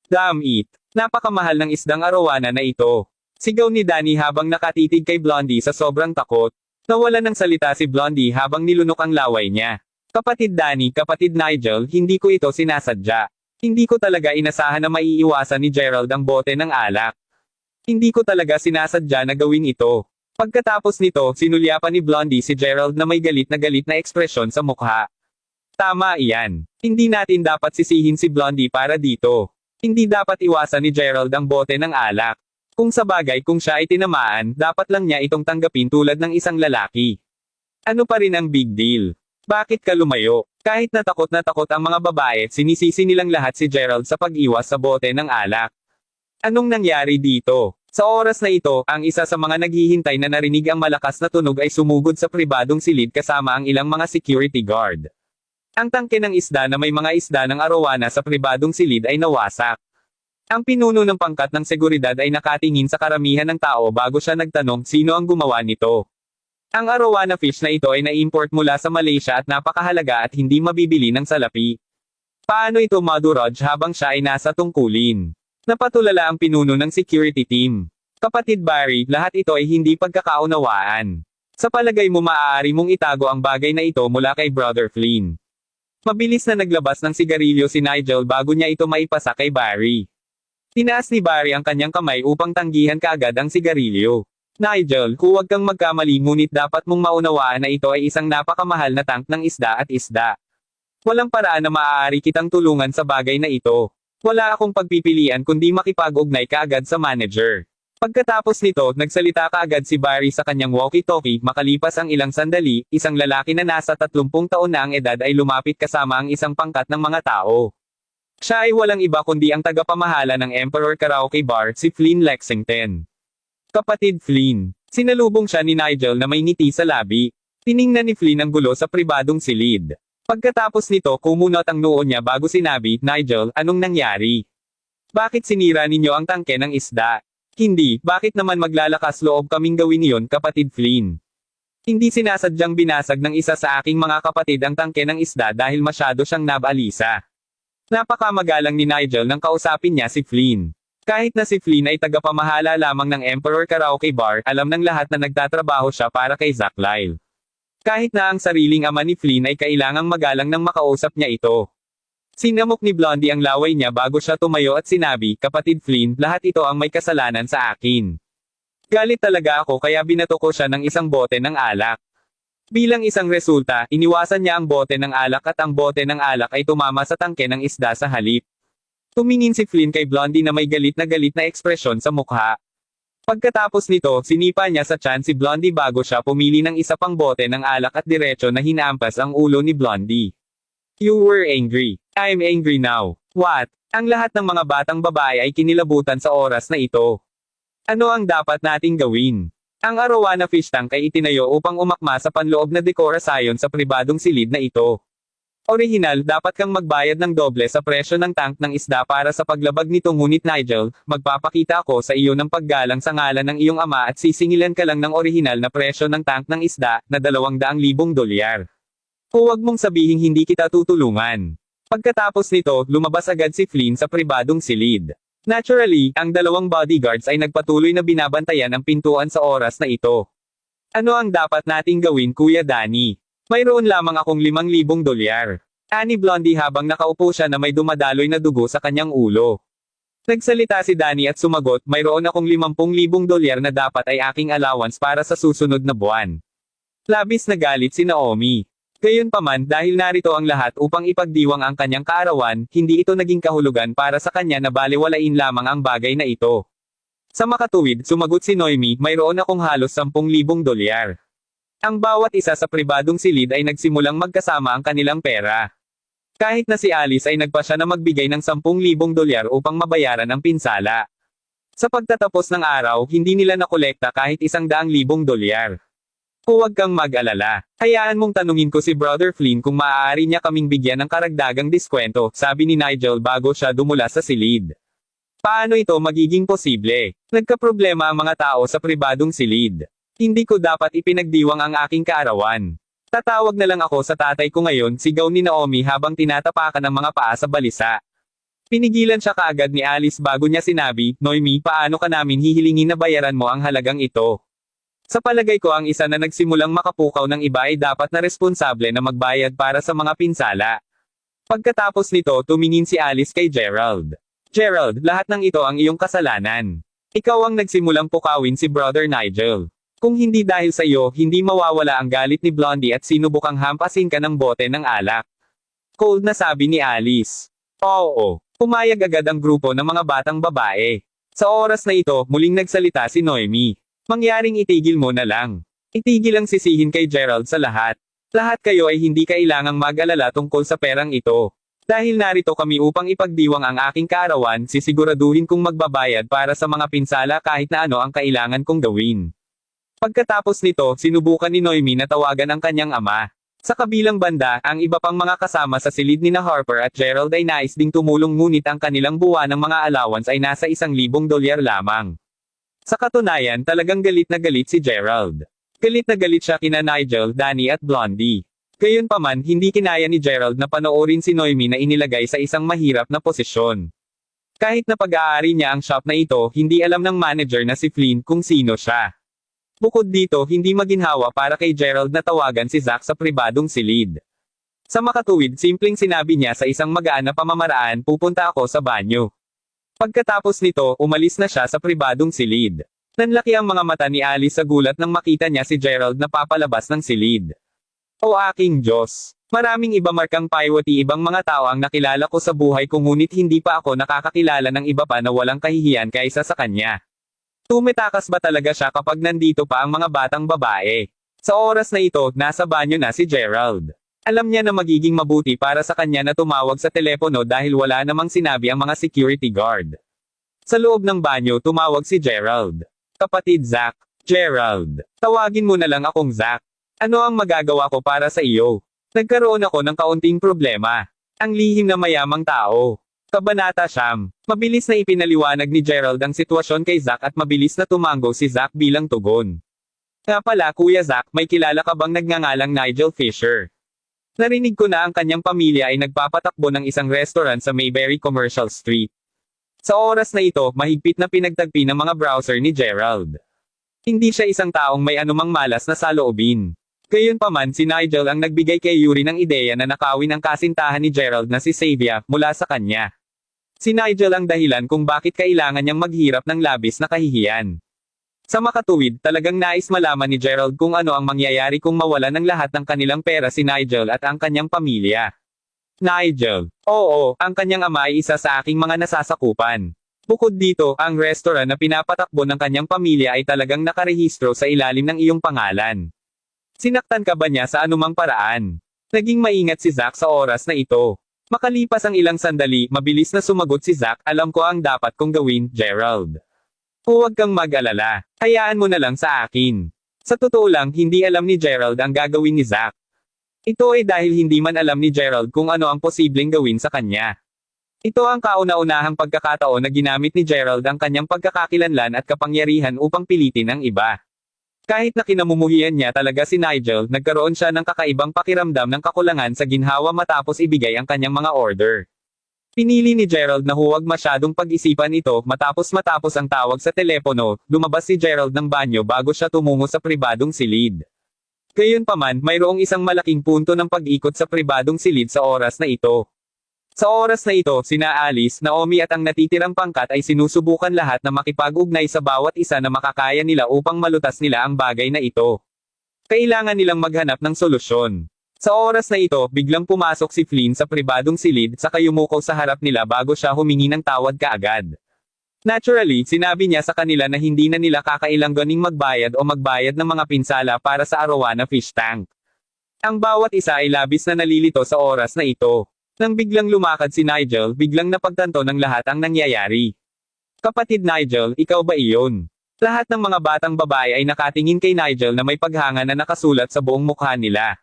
Damn it! Napakamahal ng isdang arawana na ito. Sigaw ni Danny habang nakatitig kay Blondie sa sobrang takot. Nawala ng salita si Blondie habang nilunok ang laway niya. Kapatid Danny, kapatid Nigel, hindi ko ito sinasadya. Hindi ko talaga inasahan na maiiwasan ni Gerald ang bote ng alak. Hindi ko talaga sinasadya na gawin ito. Pagkatapos nito, sinulyapan ni Blondie si Gerald na may galit na ekspresyon sa mukha. Tama iyan. Hindi natin dapat sisihin si Blondie para dito. Hindi dapat iwasan ni Gerald ang bote ng alak. Kung sa bagay kung siya ay tinamaan, dapat lang niya itong tanggapin tulad ng isang lalaki. Ano pa rin ang big deal? Bakit ka lumayo? Kahit na takot ang mga babae, sinisisi nilang lahat si Gerald sa pag-iwas sa bote ng alak. Anong nangyari dito? Sa oras na ito, ang isa sa mga naghihintay na narinig ang malakas na tunog ay sumugod sa pribadong silid kasama ang ilang mga security guard. Ang tangke ng isda na may mga isda ng arawana sa pribadong silid ay nawasak. Ang pinuno ng pangkat ng seguridad ay nakatingin sa karamihan ng tao bago siya nagtanong sino ang gumawa nito. Ang arawana fish na ito ay na-import mula sa Malaysia at napakahalaga at hindi mabibili ng salapi. Paano ito madurog habang siya ay nasa tungkulin? Napatulala ang pinuno ng security team. Kapatid Barry, lahat ito ay hindi pagkakaunawaan. Sa palagay mo maaari mong itago ang bagay na ito mula kay Brother Flynn. Mabilis na naglabas ng sigarilyo si Nigel bago niya ito maipasa kay Barry. Tinaas ni Barry ang kanyang kamay upang tanggihan kaagad ang sigarilyo. Nigel, huwag kang magkamali ngunit dapat mong maunawaan na ito ay isang napakamahal na tank ng isda at isda. Walang paraan na maaari kitang tulungan sa bagay na ito. Wala akong pagpipilian kundi makipag-ugnay kaagad sa manager. Pagkatapos nito, nagsalita kaagad si Barry sa kanyang walkie-talkie, makalipas ang ilang sandali, isang lalaki na nasa 30 taon na ang edad ay lumapit kasama ang isang pangkat ng mga tao. Siya ay walang iba kundi ang tagapamahala ng Emperor Karaoke Bar, si Flynn Lexington. Kapatid Flynn. Sinalubong siya ni Nigel na may ngiti sa labi. Tiningnan ni Flynn ang gulo sa pribadong silid. Pagkatapos nito kumunot ang noo niya bago sinabi, Nigel, anong nangyari? Bakit sinira ninyo ang tangke ng isda? Hindi, bakit naman maglalakas loob kaming gawin iyon, kapatid Flynn? Hindi sinasadyang binasag ng isa sa aking mga kapatid ang tangke ng isda dahil masyado siyang nabalisa. Napakamagalang ni Nigel nang kausapin niya si Flynn. Kahit na si Flynn ay tagapamahala lamang ng Emperor Karaoke Bar, alam ng lahat na nagtatrabaho siya para kay Zach Lyle. Kahit na ang sariling ama ni Flynn ay kailangang magalang nang makausap niya ito. Sinamok ni Blondie ang laway niya bago siya tumayo at sinabi, kapatid Flynn, lahat ito ang may kasalanan sa akin. Galit talaga ako kaya binato ko siya ng isang bote ng alak. Bilang isang resulta, iniwasan niya ang bote ng alak at ang bote ng alak ay tumama sa tangke ng isda sa halip. Tumingin si Flynn kay Blondie na may galit na ekspresyon sa mukha. Pagkatapos nito, sinipa niya sa tiyan si Blondie bago siya pumili ng isa pang bote ng alak at diretso na hinampas ang ulo ni Blondie. You were angry. I'm angry now. What? Ang lahat ng mga batang babae ay kinilabutan sa oras na ito. Ano ang dapat nating gawin? Ang Arowana Fish Tank ay itinayo upang umakma sa panloob na dekorasyon sa pribadong silid na ito. Orihinal, dapat kang magbayad ng doble sa presyo ng tank ng isda para sa paglabag nito, ngunit Nigel, magpapakita ako sa iyo ng paggalang sa ngalan ng iyong ama at sisingilan ka lang ng orihinal na presyo ng tank ng isda, na $200,000. Huwag mong sabihing hindi kita tutulungan. Pagkatapos nito, lumabas agad si Flynn sa pribadong silid. Naturally, ang dalawang bodyguards ay nagpatuloy na binabantayan ang pintuan sa oras na ito. Ano ang dapat nating gawin, Kuya Danny? Mayroon lamang akong $5,000. Ani Blondie habang nakaupo siya na may dumadaloy na dugo sa kanyang ulo. Nagsalita si Danny at sumagot, mayroon akong $50,000 na dapat ay aking allowance para sa susunod na buwan. Labis na galit si Naomi. Gayunpaman, dahil narito ang lahat upang ipagdiwang ang kanyang kaarawan, hindi ito naging kahulugan para sa kanya na balewalain lamang ang bagay na ito. Sa makatuwid, sumagot si Noemi, mayroon akong halos $10,000. Ang bawat isa sa pribadong silid ay nagsimulang magkasama ang kanilang pera. Kahit na si Alice ay nagpa siya na magbigay ng $10,000 upang mabayaran ang pinsala. Sa pagtatapos ng araw, hindi nila nakolekta kahit $100,000. Huwag kang mag-alala. Hayaan mong tanungin ko si Brother Flynn kung maaari niya kaming bigyan ng karagdagang diskwento, sabi ni Nigel bago siya dumula sa silid. Paano ito magiging posible? Nagkaproblema ang mga tao sa pribadong silid. Hindi ko dapat ipinagdiwang ang aking kaarawan. Tatawag na lang ako sa tatay ko ngayon, sigaw ni Naomi habang tinatapakan ang mga paa sa balisa. Pinigilan siya kaagad ni Alice bago niya sinabi, Noemi, paano ka namin hihilingin na bayaran mo ang halagang ito? Sa palagay ko ang isa na nagsimulang makapukaw ng iba ay dapat na responsable na magbayad para sa mga pinsala. Pagkatapos nito tumingin si Alice kay Gerald. Gerald, lahat ng ito ang iyong kasalanan. Ikaw ang nagsimulang pukawin si Brother Nigel. Kung hindi dahil sa iyo, hindi mawawala ang galit ni Blondie at sinubukang hampasin ka ng bote ng alak. Cold na sabi ni Alice. Oo. Pumayag agad ang grupo ng mga batang babae. Sa oras na ito, muling nagsalita si Noemi. Mangyaring itigil mo na lang. Itigil ang sisihin kay Gerald sa lahat. Lahat kayo ay hindi kailangang mag-alala tungkol sa perang ito. Dahil narito kami upang ipagdiwang ang aking kaarawan, sisiguraduhin kong magbabayad para sa mga pinsala kahit na ano ang kailangan kong gawin. Pagkatapos nito, sinubukan ni Noemi na tawagan ang kanyang ama. Sa kabilang banda, ang iba pang mga kasama sa silid ni na Harper at Gerald ay nais ding tumulong ngunit ang kanilang buwan ng mga allowance ay nasa $1,000 lamang. Sa katunayan, talagang galit na galit si Gerald. Galit na galit siya kina Nigel, Danny at Blondie. Gayunpaman, hindi kinaya ni Gerald na panoorin si Noemi na inilagay sa isang mahirap na posisyon. Kahit na pag-aari niya ang shop na ito, hindi alam ng manager na si Flynn kung sino siya. Bukod dito, hindi maginhawa para kay Gerald na tawagan si Zach sa pribadong silid. Sa makatuwid, simpleng sinabi niya sa isang magaan na pamamaraan, pupunta ako sa banyo. Pagkatapos nito, umalis na siya sa pribadong silid. Nanlaki ang mga mata ni Alice sa gulat nang makita niya si Gerald na papalabas ng silid. O aking Diyos! Maraming iba markang paiwati ibang mga tao ang nakilala ko sa buhay ko ngunit hindi pa ako nakakakilala ng iba pa na walang kahihiyan kaysa sa kanya. Tumitakas ba talaga siya kapag nandito pa ang mga batang babae? Sa oras na ito, nasa banyo na si Gerald. Alam niya na magiging mabuti para sa kanya na tumawag sa telepono dahil wala namang sinabi ang mga security guard. Sa loob ng banyo tumawag si Gerald. Kapatid Zack, Gerald. Tawagin mo na lang akong Zack. Ano ang magagawa ko para sa iyo? Nagkaroon ako ng kaunting problema. Ang lihim na mayamang tao. Kabanata Siyam. Mabilis na ipinaliwanag ni Gerald ang sitwasyon kay Zack at mabilis na tumango si Zack bilang tugon. Nga pala Kuya Zack, may kilala ka bang nagngangalang Nigel Fisher? Narinig ko na ang kanyang pamilya ay nagpapatakbo ng isang restaurant sa Mayberry Commercial Street. Sa oras na ito, mahigpit na pinagtagpi ng mga browser ni Gerald. Hindi siya isang taong may anumang malas na saloobin. Gayunpaman si Nigel ang nagbigay kay Yuri ng ideya na nakawin ang kasintahan ni Gerald na si Xavier mula sa kanya. Si Nigel ang dahilan kung bakit kailangan niyang maghirap ng labis na kahihiyan. Sa makatuwid, talagang nais malaman ni Gerald kung ano ang mangyayari kung mawalan ng lahat ng kanilang pera si Nigel at ang kanyang pamilya. Nigel. Oo, ang kanyang ama ay isa sa aking mga nasasakupan. Bukod dito, ang restaurant na pinapatakbo ng kanyang pamilya ay talagang nakarehistro sa ilalim ng iyong pangalan. Sinaktan ka ba niya sa anumang paraan? Naging maingat si Zack sa oras na ito. Makalipas ang ilang sandali, mabilis na sumagot si Zack, alam ko ang dapat kong gawin, Gerald. Huwag kang mag-alala. Hayaan mo na lang sa akin. Sa totoo lang, hindi alam ni Gerald ang gagawin ni Zack. Ito ay dahil hindi man alam ni Gerald kung ano ang posibleng gawin sa kanya. Ito ang kauna-unahang pagkakataon na ginamit ni Gerald ang kanyang pagkakakilanlan at kapangyarihan upang pilitin ang iba. Kahit na kinamumuhian niya talaga si Nigel, nagkaroon siya ng kakaibang pakiramdam ng kakulangan sa ginhawa matapos ibigay ang kanyang mga order. Pinili ni Gerald na huwag masyadong pag-isipan ito matapos ang tawag sa telepono, lumabas si Gerald ng banyo bago siya tumungo sa pribadong silid. Gayunpaman, mayroong isang malaking punto ng pag-ikot sa pribadong silid sa oras na ito. Sa oras na ito, sina Alice, Naomi at ang natitirang pangkat ay sinusubukan lahat na makipag-ugnay sa bawat isa na makakaya nila upang malutas nila ang bagay na ito. Kailangan nilang maghanap ng solusyon. Sa oras na ito, biglang pumasok si Flynn sa pribadong silid saka yumuko sa harap nila bago siya humingi ng tawad kaagad. Naturally, sinabi niya sa kanila na hindi na nila kakailanganing magbayad ng mga pinsala para sa Arowana Fish Tank. Ang bawat isa ay labis na nalilito sa oras na ito. Nang biglang lumakad si Nigel, biglang napagtanto ng lahat ang nangyayari. Kapatid Nigel, ikaw ba iyon? Lahat ng mga batang babae ay nakatingin kay Nigel na may paghanga na nakasulat sa buong mukha nila.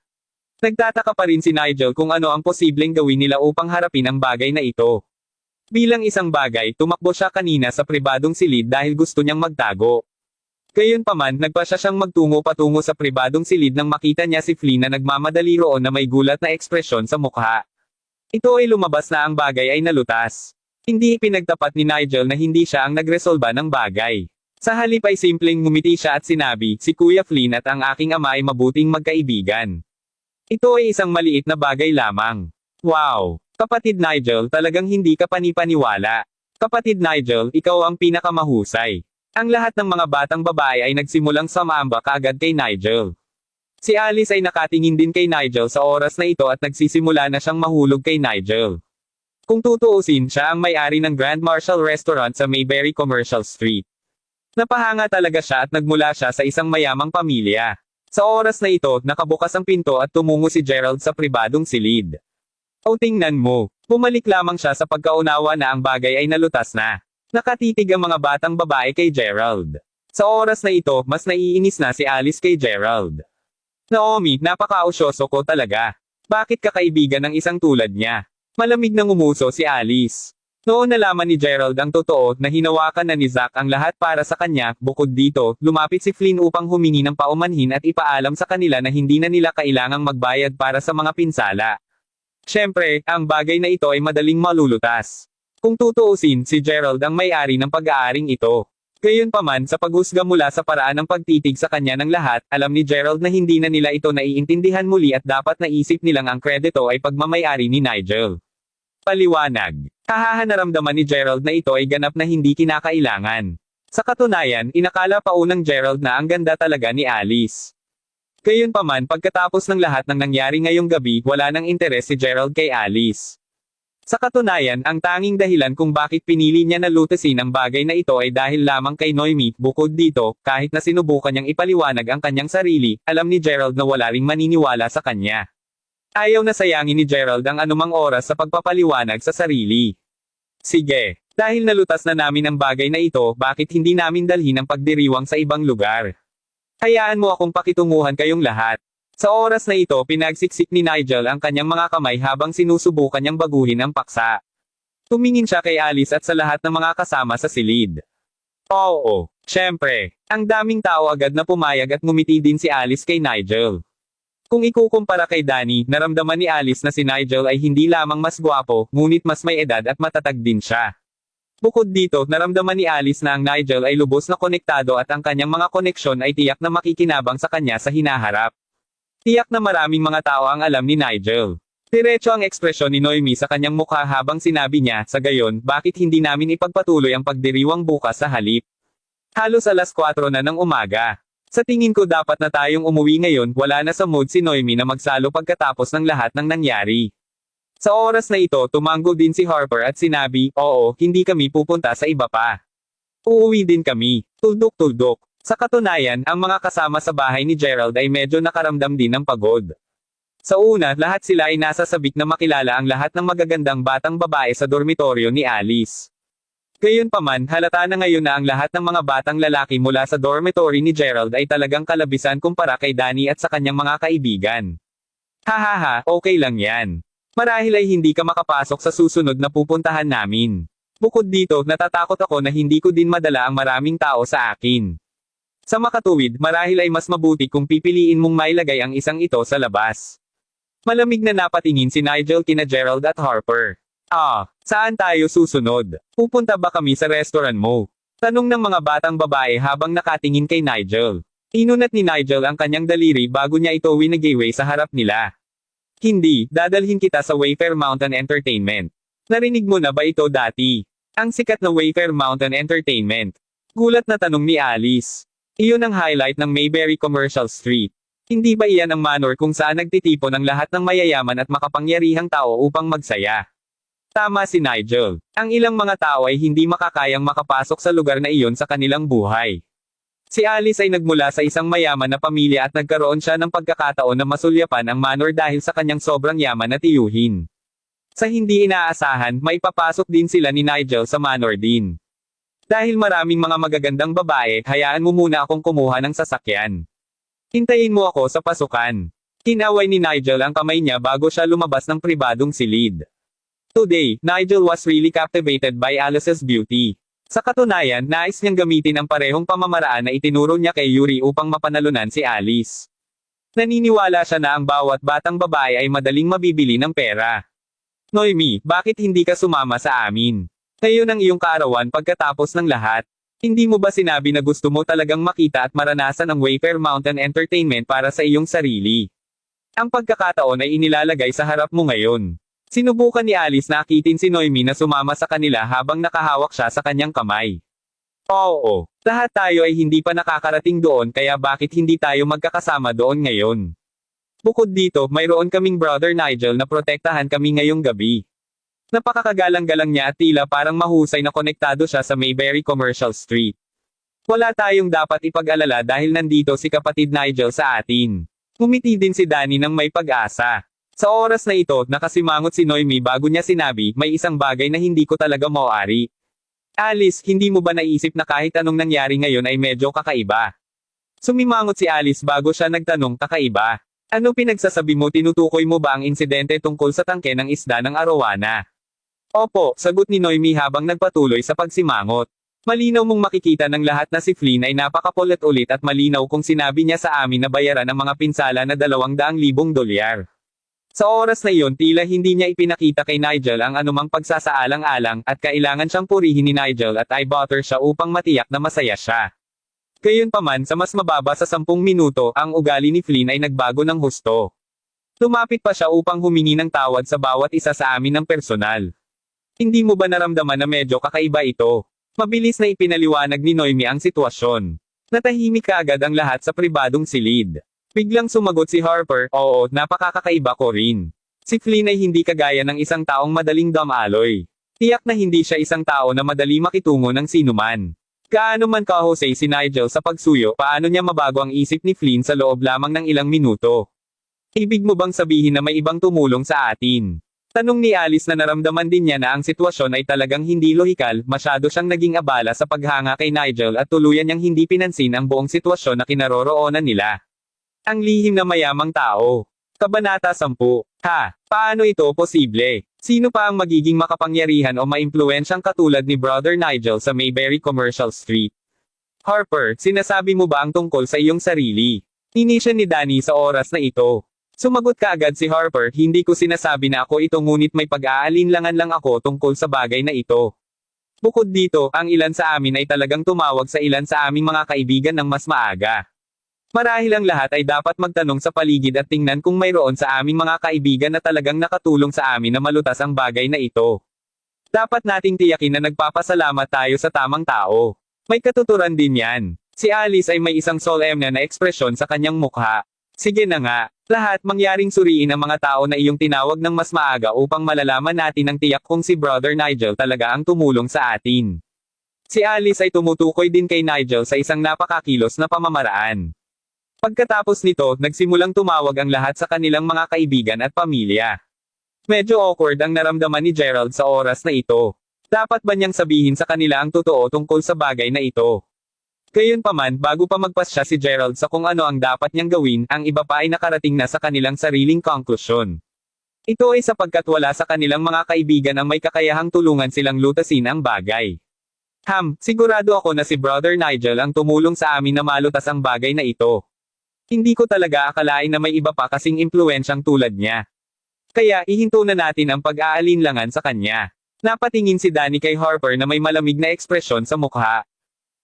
Nagtataka pa rin si Nigel kung ano ang posibleng gawin nila upang harapin ang bagay na ito. Bilang isang bagay, tumakbo siya kanina sa pribadong silid dahil gusto niyang magtago. Gayunpaman, nagpa siya siyang magtungo patungo sa pribadong silid nang makita niya si Flynn na nagmamadali roon na may gulat na ekspresyon sa mukha. Ito ay lumabas na ang bagay ay nalutas. Hindi ipinagtapat ni Nigel na hindi siya ang nagresolba ng bagay. Sa halip ay simpleng ngumiti siya at sinabi, si Kuya Flynn at ang aking ama ay mabuting magkaibigan. Ito ay isang maliit na bagay lamang. Wow! Kapatid Nigel, talagang hindi ka panipaniwala. Kapatid Nigel, ikaw ang pinakamahusay. Ang lahat ng mga batang babae ay nagsimulang sumamba kaagad kay Nigel. Si Alice ay nakatingin din kay Nigel sa oras na ito at nagsisimula na siyang mahulog kay Nigel. Kung tutuusin, siya ang may-ari ng Grand Marshal Restaurant sa Mayberry Commercial Street. Napahanga talaga siya at nagmula siya sa isang mayamang pamilya. Sa oras na ito, nakabukas ang pinto at tumungo si Gerald sa pribadong silid. O tingnan mo, bumalik lamang siya sa pagkaunawa na ang bagay ay nalutas na. Nakatitig ang mga batang babae kay Gerald. Sa oras na ito, mas naiinis na si Alice kay Gerald. Naomi, napaka-usyoso ko talaga. Bakit kakaibigan ng isang tulad niya? Malamig nang umuso si Alice. Noon nalaman ni Gerald ang totoo na hinawakan na ni Zack ang lahat para sa kanya, bukod dito, lumapit si Flynn upang humingi ng paumanhin at ipaalam sa kanila na hindi na nila kailangang magbayad para sa mga pinsala. Siyempre, ang bagay na ito ay madaling malulutas. Kung tutuusin, si Gerald ang may-ari ng pag-aaring ito. Gayunpaman, sa paghusga mula sa paraan ng pagtitig sa kanya ng lahat, alam ni Gerald na hindi na nila ito naiintindihan muli at dapat naisip nilang ang kredito ay pagmamay-ari ni Nigel. Paliwanag. Naramdaman ni Gerald na ito ay ganap na hindi kinakailangan. Sa katunayan, inakala pa unang Gerald na ang ganda talaga ni Alice. Gayunpaman, pagkatapos ng lahat ng nangyari ngayong gabi, wala nang interes si Gerald kay Alice. Sa katunayan, ang tanging dahilan kung bakit pinili niya na lutasin ang bagay na ito ay dahil lamang kay Noemi. Bukod dito, kahit na sinubukan niyang ipaliwanag ang kanyang sarili, alam ni Gerald na wala ring maniniwala sa kanya. Ayaw na sayangin ni Gerald ang anumang oras sa pagpapaliwanag sa sarili. Sige, Dahil nalutas na namin ang bagay na ito, bakit hindi namin dalhin ang pagdiriwang sa ibang lugar? Hayaan mo akong pakitunguhan kayong lahat. Sa oras na ito pinagsiksik ni Nigel ang kanyang mga kamay habang sinusubukan niyang baguhin ang paksa. Tumingin siya kay Alice at sa lahat ng mga kasama sa silid. Oo, syempre. Ang daming tao agad na pumayag at ngumiti din si Alice kay Nigel. Kung ikukumpara kay Danny, naramdaman ni Alice na si Nigel ay hindi lamang mas gwapo, ngunit mas may edad at matatag din siya. Bukod dito, naramdaman ni Alice na ang Nigel ay lubos na konektado at ang kanyang mga koneksyon ay tiyak na makikinabang sa kanya sa hinaharap. Tiyak na maraming mga tao ang alam ni Nigel. Diretso ang ekspresyon ni Noemi sa kanyang mukha habang sinabi niya, sa gayon, bakit hindi namin ipagpatuloy ang pagdiriwang bukas sa halip? Halos alas 4 na ng umaga. Sa tingin ko dapat na tayong umuwi ngayon, wala na sa mood si Noemi na magsalo pagkatapos ng lahat ng nangyari. Sa oras na ito, tumango din si Harper at sinabi, oo, hindi kami pupunta sa iba pa. Uuwi din kami. Tuldok-tuldok. Sa katunayan, ang mga kasama sa bahay ni Gerald ay medyo nakaramdam din ng pagod. Sa una, lahat sila ay nasa sabik na makilala ang lahat ng magagandang batang babae sa dormitoryo ni Alice. Gayunpaman, halata na ngayon na ang lahat ng mga batang lalaki mula sa dormitory ni Gerald ay talagang kalabisan kumpara kay Danny at sa kanyang mga kaibigan. Hahaha, okay lang yan. Marahil ay hindi ka makapasok sa susunod na pupuntahan namin. Bukod dito, natatakot ako na hindi ko din madala ang maraming tao sa akin. Sa makatuwid, marahil ay mas mabuti kung pipiliin mong mailagay ang isang ito sa labas. Malamig na napatingin si Nigel kina Gerald at Harper. Saan tayo susunod? Pupunta ba kami sa restaurant mo? Tanong ng mga batang babae habang nakatingin kay Nigel. Inunat ni Nigel ang kanyang daliri bago niya ito winagiway sa harap nila. Hindi, dadalhin kita sa Wayfair Mountain Entertainment. Narinig mo na ba ito dati? Ang sikat na Wayfair Mountain Entertainment. Gulat na tanong ni Alice. Iyon ang highlight ng Mayberry Commercial Street. Hindi ba iyan ang manor kung saan nagtitipon ang lahat ng mayayaman at makapangyarihang tao upang magsaya? Tama si Nigel. Ang ilang mga tao ay hindi makakayang makapasok sa lugar na iyon sa kanilang buhay. Si Alice ay nagmula sa isang mayaman na pamilya at nagkaroon siya ng pagkakataon na masulyapan ang manor dahil sa kanyang sobrang yaman na tiyuhin. Sa hindi inaasahan, may papasok din sila ni Nigel sa manor din. Dahil maraming mga magagandang babae, hayaan mo muna akong kumuha ng sasakyan. Hintayin mo ako sa pasukan. Kinaway ni Nigel ang kamay niya bago siya lumabas ng pribadong silid. Today, Nigel was really captivated by Alice's beauty. Sa katunayan, nais niyang gamitin ang parehong pamamaraan na itinuro niya kay Yuri upang mapanalunan si Alice. Naniniwala siya na ang bawat batang babae ay madaling mabibili ng pera. Noemi, bakit hindi ka sumama sa amin? Ngayon ang iyong kaarawan pagkatapos ng lahat. Hindi mo ba sinabi na gusto mo talagang makita at maranasan ang Wayfair Mountain Entertainment para sa iyong sarili? Ang pagkakataon ay inilalagay sa harap mo ngayon. Sinubukan ni Alice na akitin si Noemi na sumama sa kanila habang nakahawak siya sa kanyang kamay. Oo, lahat tayo ay hindi pa nakakarating doon kaya bakit hindi tayo magkakasama doon ngayon? Bukod dito, mayroon kaming brother Nigel na protektahan kami ngayong gabi. Napakakagalang-galang niya at tila parang mahusay na konektado siya sa Mayberry Commercial Street. Wala tayong dapat ipag-alala dahil nandito si kapatid Nigel sa atin. Ngumiti din si Danny ng may pag-asa. Sa oras na ito, nakasimangot si Noemi bago niya sinabi, may isang bagay na hindi ko talaga maaari. Alice, hindi mo ba naisip na kahit anong nangyari ngayon ay medyo kakaiba? Sumimangot si Alice bago siya nagtanong, kakaiba? Ano pinagsasabi mo, tinutukoy mo ba ang insidente tungkol sa tangke ng isda ng Arowana? Opo, sagot ni Noemi habang nagpatuloy sa pagsimangot. Malinaw mong makikita ng lahat na si Flynn ay napakakulit-ulit at malinaw kung sinabi niya sa amin na bayaran ang mga pinsala na $200,000. Sa oras na iyon tila hindi niya ipinakita kay Nigel ang anumang pagsasaalang-alang at kailangan siyang purihin ni Nigel at i-butter siya upang matiyak na masaya siya. Gayunpaman sa mas mababa sa 10 minuto, ang ugali ni Flynn ay nagbago ng husto. Lumapit pa siya upang humingi ng tawad sa bawat isa sa amin ng personal. Hindi mo ba naramdaman na medyo kakaiba ito? Mabilis na ipinaliwanag ni Noemi ang sitwasyon. Natahimik kaagad ang lahat sa pribadong silid. Biglang sumagot si Harper, oo, napakakakaiba ko rin. Si Flynn ay hindi kagaya ng isang taong madaling damaloy. Tiyak na hindi siya isang tao na madali makitungo ng sinuman. Gaano man kahusay si Nigel sa pagsuyo, paano niya mabago ang isip ni Flynn sa loob lamang ng ilang minuto? Ibig mo bang sabihin na may ibang tumulong sa atin? Tanong ni Alice na naramdaman din niya na ang sitwasyon ay talagang hindi lohikal, masyado siyang naging abala sa paghanga kay Nigel at tuluyan niyang hindi pinansin ang buong sitwasyon na kinaroroonan nila. Ang lihim na mayamang tao. Kabanata 10. Ha? Paano ito posible? Sino pa ang magiging makapangyarihan o maimpluwensyang katulad ni Brother Nigel sa Mayberry Commercial Street? Harper, sinasabi mo ba ang tungkol sa iyong sarili? Inisya ni Danny sa oras na ito. Sumagot kaagad si Harper, hindi ko sinasabi na ako ito ngunit may pag-aalinlangan lang ako tungkol sa bagay na ito. Bukod dito, ang ilan sa amin ay talagang tumawag sa ilan sa aming mga kaibigan ng mas maaga. Marahil ang lahat ay dapat magtanong sa paligid at tingnan kung mayroon sa aming mga kaibigan na talagang nakatulong sa amin na malutas ang bagay na ito. Dapat nating tiyakin na nagpapasalamat tayo sa tamang tao. May katuturan din yan. Si Alice ay may isang solemn na ekspresyon sa kanyang mukha. Sige na nga, lahat mangyaring suriin ang mga tao na iyong tinawag ng mas maaga upang malalaman natin ang tiyak kung si Brother Nigel talaga ang tumulong sa atin. Si Alice ay tumutukoy din kay Nigel sa isang napakakilos na pamamaraan. Pagkatapos nito, nagsimulang tumawag ang lahat sa kanilang mga kaibigan at pamilya. Medyo awkward ang naramdaman ni Gerald sa oras na ito. Dapat ba niyang sabihin sa kanila ang totoo tungkol sa bagay na ito? Gayunpaman, bago pa magpasya si Gerald sa kung ano ang dapat niyang gawin, ang iba pa ay nakarating na sa kanilang sariling konklusyon. Ito ay sapagkat wala sa kanilang mga kaibigan ang may kakayahang tulungan silang lutasin ang bagay. Sigurado ako na si Brother Nigel ang tumulong sa amin na malutas ang bagay na ito. Hindi ko talaga akalain na may iba pa kasing impluwensyang tulad niya. Kaya, ihinto na natin ang pag-aalinlangan sa kanya. Napatingin si Danny kay Harper na may malamig na ekspresyon sa mukha.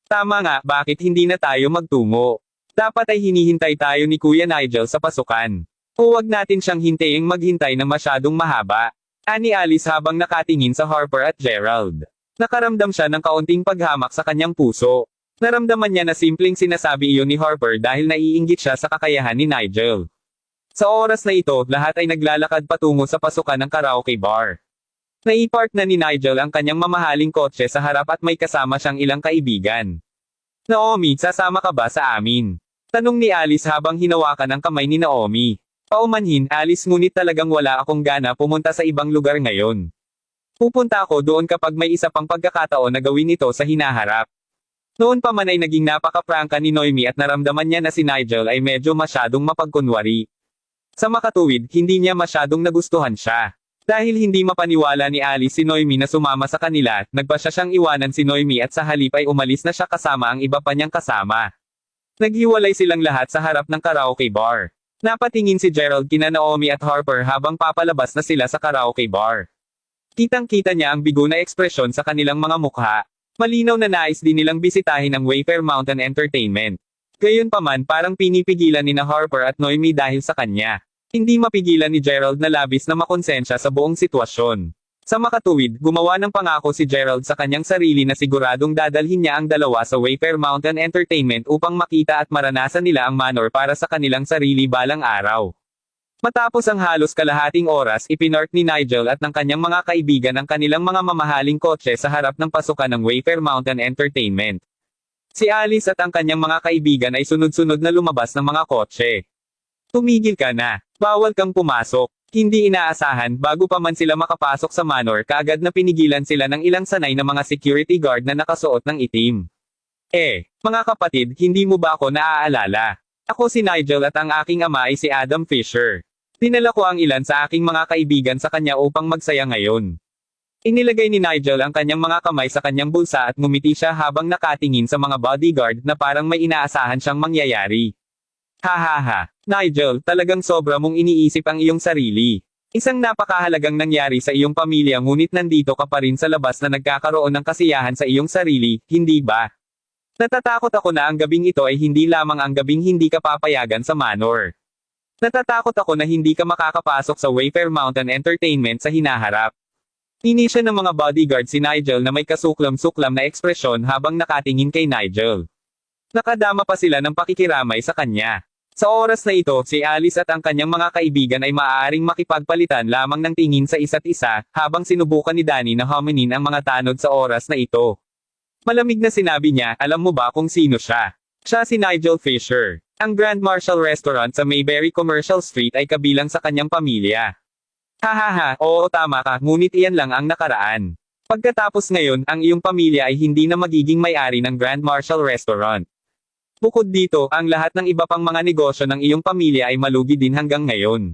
Tama nga, bakit hindi na tayo magtungo? Dapat ay hinihintay tayo ni Kuya Nigel sa pasukan. O wag natin siyang hintayin maghintay ng masyadong mahaba. Ani Alice habang nakatingin sa Harper at Gerald. Nakaramdam siya ng kaunting paghamak sa kanyang puso. Naramdaman niya na simpleng sinasabi iyon ni Harper dahil naiinggit siya sa kakayahan ni Nigel. Sa oras na ito, lahat ay naglalakad patungo sa pasukan ng karaoke bar. Naipark na ni Nigel ang kanyang mamahaling kotse sa harap at may kasama siyang ilang kaibigan. Naomi, sasama ka ba sa amin? Tanong ni Alice habang hinawakan ang kamay ni Naomi. Paumanhin, Alice, ngunit talagang wala akong gana pumunta sa ibang lugar ngayon. Pupunta ako doon kapag may isa pang pagkakataon na gawin ito sa hinaharap. Noon pa man ay naging napaka-prangka ni Noemi at naramdaman niya na si Nigel ay medyo masyadong mapagkunwari. Sa makatuwid, hindi niya masyadong nagustuhan siya. Dahil hindi mapaniwala ni Alice si Noemi na sumama sa kanila, nagpasya siyang iwanan si Noemi at sa halip ay umalis na siya kasama ang iba pa niyang kasama. Naghiwalay silang lahat sa harap ng karaoke bar. Napatingin si Gerald kina Naomi at Harper habang papalabas na sila sa karaoke bar. Kitang-kita niya ang bigo na ekspresyon sa kanilang mga mukha. Malinaw na nais din nilang bisitahin ang Wayfair Mountain Entertainment. Gayunpaman parang pinipigilan ni na Harper at Noemi dahil sa kanya. Hindi mapigilan ni Gerald na labis na makonsensya sa buong sitwasyon. Sa makatuwid, gumawa ng pangako si Gerald sa kanyang sarili na siguradong dadalhin niya ang dalawa sa Wayfair Mountain Entertainment upang makita at maranasan nila ang manor para sa kanilang sarili balang araw. Matapos ang halos kalahating oras, ipinark ni Nigel at ng kanyang mga kaibigan ang kanilang mga mamahaling kotse sa harap ng pasukan ng Wayfair Mountain Entertainment. Si Alice at ang kanyang mga kaibigan ay sunod-sunod na lumabas ng mga kotse. Tumigil ka na. Bawal kang pumasok. Hindi inaasahan, bago pa man sila makapasok sa manor, kaagad na pinigilan sila ng ilang sanay na mga security guard na nakasuot ng itim. Mga kapatid, hindi mo ba ako naaalala? Ako si Nigel at ang aking ama ay si Adam Fisher. Dinala ko ang ilan sa aking mga kaibigan sa kanya upang magsaya ngayon. Inilagay ni Nigel ang kanyang mga kamay sa kanyang bulsa at ngumiti siya habang nakatingin sa mga bodyguard na parang may inaasahan siyang mangyayari. Hahaha, Nigel, talagang sobra mong iniisip ang iyong sarili. Isang napakahalagang nangyari sa iyong pamilya ngunit nandito ka pa rin sa labas na nagkakaroon ng kasiyahan sa iyong sarili, hindi ba? Natatakot ako na ang gabing ito ay hindi lamang ang gabing hindi ka papayagan sa manor. Natatakot ako na hindi ka makakapasok sa Wayfair Mountain Entertainment sa hinaharap. Inisya ng mga bodyguard si Nigel na may kasuklam-suklam na ekspresyon habang nakatingin kay Nigel. Nakadama pa sila ng pakikiramay sa kanya. Sa oras na ito, si Alice at ang kanyang mga kaibigan ay maaaring makipagpalitan lamang ng tingin sa isa't isa, habang sinubukan ni Danny na huminin ang mga tanod sa oras na ito. Malamig na sinabi niya, alam mo ba kung sino siya? Siya si Nigel Fisher. Ang Grand Marshal Restaurant sa Mayberry Commercial Street ay kabilang sa kanyang pamilya. Hahaha, oo tama ka, ngunit iyan lang ang nakaraan. Pagkatapos ngayon, ang iyong pamilya ay hindi na magiging may-ari ng Grand Marshal Restaurant. Bukod dito, ang lahat ng iba pang mga negosyo ng iyong pamilya ay malugi din hanggang ngayon.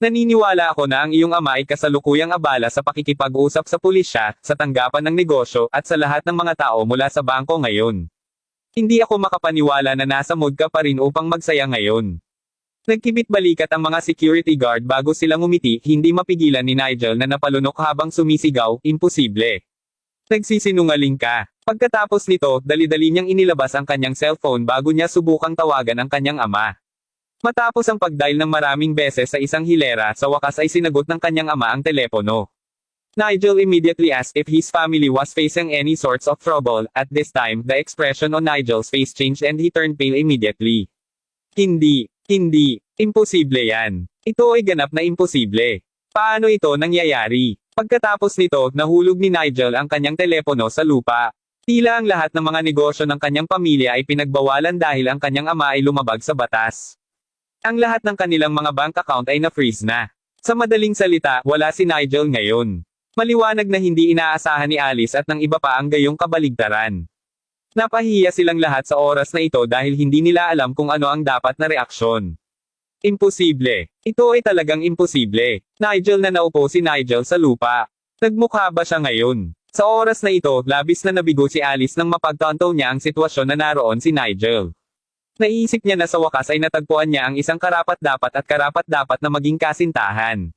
Naniniwala ako na ang iyong ama ay kasalukuyang abala sa pakikipag-usap sa pulisya, sa tanggapan ng negosyo, at sa lahat ng mga tao mula sa bangko ngayon. Hindi ako makapaniwala na nasa mood ka pa rin upang magsaya ngayon. Nagkibit-balikat ang mga security guard bago sila ngumiti, hindi mapigilan ni Nigel na napalunok habang sumisigaw, imposible. Nagsisinungaling ka. Pagkatapos nito, dali-dali niyang inilabas ang kanyang cellphone bago niya subukang tawagan ang kanyang ama. Matapos ang pagdial ng maraming beses sa isang hilera, sa wakas ay sinagot ng kanyang ama ang telepono. Nigel immediately asked if his family was facing any sorts of trouble. At this time, the expression on Nigel's face changed and he turned pale immediately. Hindi, imposible yan. Ito ay ganap na imposible. Paano ito nangyayari? Pagkatapos nito, nahulog ni Nigel ang kanyang telepono sa lupa. Tila ang lahat ng mga negosyo ng kanyang pamilya ay pinagbawalan dahil ang kanyang ama ay lumabag sa batas. Ang lahat ng kanilang mga bank account ay na-freeze na. Sa madaling salita, wala si Nigel ngayon. Maliwanag na hindi inaasahan ni Alice at ng iba pa ang gayong kabaligtaran. Napahiya silang lahat sa oras na ito dahil hindi nila alam kung ano ang dapat na reaksyon. Imposible. Ito ay talagang imposible. Nigel na naupo si Nigel sa lupa. Nagmukha ba siya ngayon? Sa oras na ito, labis na nabigo si Alice nang mapagtanto niya ang sitwasyon na naroon si Nigel. Naisip niya na sa wakas ay natagpuan niya ang isang karapat-dapat at karapat-dapat na maging kasintahan.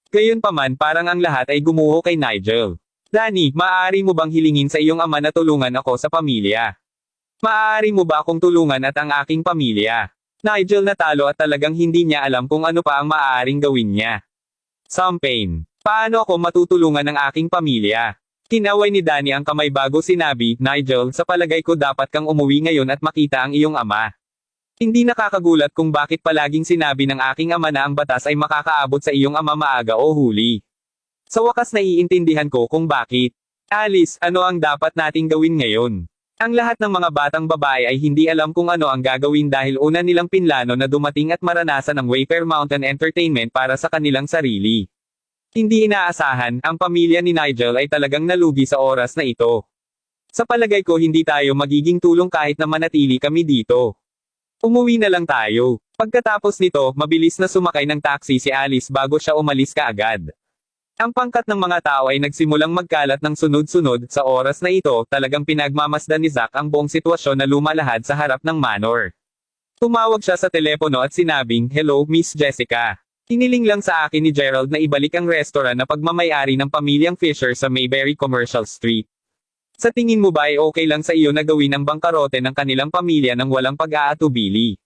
Gayunpaman parang ang lahat ay gumuho kay Nigel. Danny, maaari mo bang hilingin sa iyong ama na tulungan ako sa pamilya? Maaari mo ba akong tulungan at ang aking pamilya? Nigel natalo at talagang hindi niya alam kung ano pa ang maaaring gawin niya. Champagne. Paano ako matutulungan ng aking pamilya? Kinaway ni Danny ang kamay bago sinabi, Nigel, sa palagay ko dapat kang umuwi ngayon at makita ang iyong ama. Hindi nakakagulat kung bakit palaging sinabi ng aking ama na ang batas ay makakaabot sa iyong ama maaga o huli. Sa wakas naiintindihan ko kung bakit. Alice, ano ang dapat nating gawin ngayon? Ang lahat ng mga batang babae ay hindi alam kung ano ang gagawin dahil una nilang pinlano na dumating at maranasan ang Wayfair Mountain Entertainment para sa kanilang sarili. Hindi inaasahan, ang pamilya ni Nigel ay talagang nalugi sa oras na ito. Sa palagay ko hindi tayo magiging tulong kahit na manatili kami dito. Umuwi na lang tayo. Pagkatapos nito, mabilis na sumakay ng taxi si Alice bago siya umalis kaagad. Ang pangkat ng mga tao ay nagsimulang magkalat ng sunod-sunod, sa oras na ito, talagang pinagmamasdan ni Zack ang buong sitwasyon na lumalahad sa harap ng manor. Tumawag siya sa telepono at sinabing, Hello, Miss Jessica. Hiniling lang sa akin ni Gerald na ibalik ang restaurant na pagmamayari ng pamilyang Fisher sa Mayberry Commercial Street. Sa tingin mo ba ay okay lang sa iyo na gawin ang bangkarote ng kanilang pamilya nang walang pag-aatubili?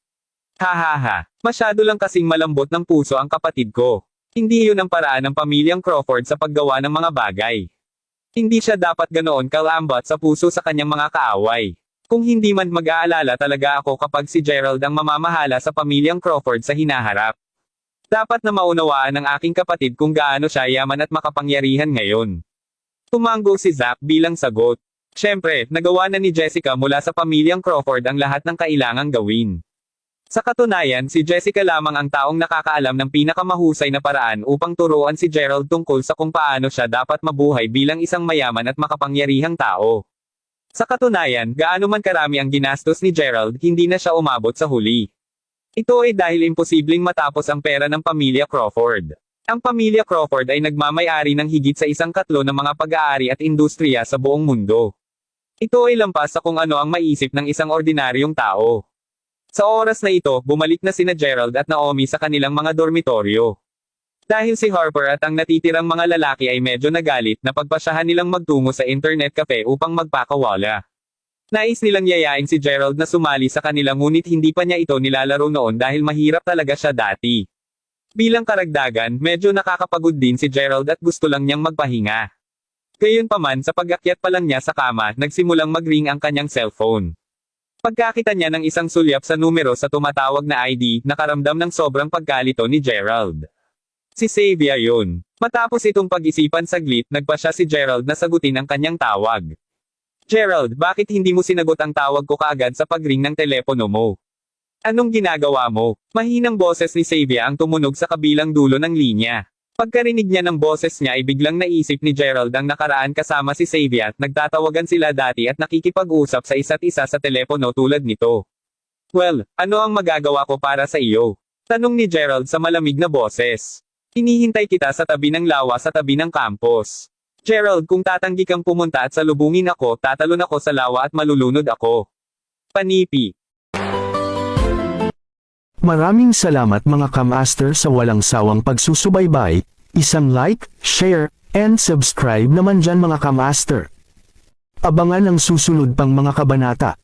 Hahaha, masyado lang kasing malambot ng puso ang kapatid ko. Hindi iyon ang paraan ng pamilyang Crawford sa paggawa ng mga bagay. Hindi siya dapat ganoon kalambot sa puso sa kanyang mga kaaway. Kung hindi man mag-aalala talaga ako kapag si Gerald ang mamamahala sa pamilyang Crawford sa hinaharap. Dapat na maunawaan ng aking kapatid kung gaano siya yaman at makapangyarihan ngayon. Tumango si Zack bilang sagot. Siyempre, nagawa na ni Jessica mula sa pamilyang Crawford ang lahat ng kailangang gawin. Sa katunayan, si Jessica lamang ang taong nakakaalam ng pinakamahusay na paraan upang turuan si Gerald tungkol sa kung paano siya dapat mabuhay bilang isang mayaman at makapangyarihang tao. Sa katunayan, gaano man karami ang ginastos ni Gerald, hindi na siya umabot sa huli. Ito ay dahil imposibleng matapos ang pera ng pamilya Crawford. Ang pamilya Crawford ay nagmamay-ari ng higit sa 1/3 ng mga pag-aari at industriya sa buong mundo. Ito ay lampas sa kung ano ang maisip ng isang ordinaryong tao. Sa oras na ito, bumalik na sina Gerald at Naomi sa kanilang mga dormitoryo. Dahil si Harper at ang natitirang mga lalaki ay medyo nagalit, napagpasyahan nilang magtungo sa internet cafe upang magpakawala. Nais nilang yayain si Gerald na sumali sa kanila ngunit hindi pa niya ito nilalaro noon dahil mahirap talaga siya dati. Bilang karagdagan, medyo nakakapagod din si Gerald at gusto lang niyang magpahinga. Gayunpaman sa pag-akyat pa lang niya sa kama, nagsimulang mag-ring ang kanyang cellphone. Pagkakita niya ng isang sulyap sa numero sa tumatawag na ID, nakaramdam ng sobrang pagkalito ni Gerald. Si Xavier yun. Matapos itong pag-isipan saglit, nagpasya si Gerald na sagutin ang kanyang tawag. Gerald, bakit hindi mo sinagot ang tawag ko kaagad sa pag-ring ng telepono mo? Anong ginagawa mo? Mahinang boses ni Xavier ang tumunog sa kabilang dulo ng linya. Pagkarinig niya ng boses niya ay biglang naisip ni Gerald ang nakaraan kasama si Xavier at nagtatawagan sila dati at nakikipag-usap sa isa't isa sa telepono tulad nito. Well, ano ang magagawa ko para sa iyo? Tanong ni Gerald sa malamig na boses. Hinihintay kita sa tabi ng lawa sa tabi ng campus. Gerald, kung tatanggi kang pumunta at salubungin ako, tatalon ako sa lawa at malulunod ako. Panipi. Maraming salamat mga ka-master sa walang sawang pagsusubaybay, isang like, share, and subscribe naman dyan mga ka-master. Abangan ang susunod pang mga kabanata.